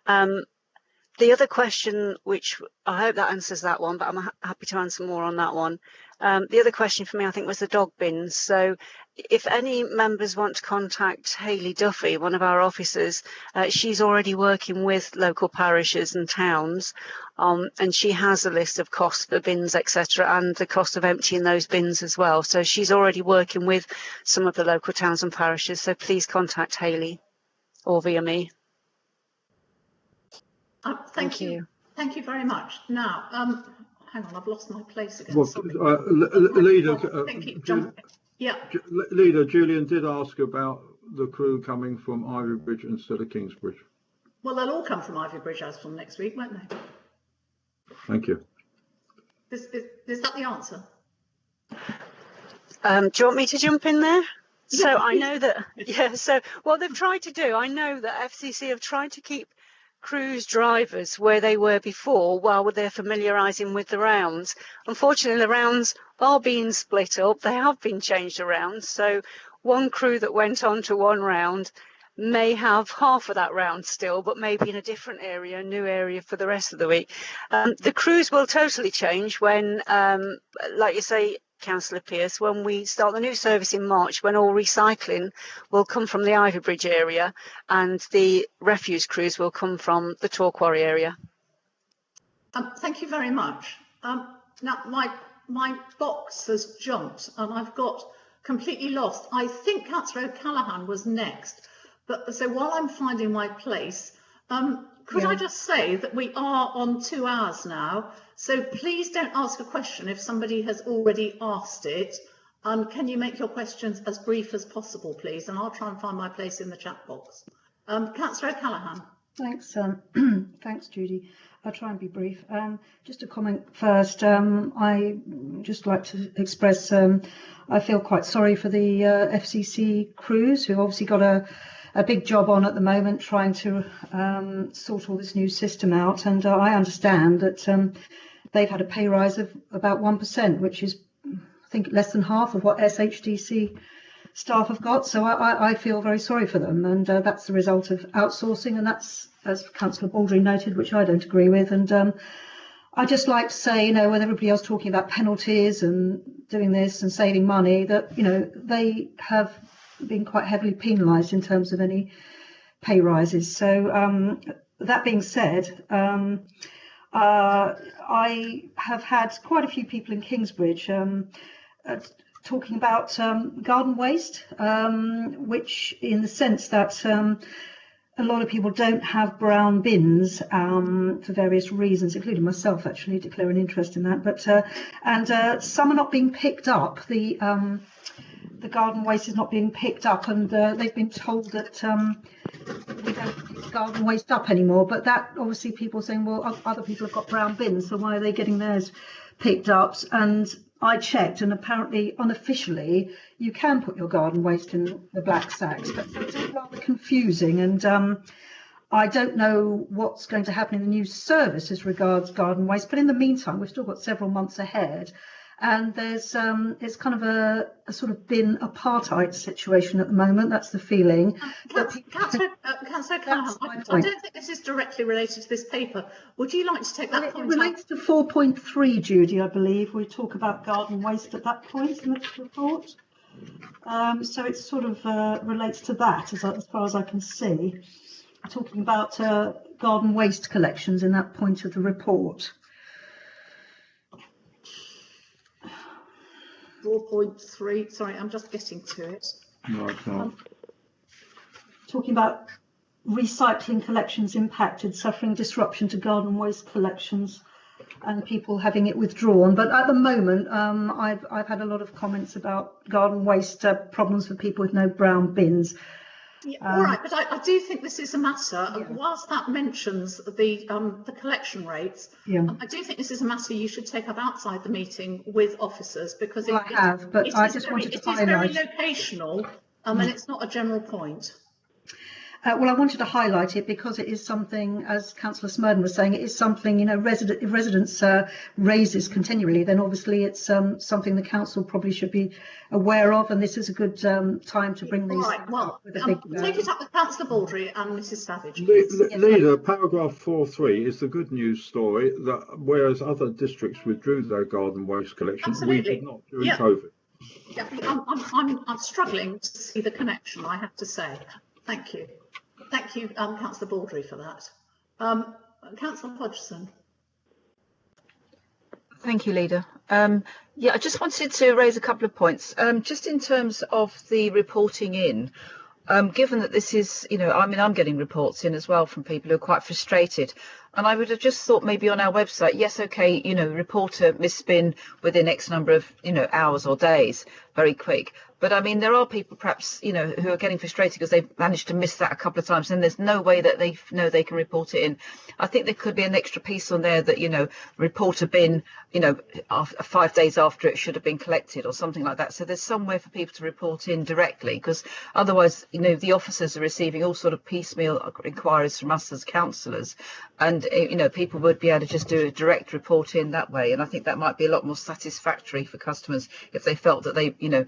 S6: The other question, which I hope that answers that one, but I'm happy to answer more on that one. The other question for me, I think, was the dog bins. So if any members want to contact Hayley Duffy, one of our officers, she's already working with local parishes and towns, and she has a list of costs for bins, etc., and the cost of emptying those bins as well. So she's already working with some of the local towns and parishes. So please contact Hayley or via me.
S1: Thank you. Thank you very much. Now, hang on, I've lost my place again.
S11: Well, Leader, Julian did ask about the crew coming from Ivybridge instead of Kingsbridge.
S1: Well, they'll all come from Ivybridge as from next week, won't they?
S11: Thank you.
S1: Is that the answer?
S6: Do you want me to jump in there?
S1: Yeah,
S6: So I know that, yeah, so what they've tried to do, I know that FCC have tried to keep cruise drivers where they were before while they're familiarising with the rounds. Unfortunately, the rounds are being split up. They have been changed around. So one crew that went on to one round may have half of that round still, but maybe in a different area, a new area for the rest of the week. The crews will totally change when, like you say, Councillor Pearce, when we start the new service in March, when all recycling will come from the Ivybridge area and the refuse crews will come from the Torquay area.
S1: Thank you very much. Now, my box has jumped and I've got completely lost. I think Councillor O'Callaghan was next, but so while I'm finding my place, could I just say that we are on 2 hours now, so please don't ask a question if somebody has already asked it. Can you make your questions as brief as possible, please? And I'll try and find my place in the chat box. Councillor O'Callaghan.
S8: Thanks, thanks, Judy. I'll try and be brief. Just a comment first. I just like to express I feel quite sorry for the FCC crews who've obviously got a big job on at the moment trying to sort all this new system out. And I understand that they've had a pay rise of about 1%, which is, I think, less than half of what SHDC staff have got. So I feel very sorry for them. And that's the result of outsourcing. And that's, as Councillor Baldry noted, which I don't agree with. And I just like to say, you know, with everybody else talking about penalties and doing this and saving money, that, you know, they have been quite heavily penalised in terms of any pay rises. So that being said, I have had quite a few people in Kingsbridge talking about garden waste, which in the sense that a lot of people don't have brown bins for various reasons, including myself actually declare an interest in that. But and some are not being picked up. The garden waste is not being picked up, and they've been told that we don't pick garden waste up anymore. But that obviously people are saying, well, other people have got brown bins, so why are they getting theirs picked up? And I checked, and apparently unofficially you can put your garden waste in the black sacks, but it's rather confusing. And I don't know what's going to happen in the new service as regards garden waste, but in the meantime we've still got several months ahead. And there's it's kind of a sort of bin apartheid situation at the moment. That's the feeling.
S1: Councillor O'Callaghan, I don't think this is directly related to this paper. Would you like to take that point?
S8: It relates to 4.3, Judy, I believe. We talk about garden waste at that point in the report. So it sort of relates to that as far as I can see. Talking about garden waste collections in that point of the report.
S1: 4.3, sorry, I'm just getting to it.
S8: Talking about recycling collections impacted, suffering disruption to garden waste collections and people having it withdrawn. But at the moment, I've had a lot of comments about garden waste problems for people with no brown bins.
S1: Yeah, all right, but I do think this is a matter, whilst that mentions the collection rates, I do think this is a matter you should take up outside the meeting with officers, because it is very locational and it's not a general point.
S8: Well, I wanted to highlight it because it is something, as Councillor Smurden was saying, it is something, you know, if residents raises continually, then obviously it's something the council probably should be aware of, and this is a good time to bring these.
S1: Right, well, take it up with Councillor Baldry and Mrs Savage.
S11: Leader, paragraph 4.3 is the good news story that whereas other districts withdrew their garden waste collection, we did not during COVID.
S1: Yeah, I'm struggling to see the connection, I have to say. Thank you. Thank you, Councillor Baldry, for that. Councillor Hodgson.
S10: Thank you, Leader. Yeah, I just wanted to raise a couple of points. Just in terms of the reporting in, given that this is, I mean, I'm getting reports in as well from people who are quite frustrated. And I would have just thought maybe on our website, yes, okay, reporter misspin within X number of, hours or days, very quick. But I mean, there are people perhaps, who are getting frustrated because they've managed to miss that a couple of times and there's no way that they know they can report it in. I think there could be an extra piece on there that, reporter bin, 5 days after it should have been collected or something like that. So there's somewhere for people to report in directly, because otherwise, the officers are receiving all sort of piecemeal inquiries from us as councillors. And, people would be able to just do a direct report in that way. And I think that might be a lot more satisfactory for customers if they felt that they, you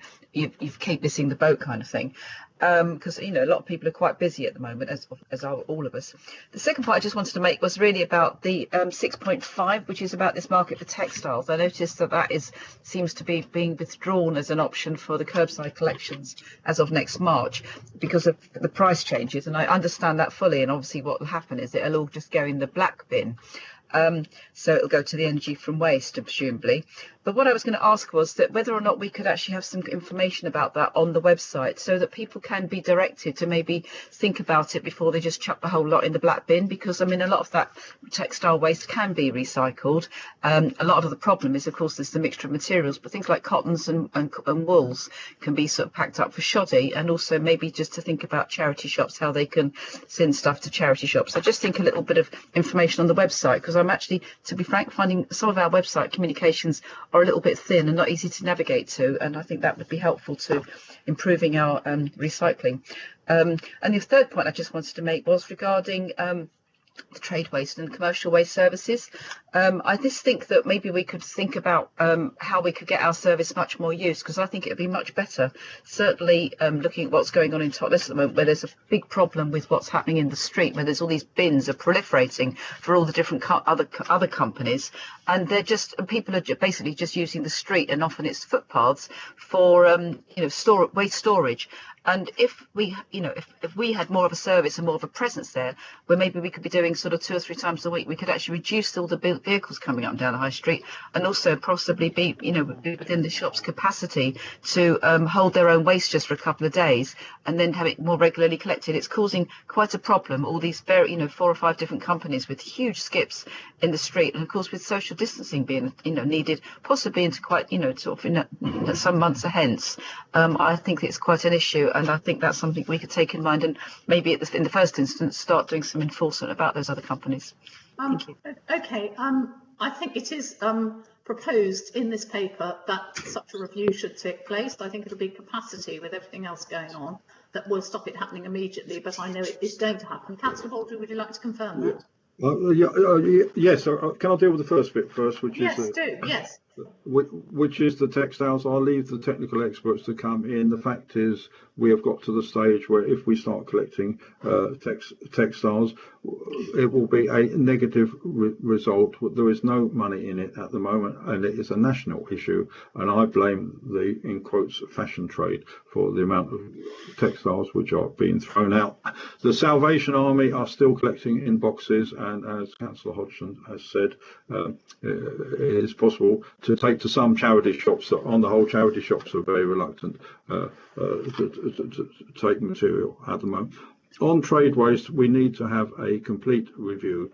S10: keep missing the boat kind of thing. Because a lot of people are quite busy at the moment, as are all of us. The second point I just wanted to make was really about the 6.5, which is about this market for textiles. I noticed that seems to be being withdrawn as an option for the curbside collections as of next March because of the price changes, and I understand that fully. And obviously, what will happen is it'll all just go in the black bin. So it'll go to the energy from waste, presumably. But what I was going to ask was that whether or not we could actually have some information about that on the website so that people can be directed to maybe think about it before they just chuck the whole lot in the black bin, because I mean, a lot of that textile waste can be recycled. A lot of the problem is, of course, there's the mixture of materials, but things like cottons and wools can be sort of packed up for shoddy, and also maybe just to think about charity shops, how they can send stuff to charity shops. I just think a little bit of information on the website, because I'm actually, to be frank, finding some of our website communications are a little bit thin and not easy to navigate to, and I think that would be helpful to improving our recycling. And the third point I just wanted to make was regarding the trade waste and commercial waste services. I just think that maybe we could think about how we could get our service much more use, because I think it would be much better. Certainly looking at what's going on in Totnes at the moment, where there's a big problem with what's happening in the street, where there's all these bins are proliferating for all the different other companies, and they're just, people are basically just using the street and often it's footpaths for waste storage. And if we, if we had more of a service and more of a presence there, where maybe we could be doing sort of 2 or 3 times a week, we could actually reduce all the vehicles coming up and down the high street, and also possibly be, within the shop's capacity to hold their own waste just for a couple of days, and then have it more regularly collected. It's causing quite a problem. All these very, 4 or 5 different companies with huge skips in the street, and of course with social distancing being, needed, possibly into quite, sort of in some months hence. I think it's quite an issue. And I think that's something we could take in mind, and maybe in the first instance start doing some enforcement about those other companies. Thank you.
S1: Okay, I think it is proposed in this paper that such a review should take place. I think it'll be capacity with everything else going on that will stop it happening immediately, but I know it is going to happen. Councillor Baldry, would you like to confirm that?
S11: Yes, can I deal with the first bit first, which
S1: yes,
S11: is
S1: yes.
S11: Which is the textiles. I'll leave the technical experts to come in. The fact is, we have got to the stage where if we start collecting textiles, it will be a negative result. There is no money in it at the moment, and it is a national issue. And I blame the, in quotes, fashion trade for the amount of textiles which are being thrown out. The Salvation Army are still collecting in boxes, and as Councillor Hodgson has said, it is possible to take to some charity shops. On the whole, charity shops are very reluctant to take material at the moment. On trade waste, we need to have a complete review.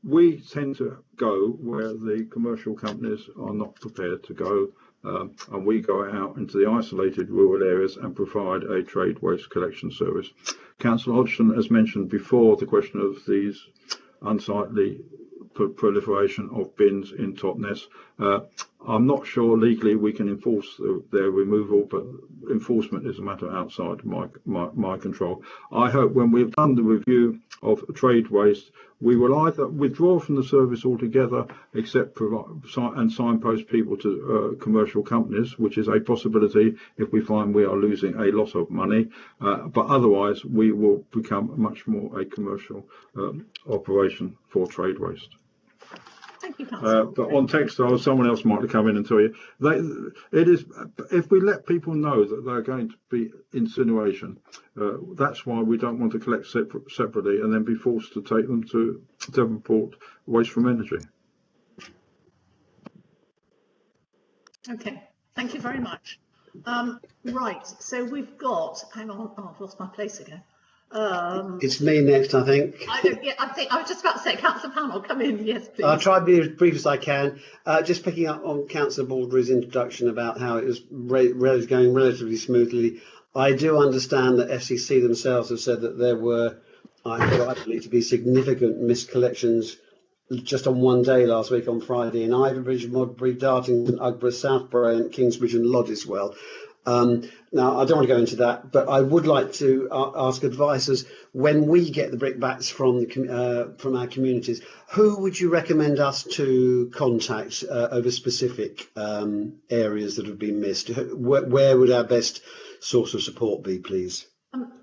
S11: We tend to go where the commercial companies are not prepared to go, and we go out into the isolated rural areas and provide a trade waste collection service. Councillor Hodgson has mentioned before the question of these unsightly proliferation of bins in Totnes. I'm not sure legally we can enforce their removal, but enforcement is a matter outside my control. I hope when we've done the review of trade waste, we will either withdraw from the service altogether, except and signpost people to commercial companies, which is a possibility if we find we are losing a lot of money. But otherwise, we will become much more a commercial operation for trade waste.
S1: Thank you, Councillor.
S11: But on textiles, someone else might come in and tell you. It is, if we let people know that they're going to be incineration, that's why we don't want to collect separately and then be forced to take them to Devonport Waste from Energy.
S1: Okay, thank you very much. Right, so we've got, hang on, oh, I've lost my place again.
S18: It's me next, I think.
S1: I think I was just about to say, Councillor Panel, come in, yes, please.
S18: I'll try to be as brief as I can. Just picking up on Councillor Baldry's introduction about how it was going relatively smoothly. I do understand that FCC themselves have said that there were, I believe, to be significant miscollections just on one day last week on Friday in Iverbridge, Modbury, Dartington, Ugborough, Southbury and Kingsbridge and Loddiswell. Now, I don't want to go into that, but I would like to ask advisors, when we get the brickbats from our communities, who would you recommend us to contact over specific areas that have been missed? Where would our best source of support be, please?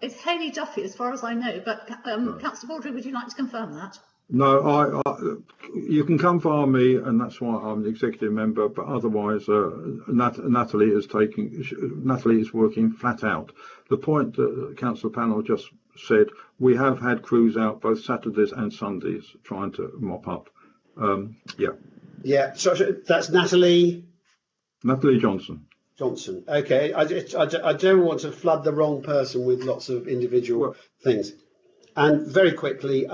S1: It's Hayley Duffy, as far as I know, but Councillor Baldry, would you like to confirm that?
S11: No, you can come via me, and that's why I'm the executive member. But otherwise, Natalie is working flat out. The point that Councillor Panel just said, we have had crews out both Saturdays and Sundays trying to mop up.
S18: Yeah. So that's Natalie.
S11: Natalie Johnson.
S18: Johnson. Okay. I don't want to flood the wrong person with lots of individual things. And very quickly.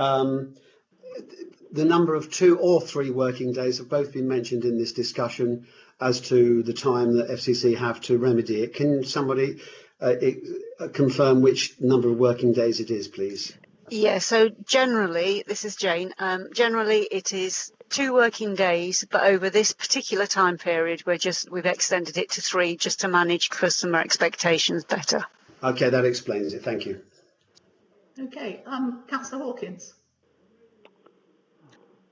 S18: The number of 2 or 3 working days have both been mentioned in this discussion as to the time that FCC have to remedy it. Can somebody confirm which number of working days it is, please?
S6: Yeah, so generally, this is Jane, generally it is 2 working days, but over this particular time period, we've extended it to 3 just to manage customer expectations better.
S18: Okay, that explains it. Thank you.
S1: Okay, Councillor Hawkins.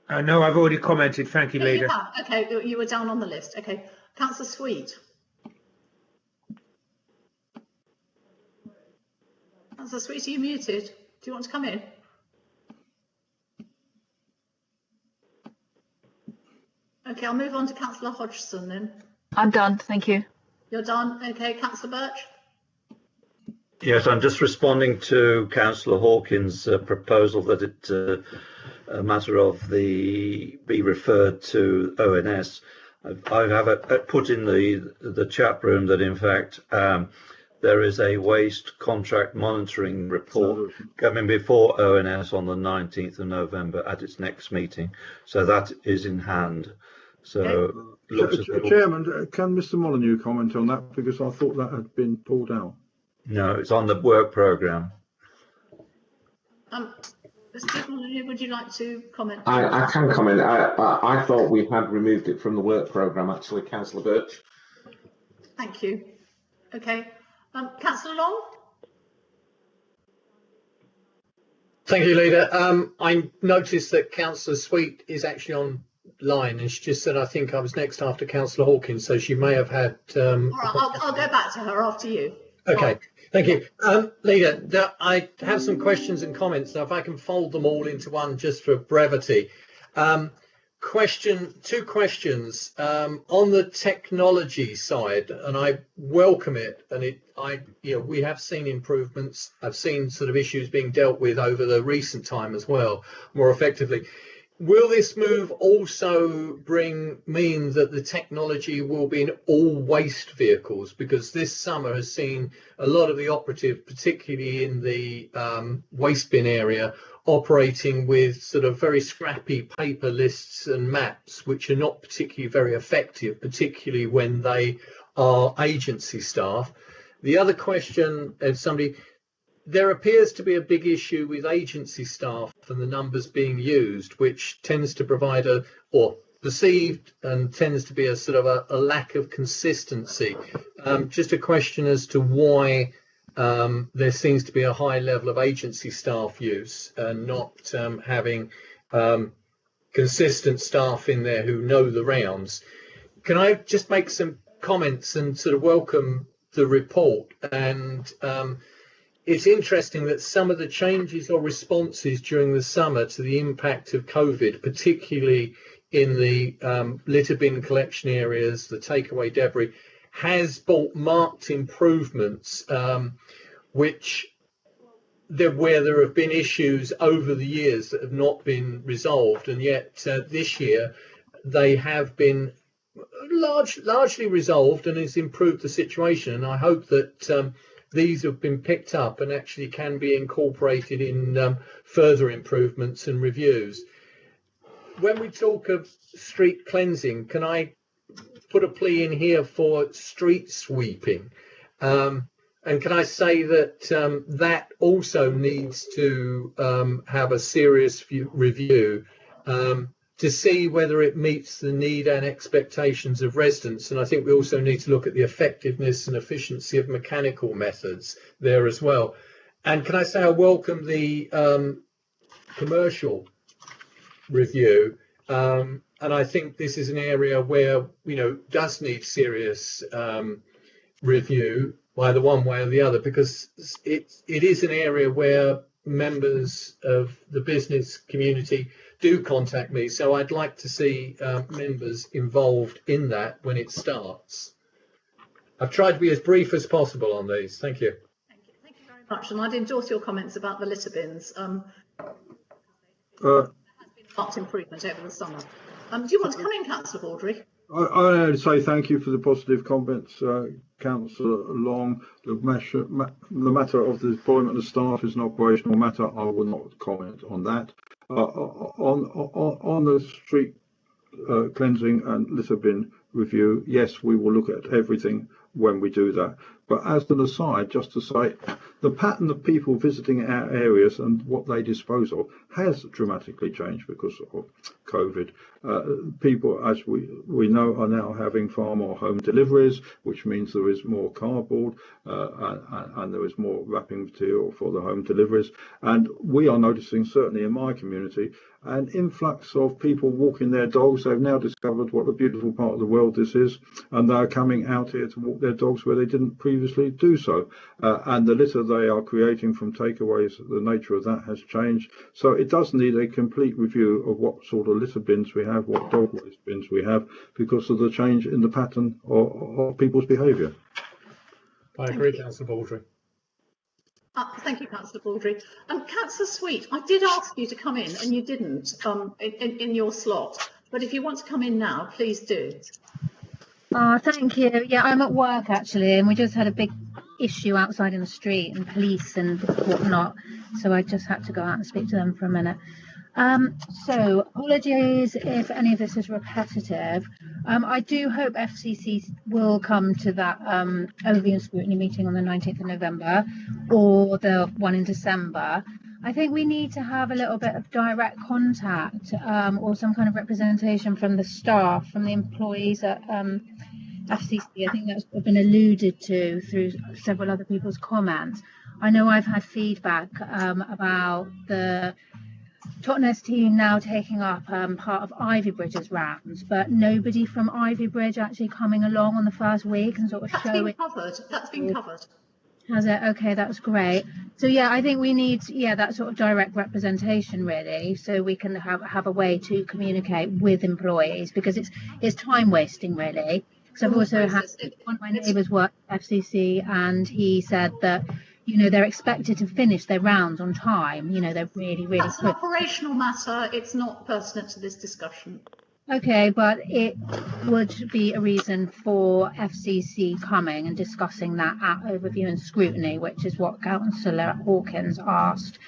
S2: No, I've already commented. Thank you, Leader.
S1: Okay, you were down on the list. Okay, Councillor Sweet. Councillor Sweet, are you muted? Do you want to come in? Okay, I'll move on to Councillor Hodgson then.
S10: I'm done, thank you.
S1: You're done. Okay, Councillor Birch.
S15: Yes, I'm just responding to Councillor Hawkins' proposal that it a matter of be referred to ONS. I have put in the chat room that in fact there is a waste contract monitoring report coming before ONS on the 19th of November at its next meeting, so that is in hand. So,
S11: Chairman, can Mr. Molyneux comment on that, because I thought that had been pulled out?
S15: No, it's on the work programme.
S1: Mr. Molyneux, would you like to comment?
S7: I can comment. I thought we had removed it from the work programme, actually, Councillor Birch.
S1: Thank you. Okay. Councillor Long?
S22: Thank you, Leader. I noticed that Councillor Sweet is actually online, and she just said, I think I was next after Councillor Hawkins, so she may have had...
S1: All right, I'll go back to her after you.
S22: Okay, thank you. Leader, I have some questions and comments. Now, if I can fold them all into one just for brevity. Two questions on the technology side, and I welcome it. And we have seen improvements. I've seen sort of issues being dealt with over the recent time as well, more effectively. Will this move also mean that the technology will be in all waste vehicles? Because this summer has seen a lot of the operative, particularly in the waste bin area, operating with sort of very scrappy paper lists and maps, which are not particularly very effective, particularly when they are agency staff. The other question, there appears to be a big issue with agency staff and the numbers being used, which tends to provide perceived and tends to be a sort of a lack of consistency. Just a question as to why there seems to be a high level of agency staff use and not having consistent staff in there who know the rounds. Can I just make some comments and sort of welcome the report? And it's interesting that some of the changes or responses during the summer to the impact of COVID, particularly in the litter bin collection areas, the takeaway debris, has brought marked improvements, which where there have been issues over the years that have not been resolved, and yet this year they have been largely resolved and has improved the situation. And I hope that these have been picked up and actually can be incorporated in further improvements and reviews. When we talk of street cleansing, can I put a plea in here for street sweeping? And can I say that that also needs to have a serious review to see whether it meets the need and expectations of residents. And I think we also need to look at the effectiveness and efficiency of mechanical methods there as well. And can I say I welcome the commercial review. And I think this is an area where, does need serious review, either one way or the other, because it is an area where members of the business community do contact me. So I'd like to see members involved in that when it starts. I've tried to be as brief as possible on these. Thank you.
S1: Thank you very much. And I'd endorse your comments about the litter bins. There has been marked improvement over the summer. Do you want to come in, Councillor Baldry?
S11: I say thank you for the positive comments, Councillor Long. The matter of the deployment of staff is an operational matter. I will not comment on that. On the street cleansing and litter bin review, yes, we will look at everything when we do that. But as an aside, just to say, the pattern of people visiting our areas and what they dispose of has dramatically changed because of COVID. People, as we know, are now having far more home deliveries, which means there is more cardboard and there is more wrapping material for the home deliveries. And we are noticing, certainly in my community, an influx of people walking their dogs. They've now discovered what a beautiful part of the world this is, and they're coming out here to walk their dogs where they didn't previously do so. And the litter they are creating from takeaways, the nature of that has changed. So it does need a complete review of what sort of litter bins we have, what dog waste bins we have, because of the change in the pattern of people's behaviour.
S22: I agree, Councillor Baldry.
S1: Thank you, Councillor Baldry. Councillor Sweet, I did ask you to come in and you didn't in your slot. But if you want to come in now, please do.
S14: Thank you. Yeah, I'm at work actually, and we just had a big issue outside in the street and police and whatnot. So I just had to go out and speak to them for a minute. So apologies if any of this is repetitive. I do hope FCC will come to that overview and scrutiny meeting on the 19th of November or the one in December. I think we need to have a little bit of direct contact or some kind of representation from the staff, from the employees at FCC. I think that's been alluded to through several other people's comments. I know I've had feedback about the Totnes team now taking up part of Ivy Bridge's rounds, but nobody from Ivy Bridge actually coming along on the first week and sort of showing.
S1: That's been covered.
S14: Has it? Okay, that's great. So yeah, I think we need that sort of direct representation really, so we can have a way to communicate with employees, because it's time wasting really. So I've also had one of my neighbours work at FCC, and he said that they're expected to finish their rounds on time. They're really
S1: That's an operational matter. It's not pertinent to this discussion.
S14: Okay, but it would be a reason for FCC coming and discussing that at overview and scrutiny, which is what Councillor Hawkins asked.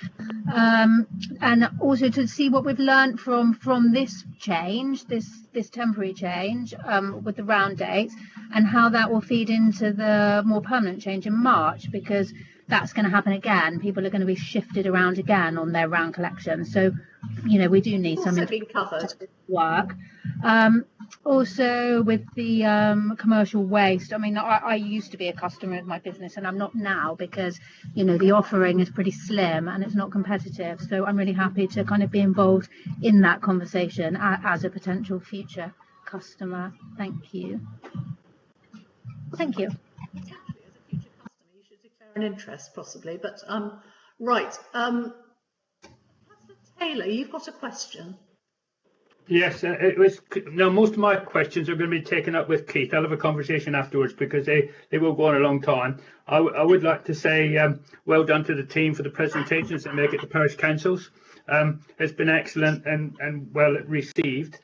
S14: And also to see what we've learned from this change, this temporary change with the round dates, and how that will feed into the more permanent change in March, because that's going to happen again. People are going to be shifted around again on their round collection. So, we do need something
S1: being covered.
S14: Work. Also with the commercial waste, I used to be a customer of my business, and I'm not now, because the offering is pretty slim and it's not competitive. So I'm really happy to kind of be involved in that conversation as a potential future customer. Thank you. Thank you.
S1: An interest possibly, but right. Taylor, you've got a question.
S9: Yes, it was. Now, most of my questions are going to be taken up with Keith. I'll have a conversation afterwards because they will go on a long time. I would like to say well done to the team for the presentations that make it to parish councils. It's been excellent and well received.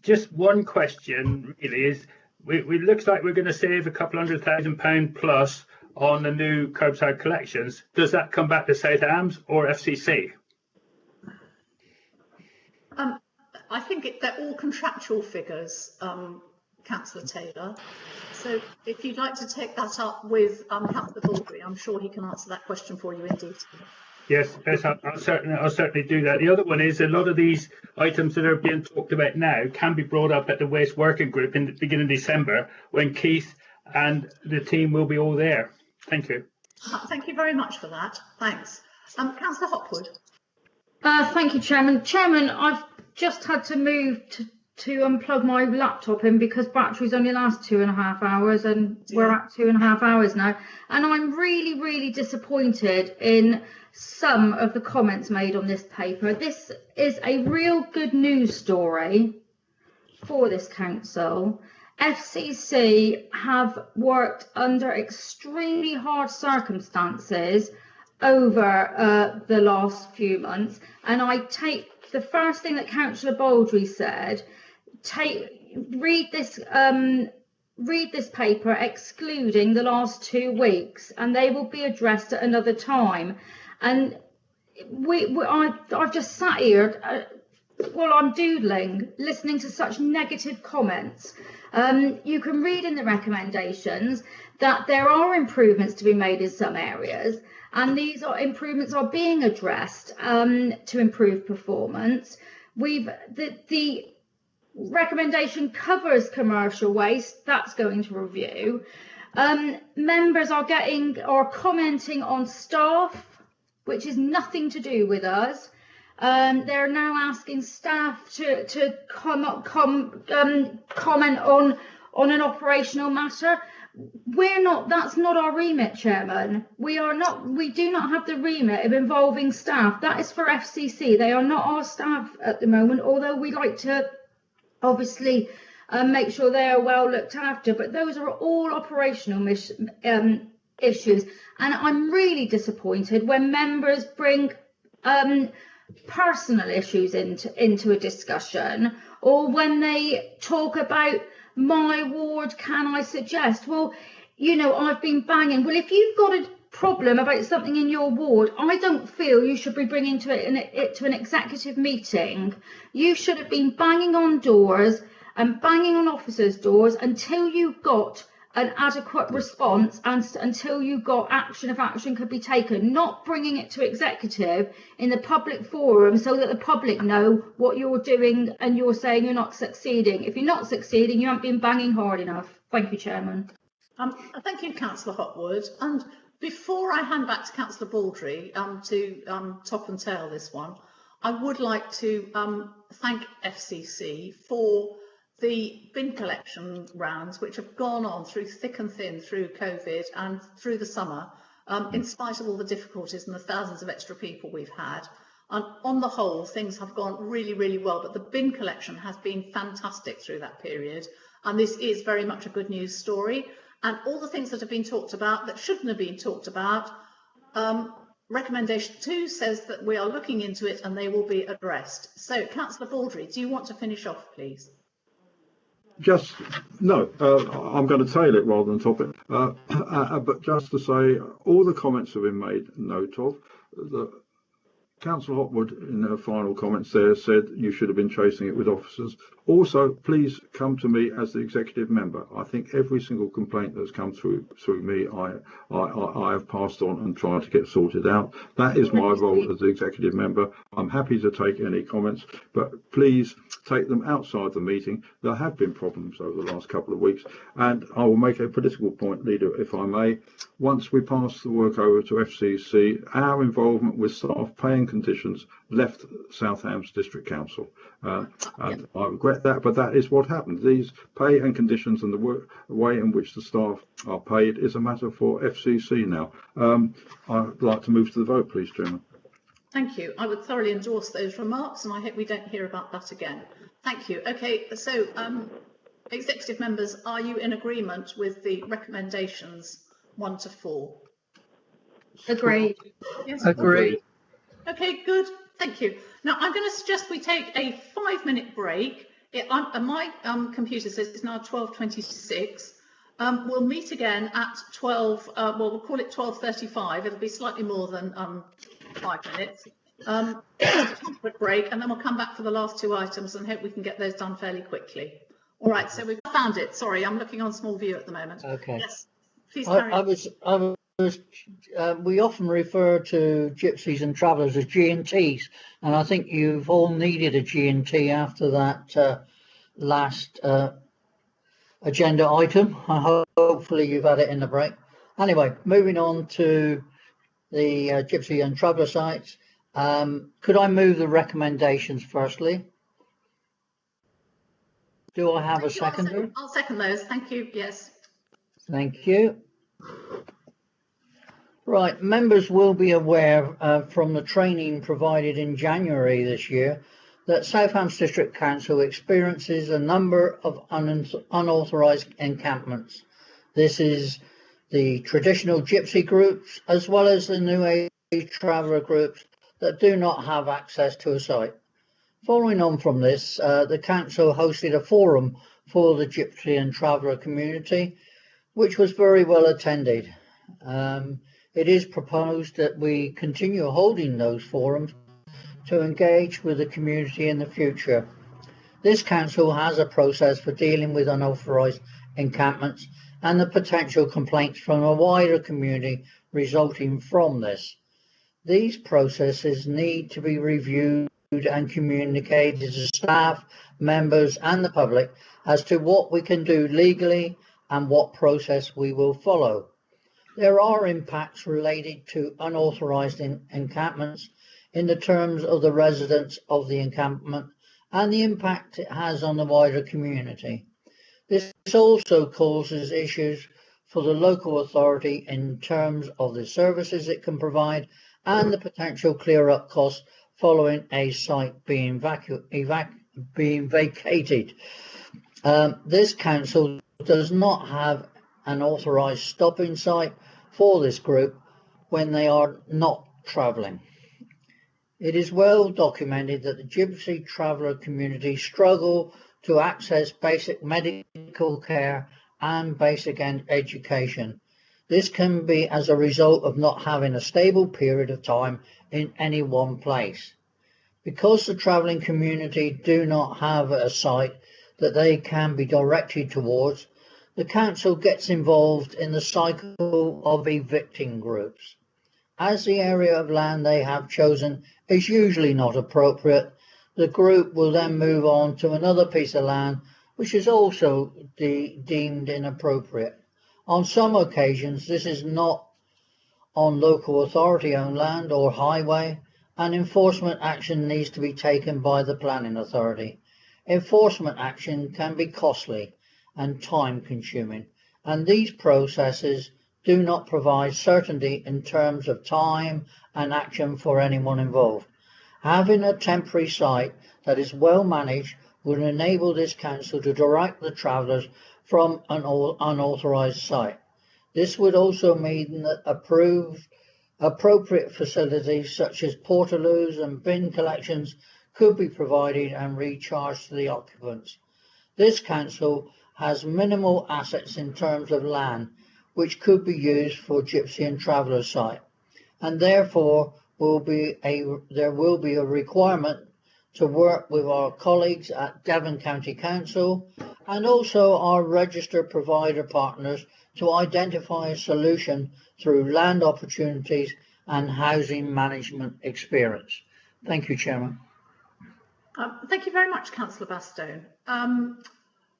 S9: Just one question really is, it looks like we're going to save a couple £100,000 plus on the new curbside collections. Does that come back to South Hams or FCC?
S1: I think they're all contractual figures, Councillor Taylor. So if you'd like to take that up with Councillor Baldry, I'm sure he can answer that question for you in detail.
S9: Yes, I'll certainly do that. The other one is a lot of these items that are being talked about now can be brought up at the Waste Working Group in the beginning of December when Keith and the team will be all there. Thank you.
S1: Thank you very much for that. Thanks. Councillor Hopwood.
S12: Thank you, Chairman. Chairman, I've just had to move to unplug my laptop in because batteries only last 2.5 hours and we're at 2.5 hours now. And I'm really, really disappointed in some of the comments made on this paper. This is a real good news story for this council. FCC have worked under extremely hard circumstances over the last few months, and I take the first thing that Councillor Baldry said, read this paper excluding the last 2 weeks, and they will be addressed at another time. And I've just sat here while I'm doodling, listening to such negative comments. You can read in the recommendations that there are improvements to be made in some areas, and these improvements are being addressed to improve performance. The recommendation covers commercial waste. That's going to review. Members are commenting on staff, which is nothing to do with us. They're now asking staff to comment on an operational matter. That's not our remit, Chairman. We do not have the remit of involving staff. That is for FCC. They are not our staff at the moment, although we like to obviously make sure they are well looked after, but those are all operational issues. And I'm really disappointed when members bring personal issues into a discussion, or when they talk about my ward, can I suggest? Well, I've been banging. Well, if you've got a problem about something in your ward, I don't feel you should be bringing it to an executive meeting. You should have been banging on doors and banging on officers' doors until you got an adequate response and until you got action if action could be taken, not bringing it to executive in the public forum so that the public know what you're doing and you're saying you're not succeeding. If you're not succeeding, you haven't been banging hard enough. Thank you, Chairman.
S1: Thank you, Councillor Hopwood. And before I hand back to Councillor Baldry to top and tail this one, I would like to thank FCC for the bin collection rounds, which have gone on through thick and thin through COVID and through the summer, in spite of all the difficulties and the thousands of extra people we've had. And on the whole, things have gone really, really well, but the bin collection has been fantastic through that period. And this is very much a good news story. And all the things that have been talked about that shouldn't have been talked about, recommendation 2 says that we are looking into it and they will be addressed. So, Councillor Baldry, do you want to finish off, please?
S11: I'm going to tail it rather than top it. But just to say, all the comments have been made note of. Councillor Hopwood, in her final comments there, said you should have been chasing it with officers. Also, please come to me as the executive member. I think every single complaint that's come through me, I have passed on and tried to get sorted out. That is my role as the executive member. I'm happy to take any comments, but please take them outside the meeting. There have been problems over the last couple of weeks, and I will make a political point, Leader, if I may. Once we pass the work over to FCC, our involvement with staff paying conditions left South Hams District Council. And I regret that, but that is what happened. These pay and conditions and the way in which the staff are paid is a matter for FCC now. I'd like to move to the vote, please, Chairman.
S1: Thank you. I would thoroughly endorse those remarks, and I hope we don't hear about that again. Thank you. Okay, so executive members, are you in agreement with the recommendations 1 to 4?
S13: Agreed.
S1: Yes.
S22: Agreed.
S1: Okay, good. Thank you. Now I'm going to suggest we take a 5-minute break. My computer says it's now 12:26. We'll meet again at 12. Well, we'll call it 12:35. It'll be slightly more than 5 minutes. Just a quick break, and then we'll come back for the last 2 items and hope we can get those done fairly quickly. All right. So we've found it. Sorry, I'm looking on small view at the moment.
S19: Okay.
S1: Yes. Please carry on.
S19: We often refer to gypsies and travellers as G&Ts, and I think you've all needed a G&T after that last agenda item. Hopefully you've had it in the break. Anyway, moving on to the gypsy and traveller sites. Could I move the recommendations firstly? Do I have a seconder?
S1: I'll second those. Thank you. Yes.
S19: Thank you. Right, members will be aware from the training provided in January this year that Southampton District Council experiences a number of unauthorised encampments. This is the traditional gypsy groups as well as the new age traveller groups that do not have access to a site. Following on from this, the council hosted a forum for the gypsy and traveller community, which was very well attended. It is proposed that we continue holding those forums to engage with the community in the future. This council has a process for dealing with unauthorised encampments and the potential complaints from a wider community resulting from this. These processes need to be reviewed and communicated to staff, members and the public as to what we can do legally and what process we will follow. There are impacts related to unauthorised encampments in the terms of the residents of the encampment and the impact it has on the wider community. This also causes issues for the local authority in terms of the services it can provide and the potential clear-up costs following a site being vacated. This council does not have an authorised stopping site for this group when they are not travelling. It is well documented that the gypsy traveller community struggle to access basic medical care and basic education. This can be as a result of not having a stable period of time in any one place. Because the travelling community do not have a site that they can be directed towards, the council gets involved in the cycle of evicting groups. As the area of land they have chosen is usually not appropriate, the group will then move on to another piece of land which is also deemed inappropriate. On some occasions this is not on local authority owned land or highway, and enforcement action needs to be taken by the planning authority. Enforcement action can be costly and time consuming, and these processes do not provide certainty in terms of time and action for anyone involved. Having a temporary site that is well managed will enable this council to direct the travellers from an unauthorised site. This would also mean that appropriate facilities such as portaloos and bin collections could be provided and recharged to the occupants. This council has minimal assets in terms of land which could be used for gypsy and traveller site, and therefore there will be a requirement to work with our colleagues at Devon County Council and also our registered provider partners to identify a solution through land opportunities and housing management experience. Thank you, Chairman.
S1: Thank you very much, Councillor Bastone.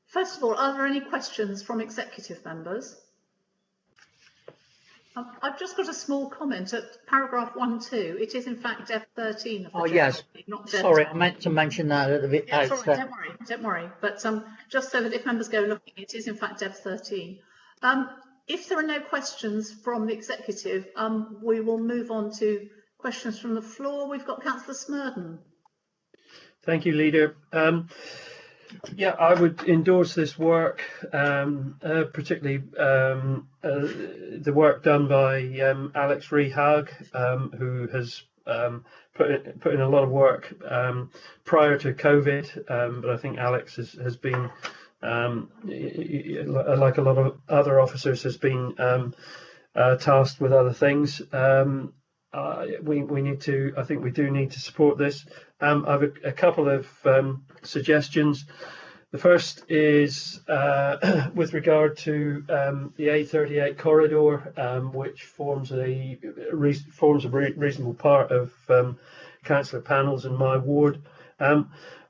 S1: First of all, are there any questions from executive members? I've just got a small comment at paragraph 1.2. It is in fact Dev 13 of the
S19: yes.
S1: Not Dev
S19: Sorry,
S1: 10.
S19: I meant to mention that at the bit.
S1: Yeah, sorry, don't worry. But just so that if members go looking, it is in fact Dev 13. If there are no questions from the executive, we will move on to questions from the floor. We've got Councillor Smurden.
S20: Thank you, Leader. Yeah, I would endorse this work, particularly the work done by Alex Rehag, who has put in a lot of work prior to COVID, but I think Alex has been, like a lot of other officers, has been tasked with other things. We need to, I think we do need to support this. I have a couple of suggestions. The first is with regard to the A38 corridor, which forms a reasonable part of councillor panels in my ward.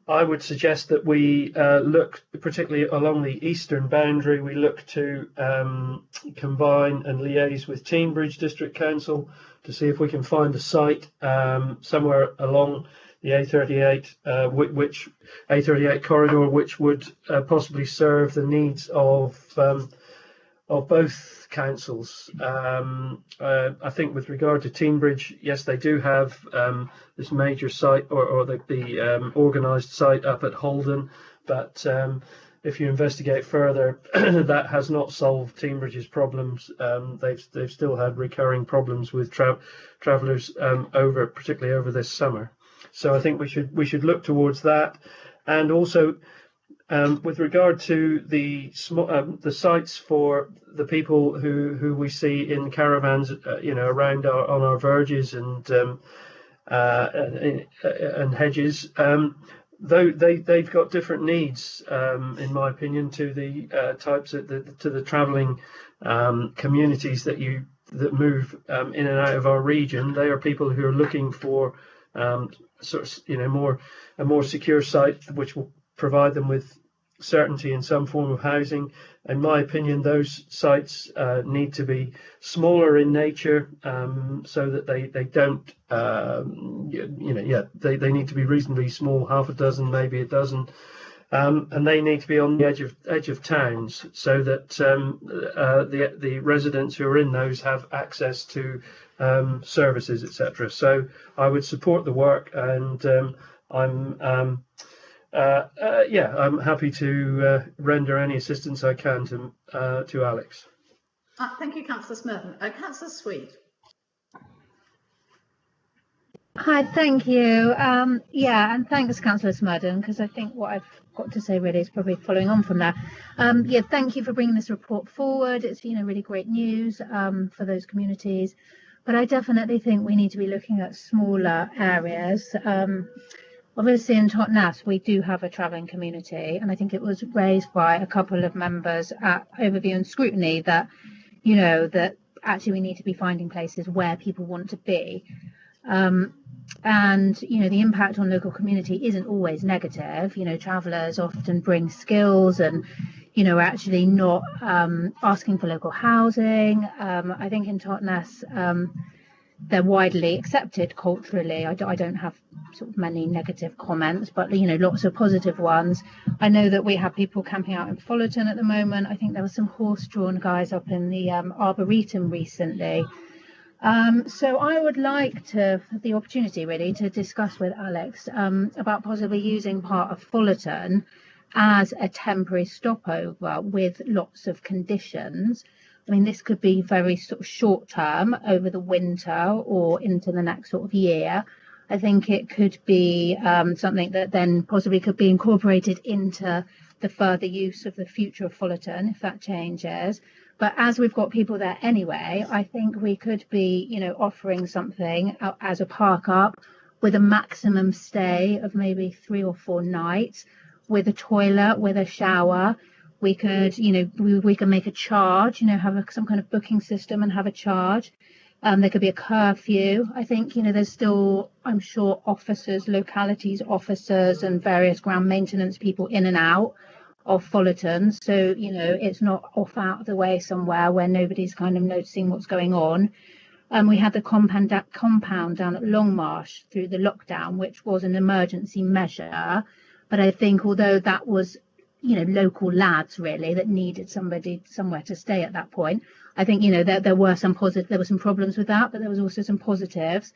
S20: I would suggest that we look, particularly along the eastern boundary, we look to combine and liaise with Teignbridge District Council to see if we can find a site somewhere along the A38, which A38 corridor, which would possibly serve the needs of both councils. I think with regard to Teignbridge, yes, they do have this major site or the organised site up at Holden, but if you investigate further, that has not solved Teignbridge's problems. They've still had recurring problems with travellers particularly over this summer. So I think we should look towards that, and also with regard to the sites for the people who we see in caravans, around on our verges and hedges. Though they've got different needs, in my opinion, to the to the travelling communities that move in and out of our region. They are people who are looking for a more secure site which will provide them with certainty in some form of housing. In my opinion, those sites need to be smaller in nature, so that they don't, they need to be reasonably small, half a dozen, maybe a dozen, and they need to be on the edge of towns, so that the residents who are in those have access to services, etc. So I would support the work, and I'm happy to render any assistance I can to Alex.
S1: Thank you, Councillor Smurden. Councillor Sweet.
S14: Hi, thank you. And thanks, Councillor Smurden, because I think what I've got to say really is probably following on from that. Thank you for bringing this report forward. It's really great news for those communities, but I definitely think we need to be looking at smaller areas. Obviously, in Totnes, we do have a travelling community, and I think it was raised by a couple of members at Overview and Scrutiny that, that actually we need to be finding places where people want to be. And the impact on local community isn't always negative. Travellers often bring skills and are actually not asking for local housing. I think in Totnes they're widely accepted culturally. I don't have sort of many negative comments, but lots of positive ones. I know that we have people camping out in Fullerton at the moment. I think there were some horse-drawn guys up in the Arboretum recently. So I would like to have the opportunity really to discuss with Alex about possibly using part of Fullerton as a temporary stopover with lots of conditions. I mean, this could be very sort of short term over the winter or into the next sort of year. I think it could be something that then possibly could be incorporated into the further use of the future of Fullerton if that changes. But as we've got people there anyway, I think we could be, offering something as a park up with a maximum stay of maybe 3 or 4 nights, with a toilet, with a shower. We could, we can make a charge, have some kind of booking system and have a charge. There could be a curfew. I think, there's still, I'm sure, localities officers and various ground maintenance people in and out of Fullerton. So, it's not off out of the way somewhere where nobody's kind of noticing what's going on. We had the compound down at Longmarsh through the lockdown, which was an emergency measure. But I think although that was local lads really that needed somebody somewhere to stay at that point, I think there were some problems with that, but there was also some positives.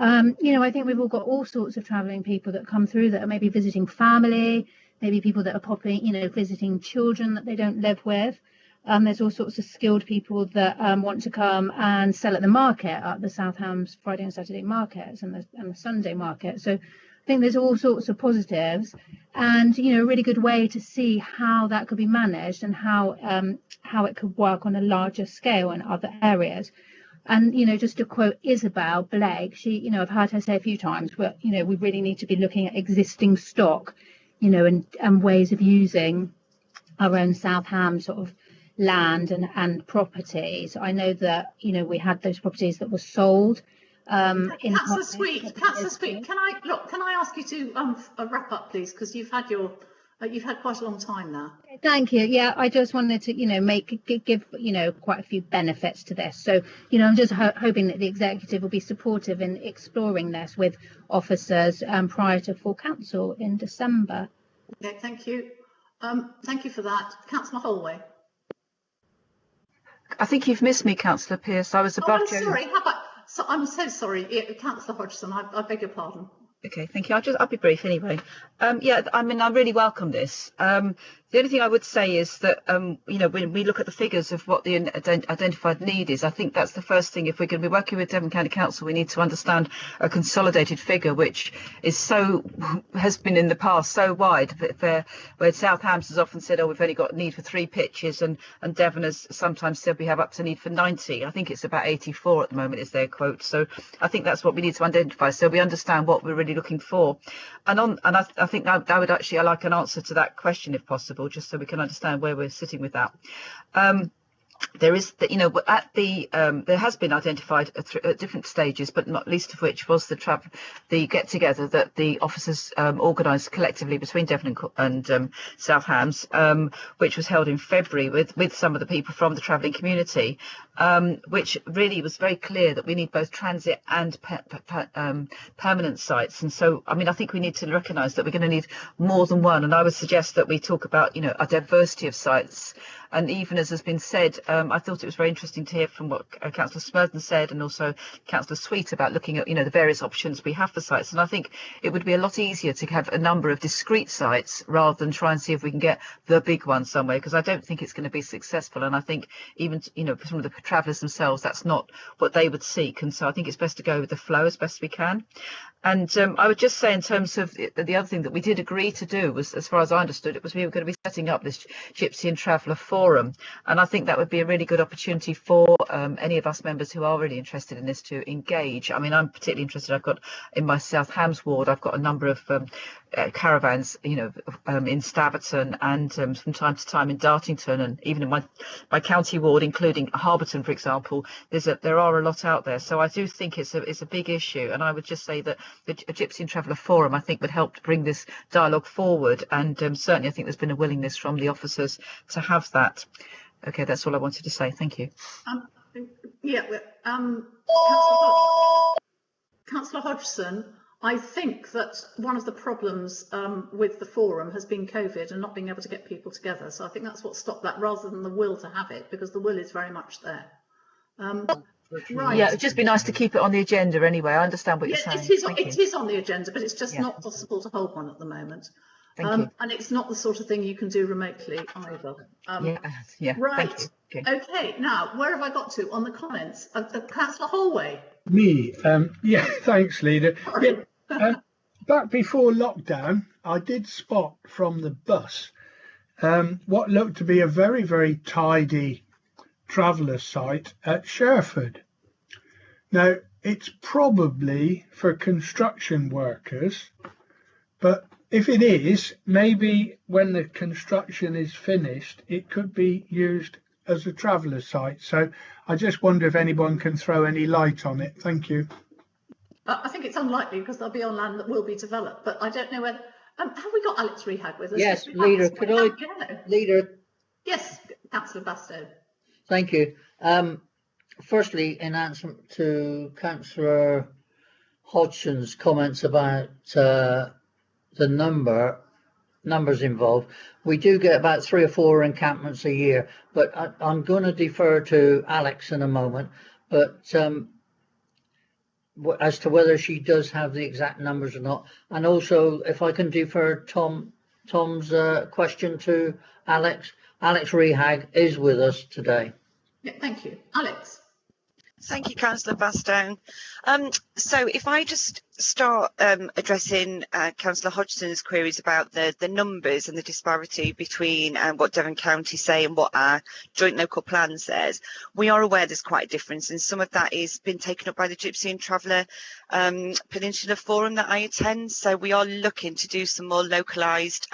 S14: You know, I think we've all got all sorts of travelling people that come through that are maybe visiting family, maybe people that are popping, you know, visiting children that they don't live with. There's all sorts of skilled people that want to come and sell at the market, at the South Hams Friday and Saturday markets and the Sunday market. So I think there's all sorts of positives, and you know, a really good way to see how that could be managed and how it could work on a larger scale in other areas. And you know, just to quote Isabel Blake, she, you know, I've heard her say a few times, but you know, we really need to be looking at existing stock, you know, and ways of using our own South Ham sort of land and properties. I know that, you know, we had those properties that were sold.
S1: Councillor Sweet, can I ask you to wrap up, please, because you've had quite a long time now.
S14: Thank you. Yeah, I just wanted to, you know, give you know, quite a few benefits to this. So, you know, I'm just hoping that the executive will be supportive in exploring this with officers prior to full council in December.
S1: Okay, thank you. Thank you for that, Councillor Holway.
S10: I think you've missed me, Councillor Pearce. I was about
S1: to. Sorry. I'm so sorry, Councillor Hodgson. I beg your pardon.
S10: Okay, thank you. I'll be brief anyway. Yeah, I mean, I really welcome this. The only thing I would say is that, you know, when we look at the figures of what the identified need is, I think that's the first thing. If we're going to be working with Devon County Council, we need to understand a consolidated figure, which is has been in the past so wide, where South Hams has often said, oh, we've only got need for 3 pitches, and Devon has sometimes said we have up to need for 90. I think it's about 84 at the moment is their quote. So I think that's what we need to identify, so we understand what we're really looking for. And I think that would actually, I like an answer to that question if possible, just so we can understand where we're sitting with that. There is, you know, at the there has been identified at different stages, but not least of which was the get together that the officers organised collectively between Devon and South Hams, which was held in February with some of the people from the travelling community, which really was very clear that we need both transit and permanent sites. And so, I mean, I think we need to recognise that we're going to need more than one. And I would suggest that we talk about, you know, a diversity of sites. And even as has been said, I thought it was very interesting to hear from what Councillor Smurden said, and also Councillor Sweet, about looking at, you know, the various options we have for sites. And I think it would be a lot easier to have a number of discrete sites rather than try and see if we can get the big one somewhere, because I don't think it's going to be successful. And I think even, you know, some of the travellers themselves, that's not what they would seek. And so I think it's best to go with the flow as best we can. And I would just say, in terms of the other thing that we did agree to do was, as far as I understood it, was we were going to be setting up this Gypsy and Traveller Forum. And I think that would be a really good opportunity for any of us members who are really interested in this to engage. I mean, I'm particularly interested. I've got in my South Hams ward, I've got a number of caravans, you know, in Staverton and from time to time in Dartington, and even in my county ward, including Harberton, for example. There are a lot out there. So I do think it's a big issue. And I would just say that the Gypsy and Traveller Forum, I think, would help to bring this dialogue forward. And certainly I think there's been a willingness from the officers to have that. Okay, that's all I wanted to say. Thank you.
S1: Councillor Hodgson, I think that one of the problems with the forum has been COVID and not being able to get people together. So I think that's what stopped that, rather than the will to have it, because the will is very much there. Right.
S10: Yeah, it'd just be nice to keep it on the agenda anyway. I understand what you're saying.
S1: It is on the agenda, but it's just not possible to hold one at the moment. And it's not the sort of thing you can do remotely either. Right. Okay, now, where have I got to on the comments? Councillor Holway.
S21: Me, yeah, thanks, Leader. Yeah, back before lockdown, I did spot from the bus what looked to be a very, very tidy traveller site at Sherford. Now, it's probably for construction workers, but if it is, maybe when the construction is finished, it could be used as a traveller site. So I just wonder if anyone can throw any light on it. Thank you.
S1: I think it's unlikely, because they'll be on land that will be developed, but I don't know whether... have we got Alex Rehag with us?
S19: Yes, Leader, could I... Leader.
S1: Yes, Councillor Bastow.
S19: Thank you. Firstly, in answer to Councillor Hodgson's comments about the numbers involved, we do get about 3 or 4 encampments a year, but I'm going to defer to Alex in a moment. But as to whether she does have the exact numbers or not, and also if I can defer Tom's question to Alex. Alex Rehag is with us today.
S1: Yeah, thank you. Alex.
S4: Thank you, Councillor Bastone. So if I just start addressing Councillor Hodgson's queries about the numbers and the disparity between what Devon County say and what our joint local plan says, we are aware there's quite a difference, and some of that is been taken up by the Gypsy and Traveller Peninsula Forum that I attend. So we are looking to do some more localised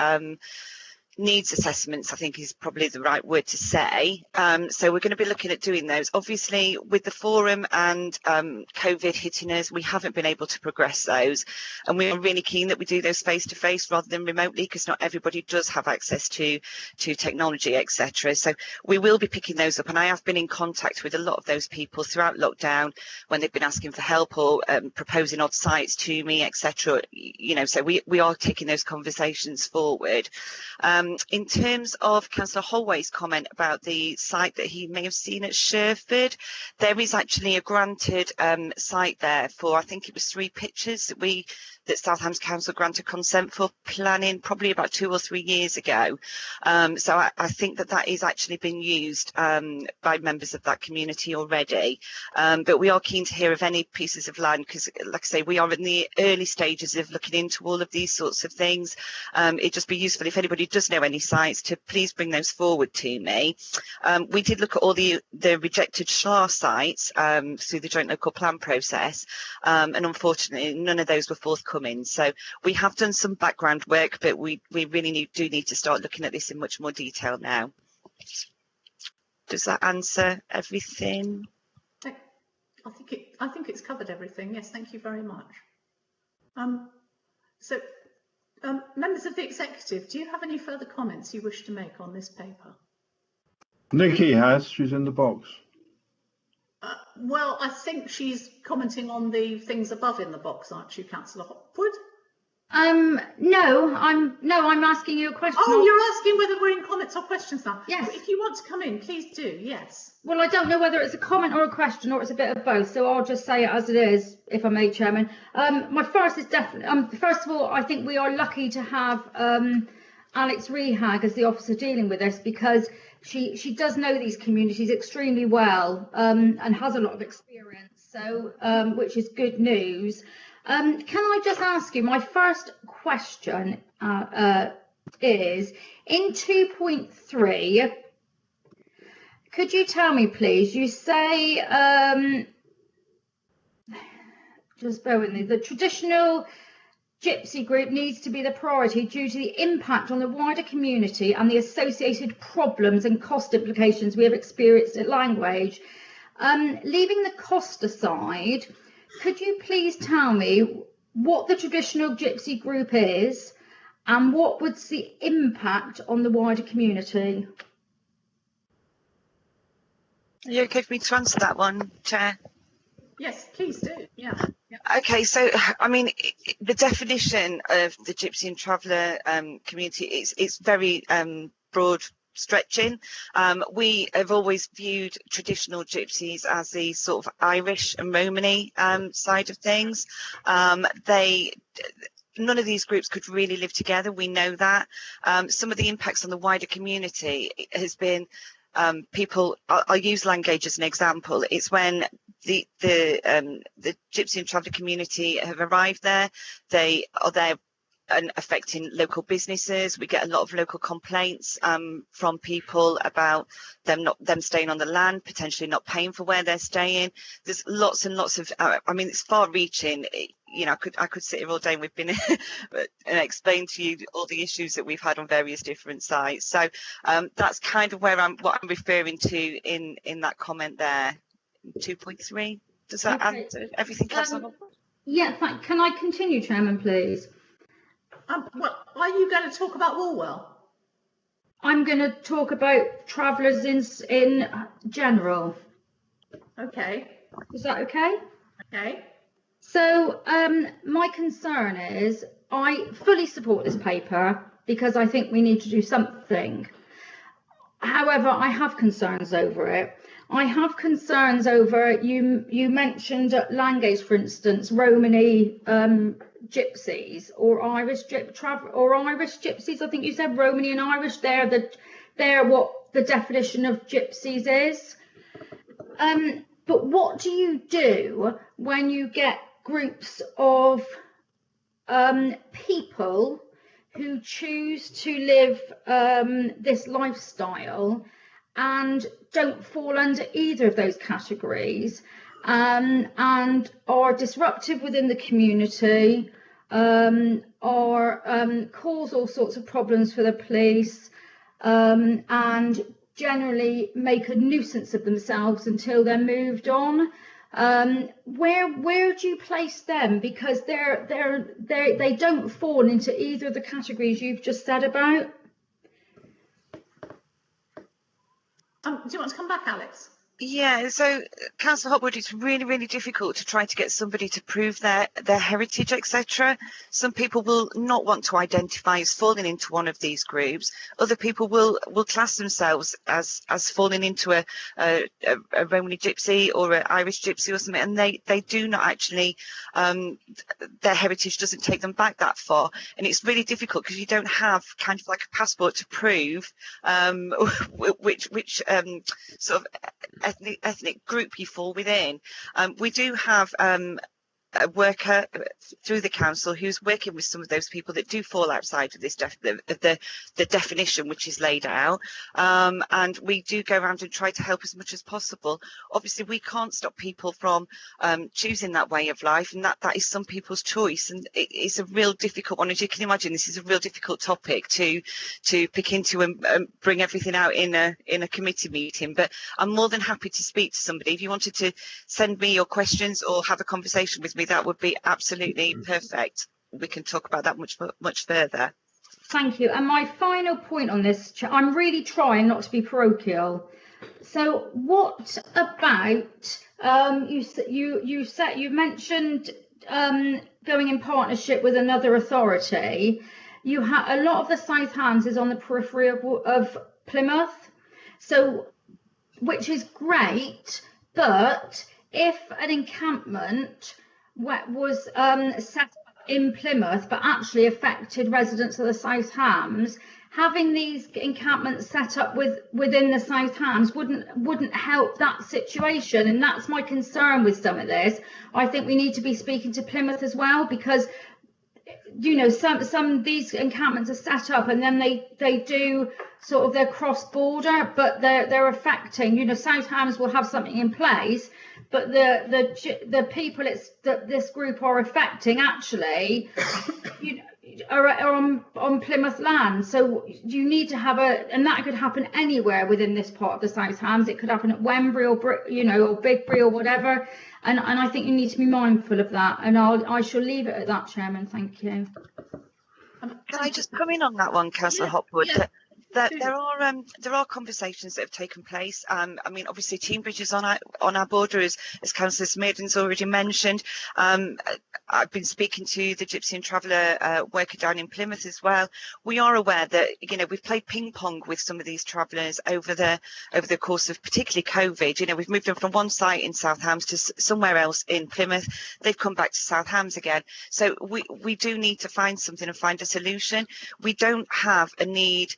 S4: needs assessments, I think is probably the right word to say. So we're going to be looking at doing those. Obviously, with the forum and COVID hitting us, we haven't been able to progress those. And we are really keen that we do those face-to-face rather than remotely, because not everybody does have access to technology, etc. So we will be picking those up. And I have been in contact with a lot of those people throughout lockdown when they've been asking for help or proposing odd sites to me, etc. You know, so we are taking those conversations forward. In terms of Councillor Holway's comment about the site that he may have seen at Sherford, there is actually a granted site there for, I think it was 3 pitches that Southampton Council granted consent for planning probably about 2 or 3 years ago. So I think that is actually been used by members of that community already. But we are keen to hear of any pieces of land, because like I say, we are in the early stages of looking into all of these sorts of things. It'd just be useful if anybody does know any sites to please bring those forward to me. We did look at all the rejected SHAR sites through the joint local plan process, and unfortunately none of those were forthcoming. So we have done some background work, but we really do need to start looking at this in much more detail now. Does that answer everything?
S1: I think it's covered everything. Yes, thank you very much. Members of the executive, do you have any further comments you wish to make on this paper?
S11: Nikki has. She's in the box.
S1: Well, I think she's commenting on the things above in the box, aren't you, Councillor Hopwood?
S14: No, I'm asking you a question.
S1: Oh, you're asking whether we're in comments or questions now?
S14: Yes.
S1: If you want to come in, please do, yes.
S14: Well, I don't know whether it's a comment or a question or it's a bit of both, so I'll just say it as it is, if I may, Chairman. My first is definitely, first of all, I think we are lucky to have Alex Rehag as the officer dealing with this, because she does know these communities extremely well and has a lot of experience, so which is good news. Can I just ask you, my first question is, in 2.3, could you tell me, please, you say, just bear with me, the traditional Gypsy group needs to be the priority due to the impact on the wider community and the associated problems and cost implications we have experienced at Langwage. Leaving the cost aside, could you please tell me what the traditional Gypsy group is and what would the impact on the wider community?
S4: Are you okay for me to answer that one, Chair?
S1: Yes, please do. Yeah.
S4: Okay, so I mean, the definition of the Gypsy and Traveller community is very broad stretching. We have always viewed traditional Gypsies as the sort of Irish and Romany side of things. None of these groups could really live together. We know that. Some of the impacts on the wider community has been people. I'll use Langage as an example. It's when the Gypsy and Traveller community have arrived there. They are there and affecting local businesses. We get a lot of local complaints from people about them staying on the land, potentially not paying for where they're staying. There's lots and lots of I mean, it's far reaching. You know, I could sit here all day and we've been and explain to you all the issues that we've had on various different sites. So that's kind of where what I'm referring to in that comment there. 2.3. Does that answer everything?
S14: Yeah, can I continue, Chairman, please?
S1: Well, are you going to talk about Woolwell?
S14: I'm going to talk about travellers in general.
S1: Okay.
S14: Is that okay?
S1: Okay.
S14: So my concern is I fully support this paper because I think we need to do something. However, I have concerns over it.
S12: I have concerns over, you mentioned at Langage, for instance, Romany gypsies or Irish gypsies. I think you said Romany and Irish. They're what the definition of gypsies is. But what do you do when you get groups of people who choose to live this lifestyle and don't fall under either of those categories, and are disruptive within the community, or cause all sorts of problems for the police, and generally make a nuisance of themselves until they're moved on? Where do you place them? Because they don't fall into either of the categories you've just said about.
S1: Do you want to come back, Alex?
S4: Yeah, so Councillor Hopwood, it's really, really difficult to try to get somebody to prove their heritage, etc. Some people will not want to identify as falling into one of these groups. Other people will class themselves as falling into a Romany gypsy or an Irish gypsy or something, and they do not actually, their heritage doesn't take them back that far. And it's really difficult because you don't have kind of like a passport to prove which sort of ethnic group you fall within. We do have a worker through the council who's working with some of those people that do fall outside of this the definition which is laid out, and we do go around and try to help as much as possible. Obviously we can't stop people from choosing that way of life, and that is some people's choice, and it's a real difficult one. As you can imagine, this is a real difficult topic to pick into and bring everything out in a committee meeting, but I'm more than happy to speak to somebody. If you wanted to send me your questions or have a conversation with me, that would be absolutely perfect. We can talk about that much further.
S12: Thank you. And my final point on this, I'm really trying not to be parochial. So what about you mentioned going in partnership with another authority. You have a lot of the South Hams is on the periphery of Plymouth, so which is great, but if an encampment was set up in Plymouth but actually affected residents of the South Hams, having these encampments set up within the South Hams wouldn't help that situation, and that's my concern with some of this. I think we need to be speaking to Plymouth as well, because some of these encampments are set up and then they do sort of their cross-border, but they're affecting, South Hams will have something in place, but the people this group are affecting actually are on Plymouth land. So you need to have and that could happen anywhere within this part of the South Hams. It could happen at Wembury or or Bigbury or whatever. And I think you need to be mindful of that. And I shall leave it at that, Chairman. Thank you.
S4: Can I just come in on that one, Councillor Hopwood? Yeah. There are conversations that have taken place. I mean, obviously, Teambridge is on our border, as Councillor Smearden's already mentioned. I've been speaking to the Gypsy and Traveller worker down in Plymouth as well. We are aware that we've played ping pong with some of these travellers over the course of particularly COVID. We've moved them from one site in South Hams to somewhere else in Plymouth. They've come back to South Hams again. So we do need to find something and find a solution. We don't have a need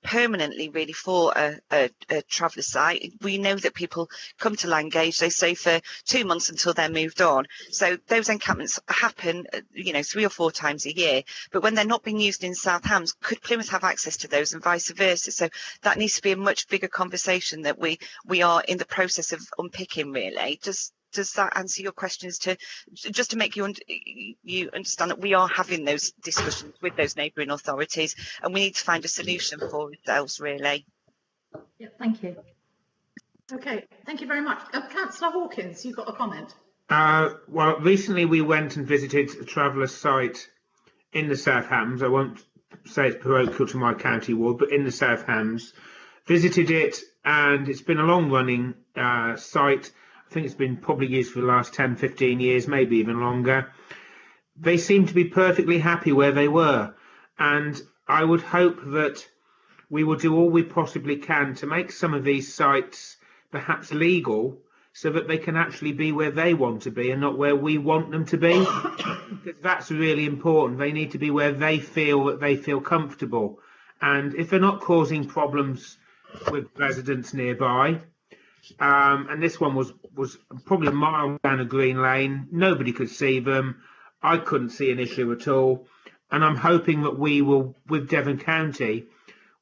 S4: permanently really for a traveller site. We know that people come to Langage, they stay for 2 months until they're moved on. So those encampments happen 3 or 4 times a year, but when they're not being used in South Hams, could Plymouth have access to those and vice versa? So that needs to be a much bigger conversation that we are in the process of unpicking, really. Does that answer your questions, just to make you understand that we are having those discussions with those neighbouring authorities, and we need to find a solution for ourselves, really?
S1: Yeah, thank you. Okay, thank you very much. Councillor Hawkins, you've got a comment.
S2: Well, recently we went and visited a traveller site in the South Hams. I won't say it's parochial to my county ward, but in the South Hams. Visited it, and it's been a long-running site. I think it's been probably used for the last 10, 15 years, maybe even longer. They seem to be perfectly happy where they were. And I would hope that we will do all we possibly can to make some of these sites perhaps legal, so that they can actually be where they want to be and not where we want them to be. Because that's really important. They need to be where they feel comfortable. And if they're not causing problems with residents nearby, and this one was probably a mile down a green lane, nobody could see them. I couldn't see an issue at all. And I'm hoping that we will, with Devon County,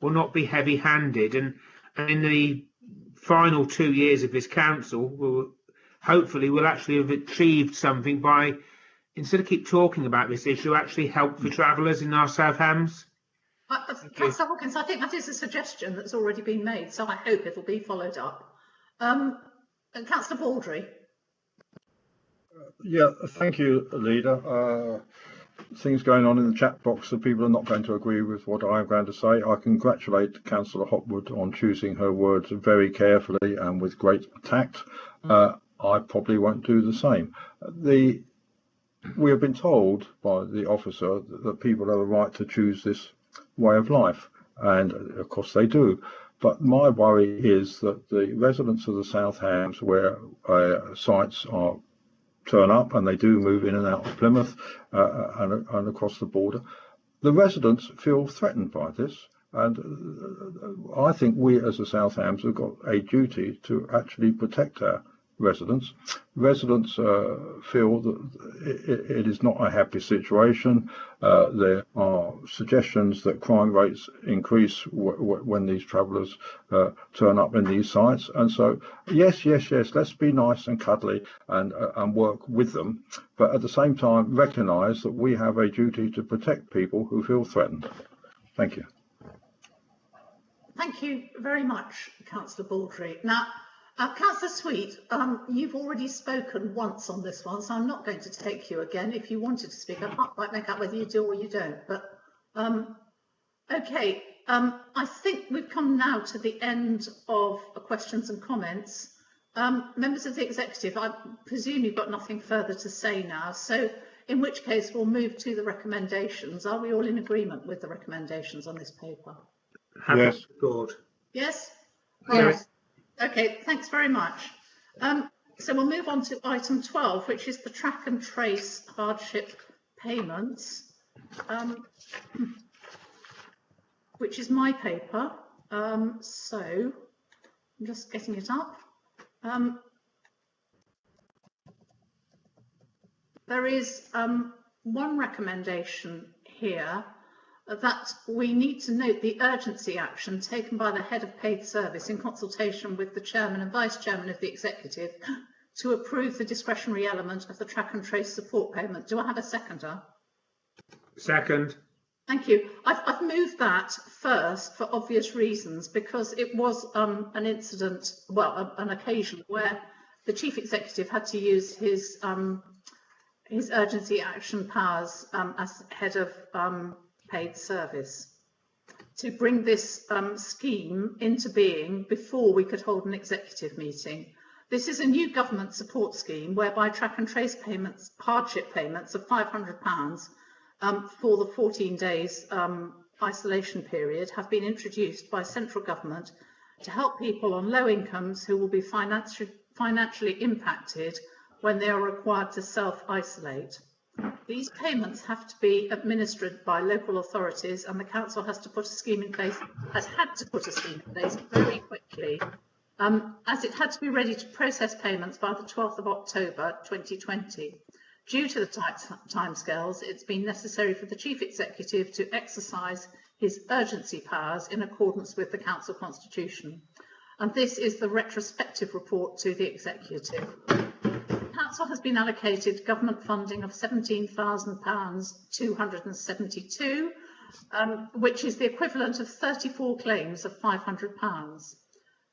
S2: will not be heavy-handed. And in the final 2 years of this council, we'll actually have achieved something by, instead of keep talking about this issue, actually help the travellers in our South Hams.
S1: Councillor Hawkins, I think that is a suggestion that's already been made, so I hope it will be followed up. Councillor Baldry.
S11: Yeah, thank you, Leader. Things going on in the chat box that people are not going to agree with what I'm going to say. I congratulate Councillor Hopwood on choosing her words very carefully and with great tact. I probably won't do the same. We have been told by the officer that people have a right to choose this way of life, and of course they do. But my worry is that the residents of the South Hams, where sites turn up and they do move in and out of Plymouth and across the border, the residents feel threatened by this. And I think we as the South Hams have got a duty to actually protect our residents. Residents feel that it is not a happy situation. There are suggestions that crime rates increase when these travellers turn up in these sites. And so, yes, let's be nice and cuddly and work with them. But at the same time, recognise that we have a duty to protect people who feel threatened. Thank you.
S1: Thank you very much, Councillor Baldry. Now, Councillor Sweet, you've already spoken once on this one, so I'm not going to take you again. If you wanted to speak, I can't quite make out whether you do or you don't. But okay, I think we've come now to the end of questions and comments. Members of the executive, I presume you've got nothing further to say now. So in which case, we'll move to the recommendations. Are we all in agreement with the recommendations on this paper?
S11: Yes.
S2: Good.
S1: Yes?
S2: Yes.
S1: Okay, thanks very much. So we'll move on to item 12, which is the track and trace hardship payments, which is my paper. So I'm just getting it up. There is one recommendation here that we need to note the urgency action taken by the head of paid service in consultation with the chairman and vice chairman of the executive to approve the discretionary element of the track and trace support payment. Do I have a seconder?
S2: Second.
S1: Thank you. I've moved that first for obvious reasons, because it was an incident, well, an occasion where the chief executive had to use his urgency action powers as head of paid service to bring this scheme into being before we could hold an executive meeting. This is a new government support scheme whereby track and trace payments, hardship payments of £500 for the 14 days isolation period have been introduced by central government to help people on low incomes who will be financially impacted when they are required to self-isolate. These payments have to be administered by local authorities, and the council has to put a scheme in place, has had to put a scheme in place very quickly, as it had to be ready to process payments by the 12th of October 2020. Due to the tight timescales, it's been necessary for the chief executive to exercise his urgency powers in accordance with the council constitution. And this is the retrospective report to the executive. Council has been allocated government funding of £17,272, which is the equivalent of 34 claims of £500.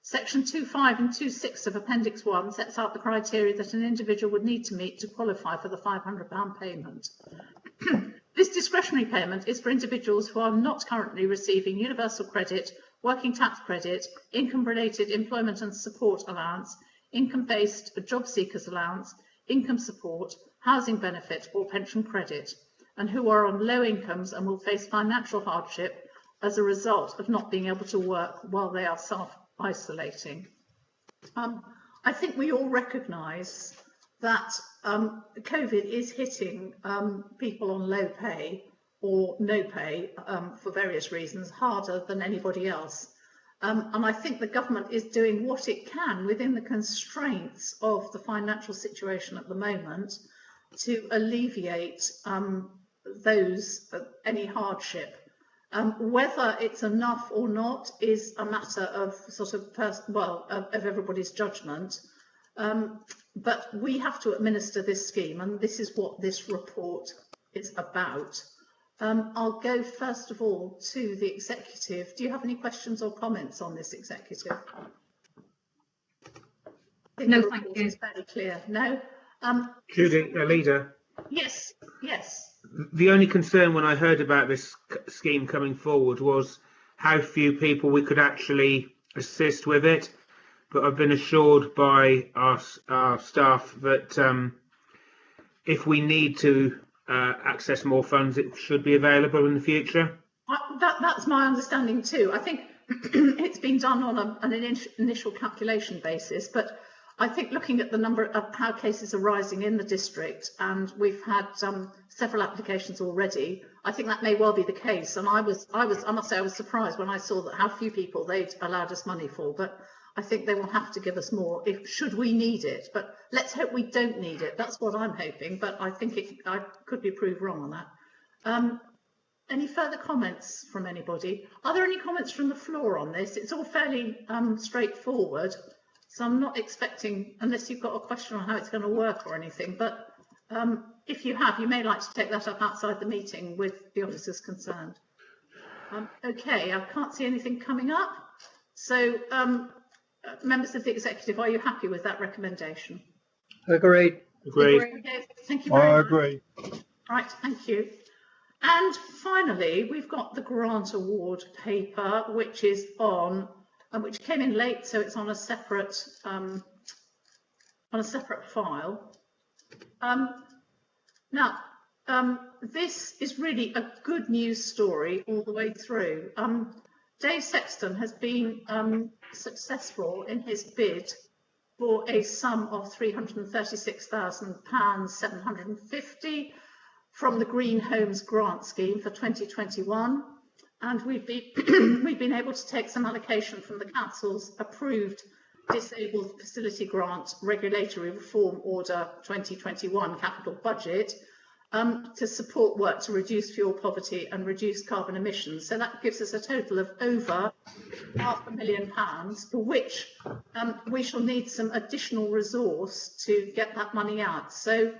S1: Section 2.5 and 2.6 of Appendix 1 sets out the criteria that an individual would need to meet to qualify for the £500 payment. This discretionary payment is for individuals who are not currently receiving universal credit, working tax credit, income-related employment and support allowance, income-based job seekers allowance, income support, housing benefit or pension credit, and who are on low incomes and will face financial hardship as a result of not being able to work while they are self-isolating. I think we all recognise that COVID is hitting people on low pay or no pay for various reasons harder than anybody else. And I think the government is doing what it can within the constraints of the financial situation at the moment to alleviate any hardship. Whether it's enough or not is a matter of sort of of everybody's judgment. But we have to administer this scheme, and this is what this report is about. I'll go first of all to the executive. Do you have any questions or comments on this executive?
S5: No, thank you.
S1: It's very clear. No.
S2: Judy, leader.
S1: Yes. Yes.
S2: The only concern when I heard about this scheme coming forward was how few people we could actually assist with it. But I've been assured by our staff that if we need to access more funds, it should be available in the future.
S1: That's my understanding too. I think it's been done on an initial calculation basis, but I think looking at the number of how cases are rising in the district, and we've had several applications already, I think that may well be the case. And I must say I was surprised when I saw that how few people they'd allowed us money for, but I think they will have to give us more should we need it. But let's hope we don't need it. That's what I'm hoping, but I think I could be proved wrong on that. Any further comments from anybody? Are there any comments from the floor on this? It's all fairly straightforward. So I'm not expecting, unless you've got a question on how it's going to work or anything, but if you have, you may like to take that up outside the meeting with the officers concerned. Okay, I can't see anything coming up. So members of the executive, are you happy with that recommendation?
S22: Agreed.
S2: Agreed.
S1: Okay, thank you very much.
S11: I agree.
S1: Right, thank you. And finally, we've got the grant award paper, which is on, which came in late, so it's on a separate file. Now, this is really a good news story all the way through. Dave Sexton has been successful in his bid for a sum of £336,750 from the Green Homes Grant Scheme for 2021. And we've been able to take some allocation from the Council's approved Disabled Facility Grant Regulatory Reform Order 2021 capital budget to support work to reduce fuel poverty and reduce carbon emissions. So that gives us a total of over £500,000, for which we shall need some additional resource to get that money out. So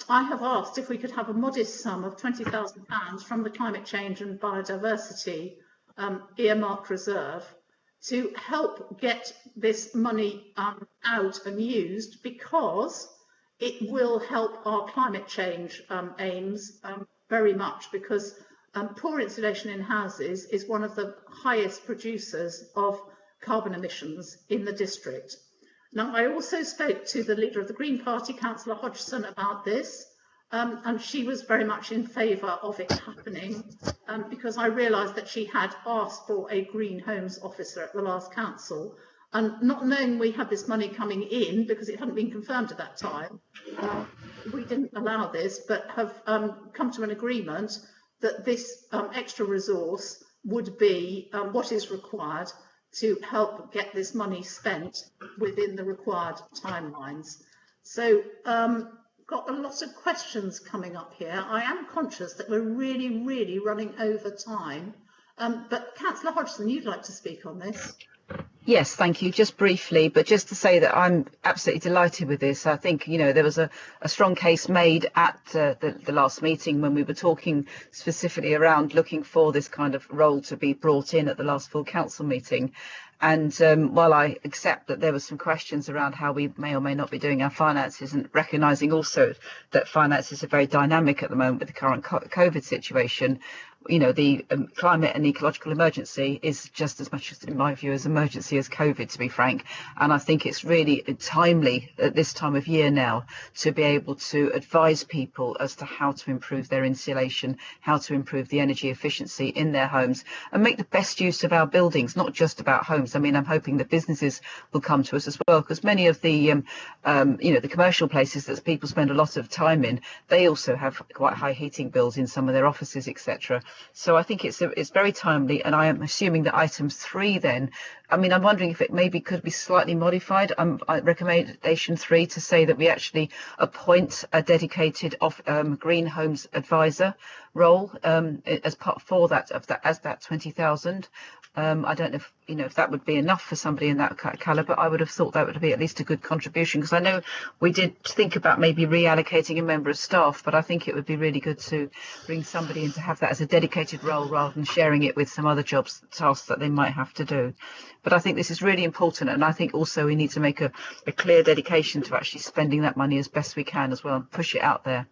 S1: I have asked if we could have a modest sum of £20,000 from the Climate Change and Biodiversity earmarked reserve to help get this money out and used, because it will help our climate change aims very much, because poor insulation in houses is one of the highest producers of carbon emissions in the district. Now, I also spoke to the leader of the Green Party, Councillor Hodgson, about this, and she was very much in favour of it happening, because I realised that she had asked for a Green Homes officer at the last council, and not knowing we had this money coming in, because it hadn't been confirmed at that time, we didn't allow this, but have come to an agreement that this extra resource would be what is required to help get this money spent within the required timelines. So got a lot of questions coming up here. I am conscious that we're really running over time, but Councillor Hodgson, you'd like to speak on this?
S10: Yes, thank you. Just briefly, but just to say that I'm absolutely delighted with this. I think, you know, there was a strong case made at the last meeting when we were talking specifically around looking for this kind of role to be brought in at the last full council meeting. And while I accept that there were some questions around how we may or may not be doing our finances, and recognising also that finances are very dynamic at the moment with the current COVID situation, the climate and ecological emergency is just as much, in my view, as emergency as COVID, to be frank. And I think it's really timely at this time of year now to be able to advise people as to how to improve their insulation, how to improve the energy efficiency in their homes, and make the best use of our buildings, not just about homes. I mean, I'm hoping that businesses will come to us as well, because many of the the commercial places that people spend a lot of time in, they also have quite high heating bills in some of their offices, etc. So I think it's very timely, and I am assuming that item 3 then, I mean, I'm wondering if it maybe could be slightly modified. Recommendation 3 to say that we actually appoint a dedicated green homes advisor role as part for that as that 20,000. I don't know if that would be enough for somebody in that caliber. I would have thought that would be at least a good contribution, because I know we did think about maybe reallocating a member of staff, but I think it would be really good to bring somebody in to have that as a dedicated role rather than sharing it with some other tasks that they might have to do. But I think this is really important, and I think also we need to make a clear dedication to actually spending that money as best we can as well, and push it out there,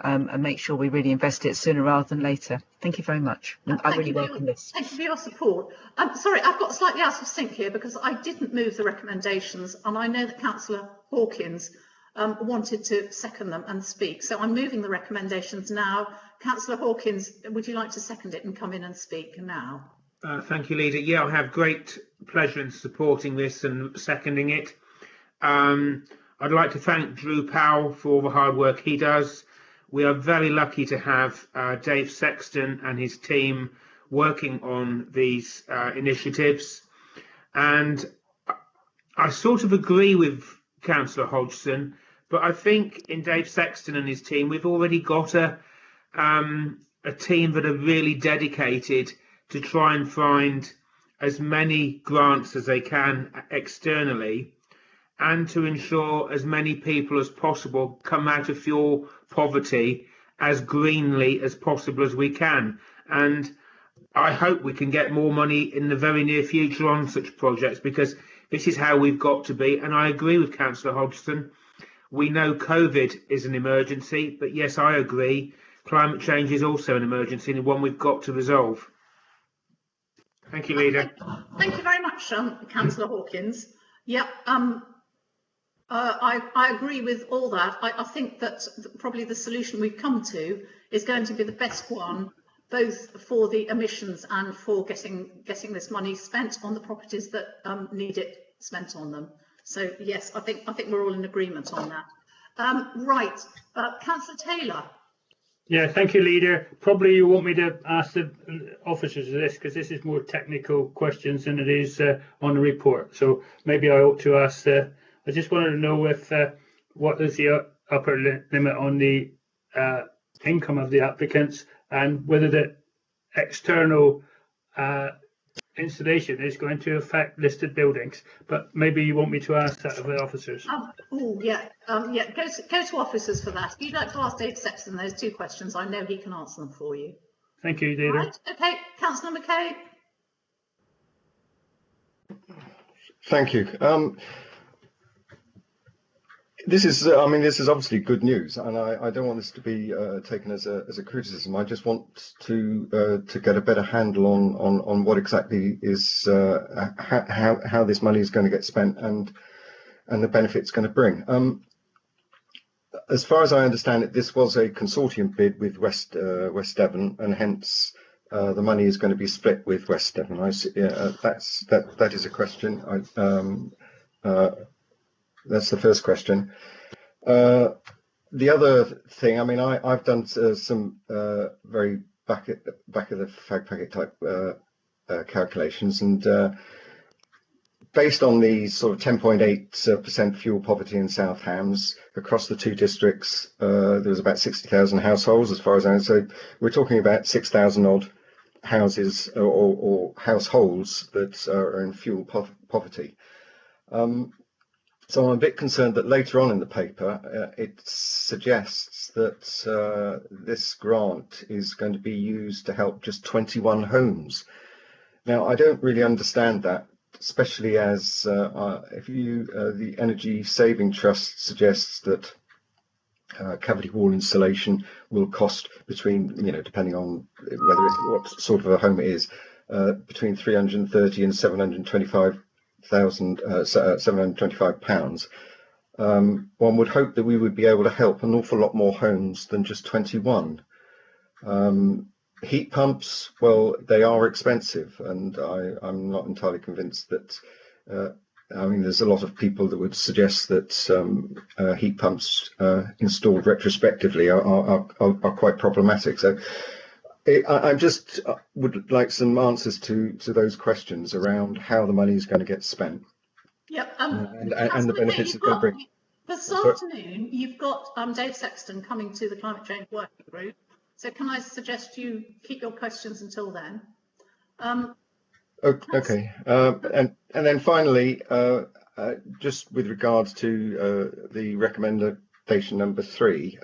S10: and make sure we really invest it sooner rather than later. Thank you very much. I really welcome this.
S1: Thank you for your support. Sorry, I've got slightly out of sync here because I didn't move the recommendations, and I know that Councillor Hawkins wanted to second them and speak. So I'm moving the recommendations now. Councillor Hawkins, would you like to second it and come in and speak now?
S2: Thank you, Leader. Yeah, I have great pleasure in supporting this and seconding it. I'd like to thank Drew Powell for all the hard work he does. We are very lucky to have Dave Sexton and his team working on these initiatives. And I sort of agree with Councillor Hodgson, but I think in Dave Sexton and his team, we've already got a team that are really dedicated to try and find as many grants as they can externally, and to ensure as many people as possible come out of fuel poverty as greenly as possible as we can. And I hope we can get more money in the very near future on such projects, because this is how we've got to be. And I agree with Councillor Hodgson. We know COVID is an emergency, but yes, I agree, climate change is also an emergency, and one we've got to resolve. Thank you, Leader.
S1: Thank you very much, Councillor Hawkins. Yep, I agree with all that. I think that probably the solution we've come to is going to be the best one, both for the emissions and for getting this money spent on the properties that need it spent on them. So yes, I think we're all in agreement on that. Right, Councillor Taylor.
S9: Yeah, thank you, Leader. Probably you want me to ask the officers of this, because this is more technical questions than it is on the report. So maybe I ought to ask. I just wanted to know if what is the upper limit on the income of the applicants, and whether the external installation is going to affect listed buildings. But maybe you want me to ask that of the officers.
S1: Yeah, go to officers for that. If you'd like to ask Dave Sexton those 2 questions, I know he can answer them for you.
S9: Thank you, Leader.
S1: Right, okay, Councillor McKay.
S5: Thank you. This is obviously good news, and I don't want this to be taken as a criticism. I just want to get a better handle on what exactly is how this money is going to get spent and the benefit it's going to bring. As far as I understand it, this was a consortium bid with West Devon, and hence the money is going to be split with West Devon. That is a question. That's the first question. The other thing, I mean, I've done some very back of the fag packet type calculations, and based on the sort of 10.8% fuel poverty in South Hams across the 2 districts, there was about 60,000 households, as far as I know. So we're talking about 6,000 odd houses or households that are in fuel poverty. So I'm a bit concerned that later on in the paper, it suggests that this grant is going to be used to help just 21 homes. Now, I don't really understand that, especially as the Energy Saving Trust suggests that cavity wall installation will cost between, depending on what sort of a home it is, between 330 and 725 pounds. One would hope that we would be able to help an awful lot more homes than just 21. Heat pumps, well, they are expensive, and I'm not entirely convinced that. There's a lot of people that would suggest that heat pumps installed retrospectively are quite problematic. So I just would like some answers to those questions around how the money is going to get spent.
S1: Yep.
S5: And the benefits it's going to bring.
S1: This afternoon, you've got Dave Sexton coming to the Climate Change Working Group. So can I suggest you keep your questions until then?
S5: Okay, and then finally, just with regards to the recommendation number 3,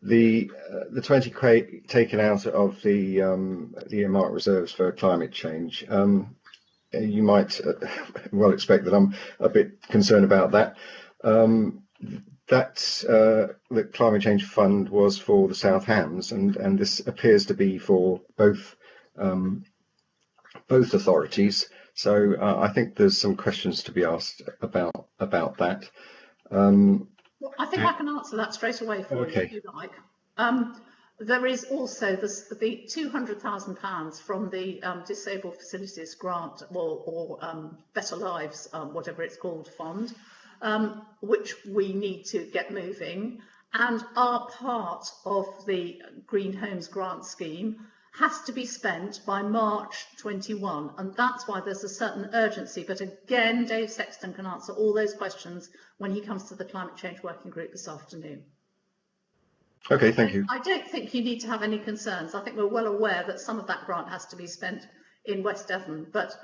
S5: the 20 taken out of the earmarked reserves for climate change. You might well expect that I'm a bit concerned about that. The climate change fund was for the South Hams, and this appears to be for both authorities. So I think there's some questions to be asked about that.
S1: Well, I think I can answer that straight away for you if you like. There is also the £200,000 from the Disabled Facilities Grant or Better Lives, whatever it's called, fund, which we need to get moving, and are part of the Green Homes Grant Scheme, has to be spent by March 21, and that's why there's a certain urgency. But again, Dave Sexton can answer all those questions when he comes to the Climate Change Working Group this afternoon.
S5: Okay, thank you.
S1: I don't think you need to have any concerns. I think we're well aware that some of that grant has to be spent in West Devon, but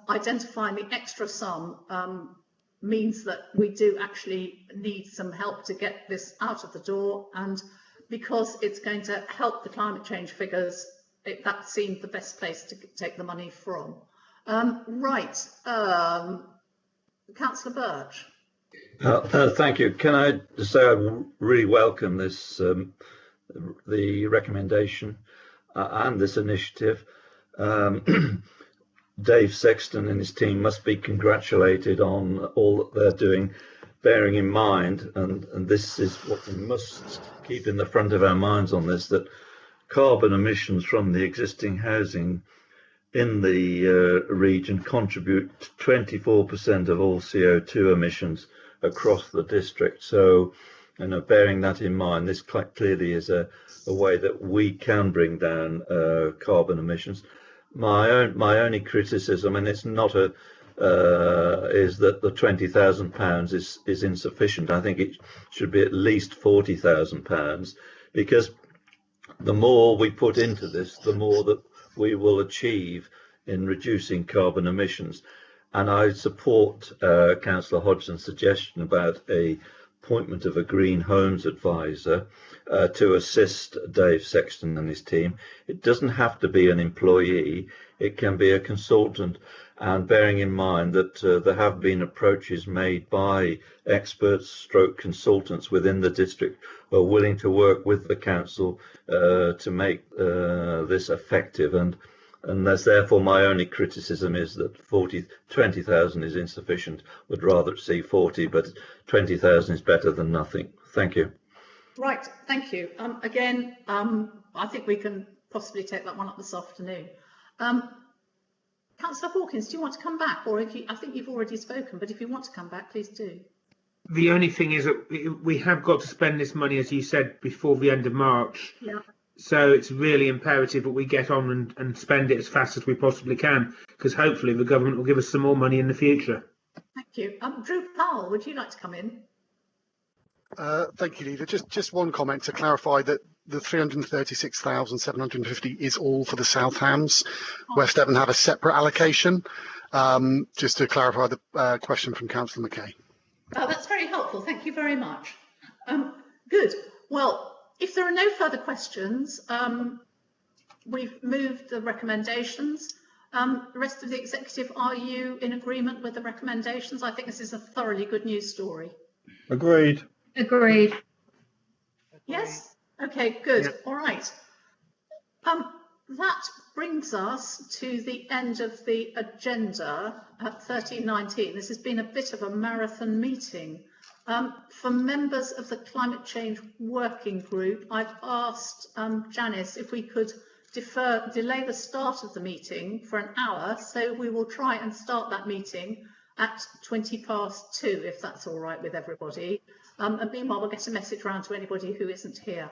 S1: identifying the extra sum means that we do actually need some help to get this out of the door, and because it's going to help the climate change figures, that seemed the best place to take the money from. Councillor Birch.
S15: Thank you. Can I say I really welcome this, the recommendation and this initiative. Dave Sexton and his team must be congratulated on all that they're doing, bearing in mind, and this is what we must keep in the front of our minds on this, that carbon emissions from the existing housing in the region contribute 24% of all CO2 emissions across the district. So, bearing that in mind, this quite clearly is a way that we can bring down carbon emissions. My only criticism, and it's not a is that the £20,000 is insufficient. I think it should be at least £40,000, because the more we put into this, the more that we will achieve in reducing carbon emissions. And I support Councillor Hodgson's suggestion about a appointment of a Green Homes advisor to assist Dave Sexton and his team. It doesn't have to be an employee, it can be a consultant, and bearing in mind that there have been approaches made by experts stroke consultants within the district who are willing to work with the council to make this effective, and that's therefore my only criticism is that 20,000 is insufficient. Would rather see 40, but 20,000 is better than nothing. Thank you.
S1: Right, thank you. Again, I think we can possibly take that one up this afternoon. Councillor Hawkins, do you want to come back, or if you, I think you've already spoken, but if you want to come back, please do.
S2: The only thing is that we have got to spend this money, as you said, before the end of March.
S1: Yeah.
S2: So it's really imperative that we get on and spend it as fast as we possibly can, because hopefully the government will give us some more money in the future.
S1: Thank you. Drew Powell, would you like to come in?
S3: Thank you, Leader. Just one comment to clarify that the 336,750 is all for the South Hams. West Devon have a separate allocation. Just to clarify the question from Councillor McKay.
S1: Oh, that's very helpful. Thank you very much. Good. Well, if there are no further questions, we've moved the recommendations. The rest of the executive, are you in agreement with the recommendations? I think this is a thoroughly good news story.
S11: Agreed.
S14: Agreed.
S1: Yes. Okay. Good.
S2: Yeah.
S1: All right. That brings us to the end of the agenda at 13:19. This has been a bit of a marathon meeting. For members of the Climate Change Working Group, I've asked Janice if we could delay the start of the meeting for an hour, so we will try and start that meeting at 2:20, if that's all right with everybody. And meanwhile, we'll get a message round to anybody who isn't here.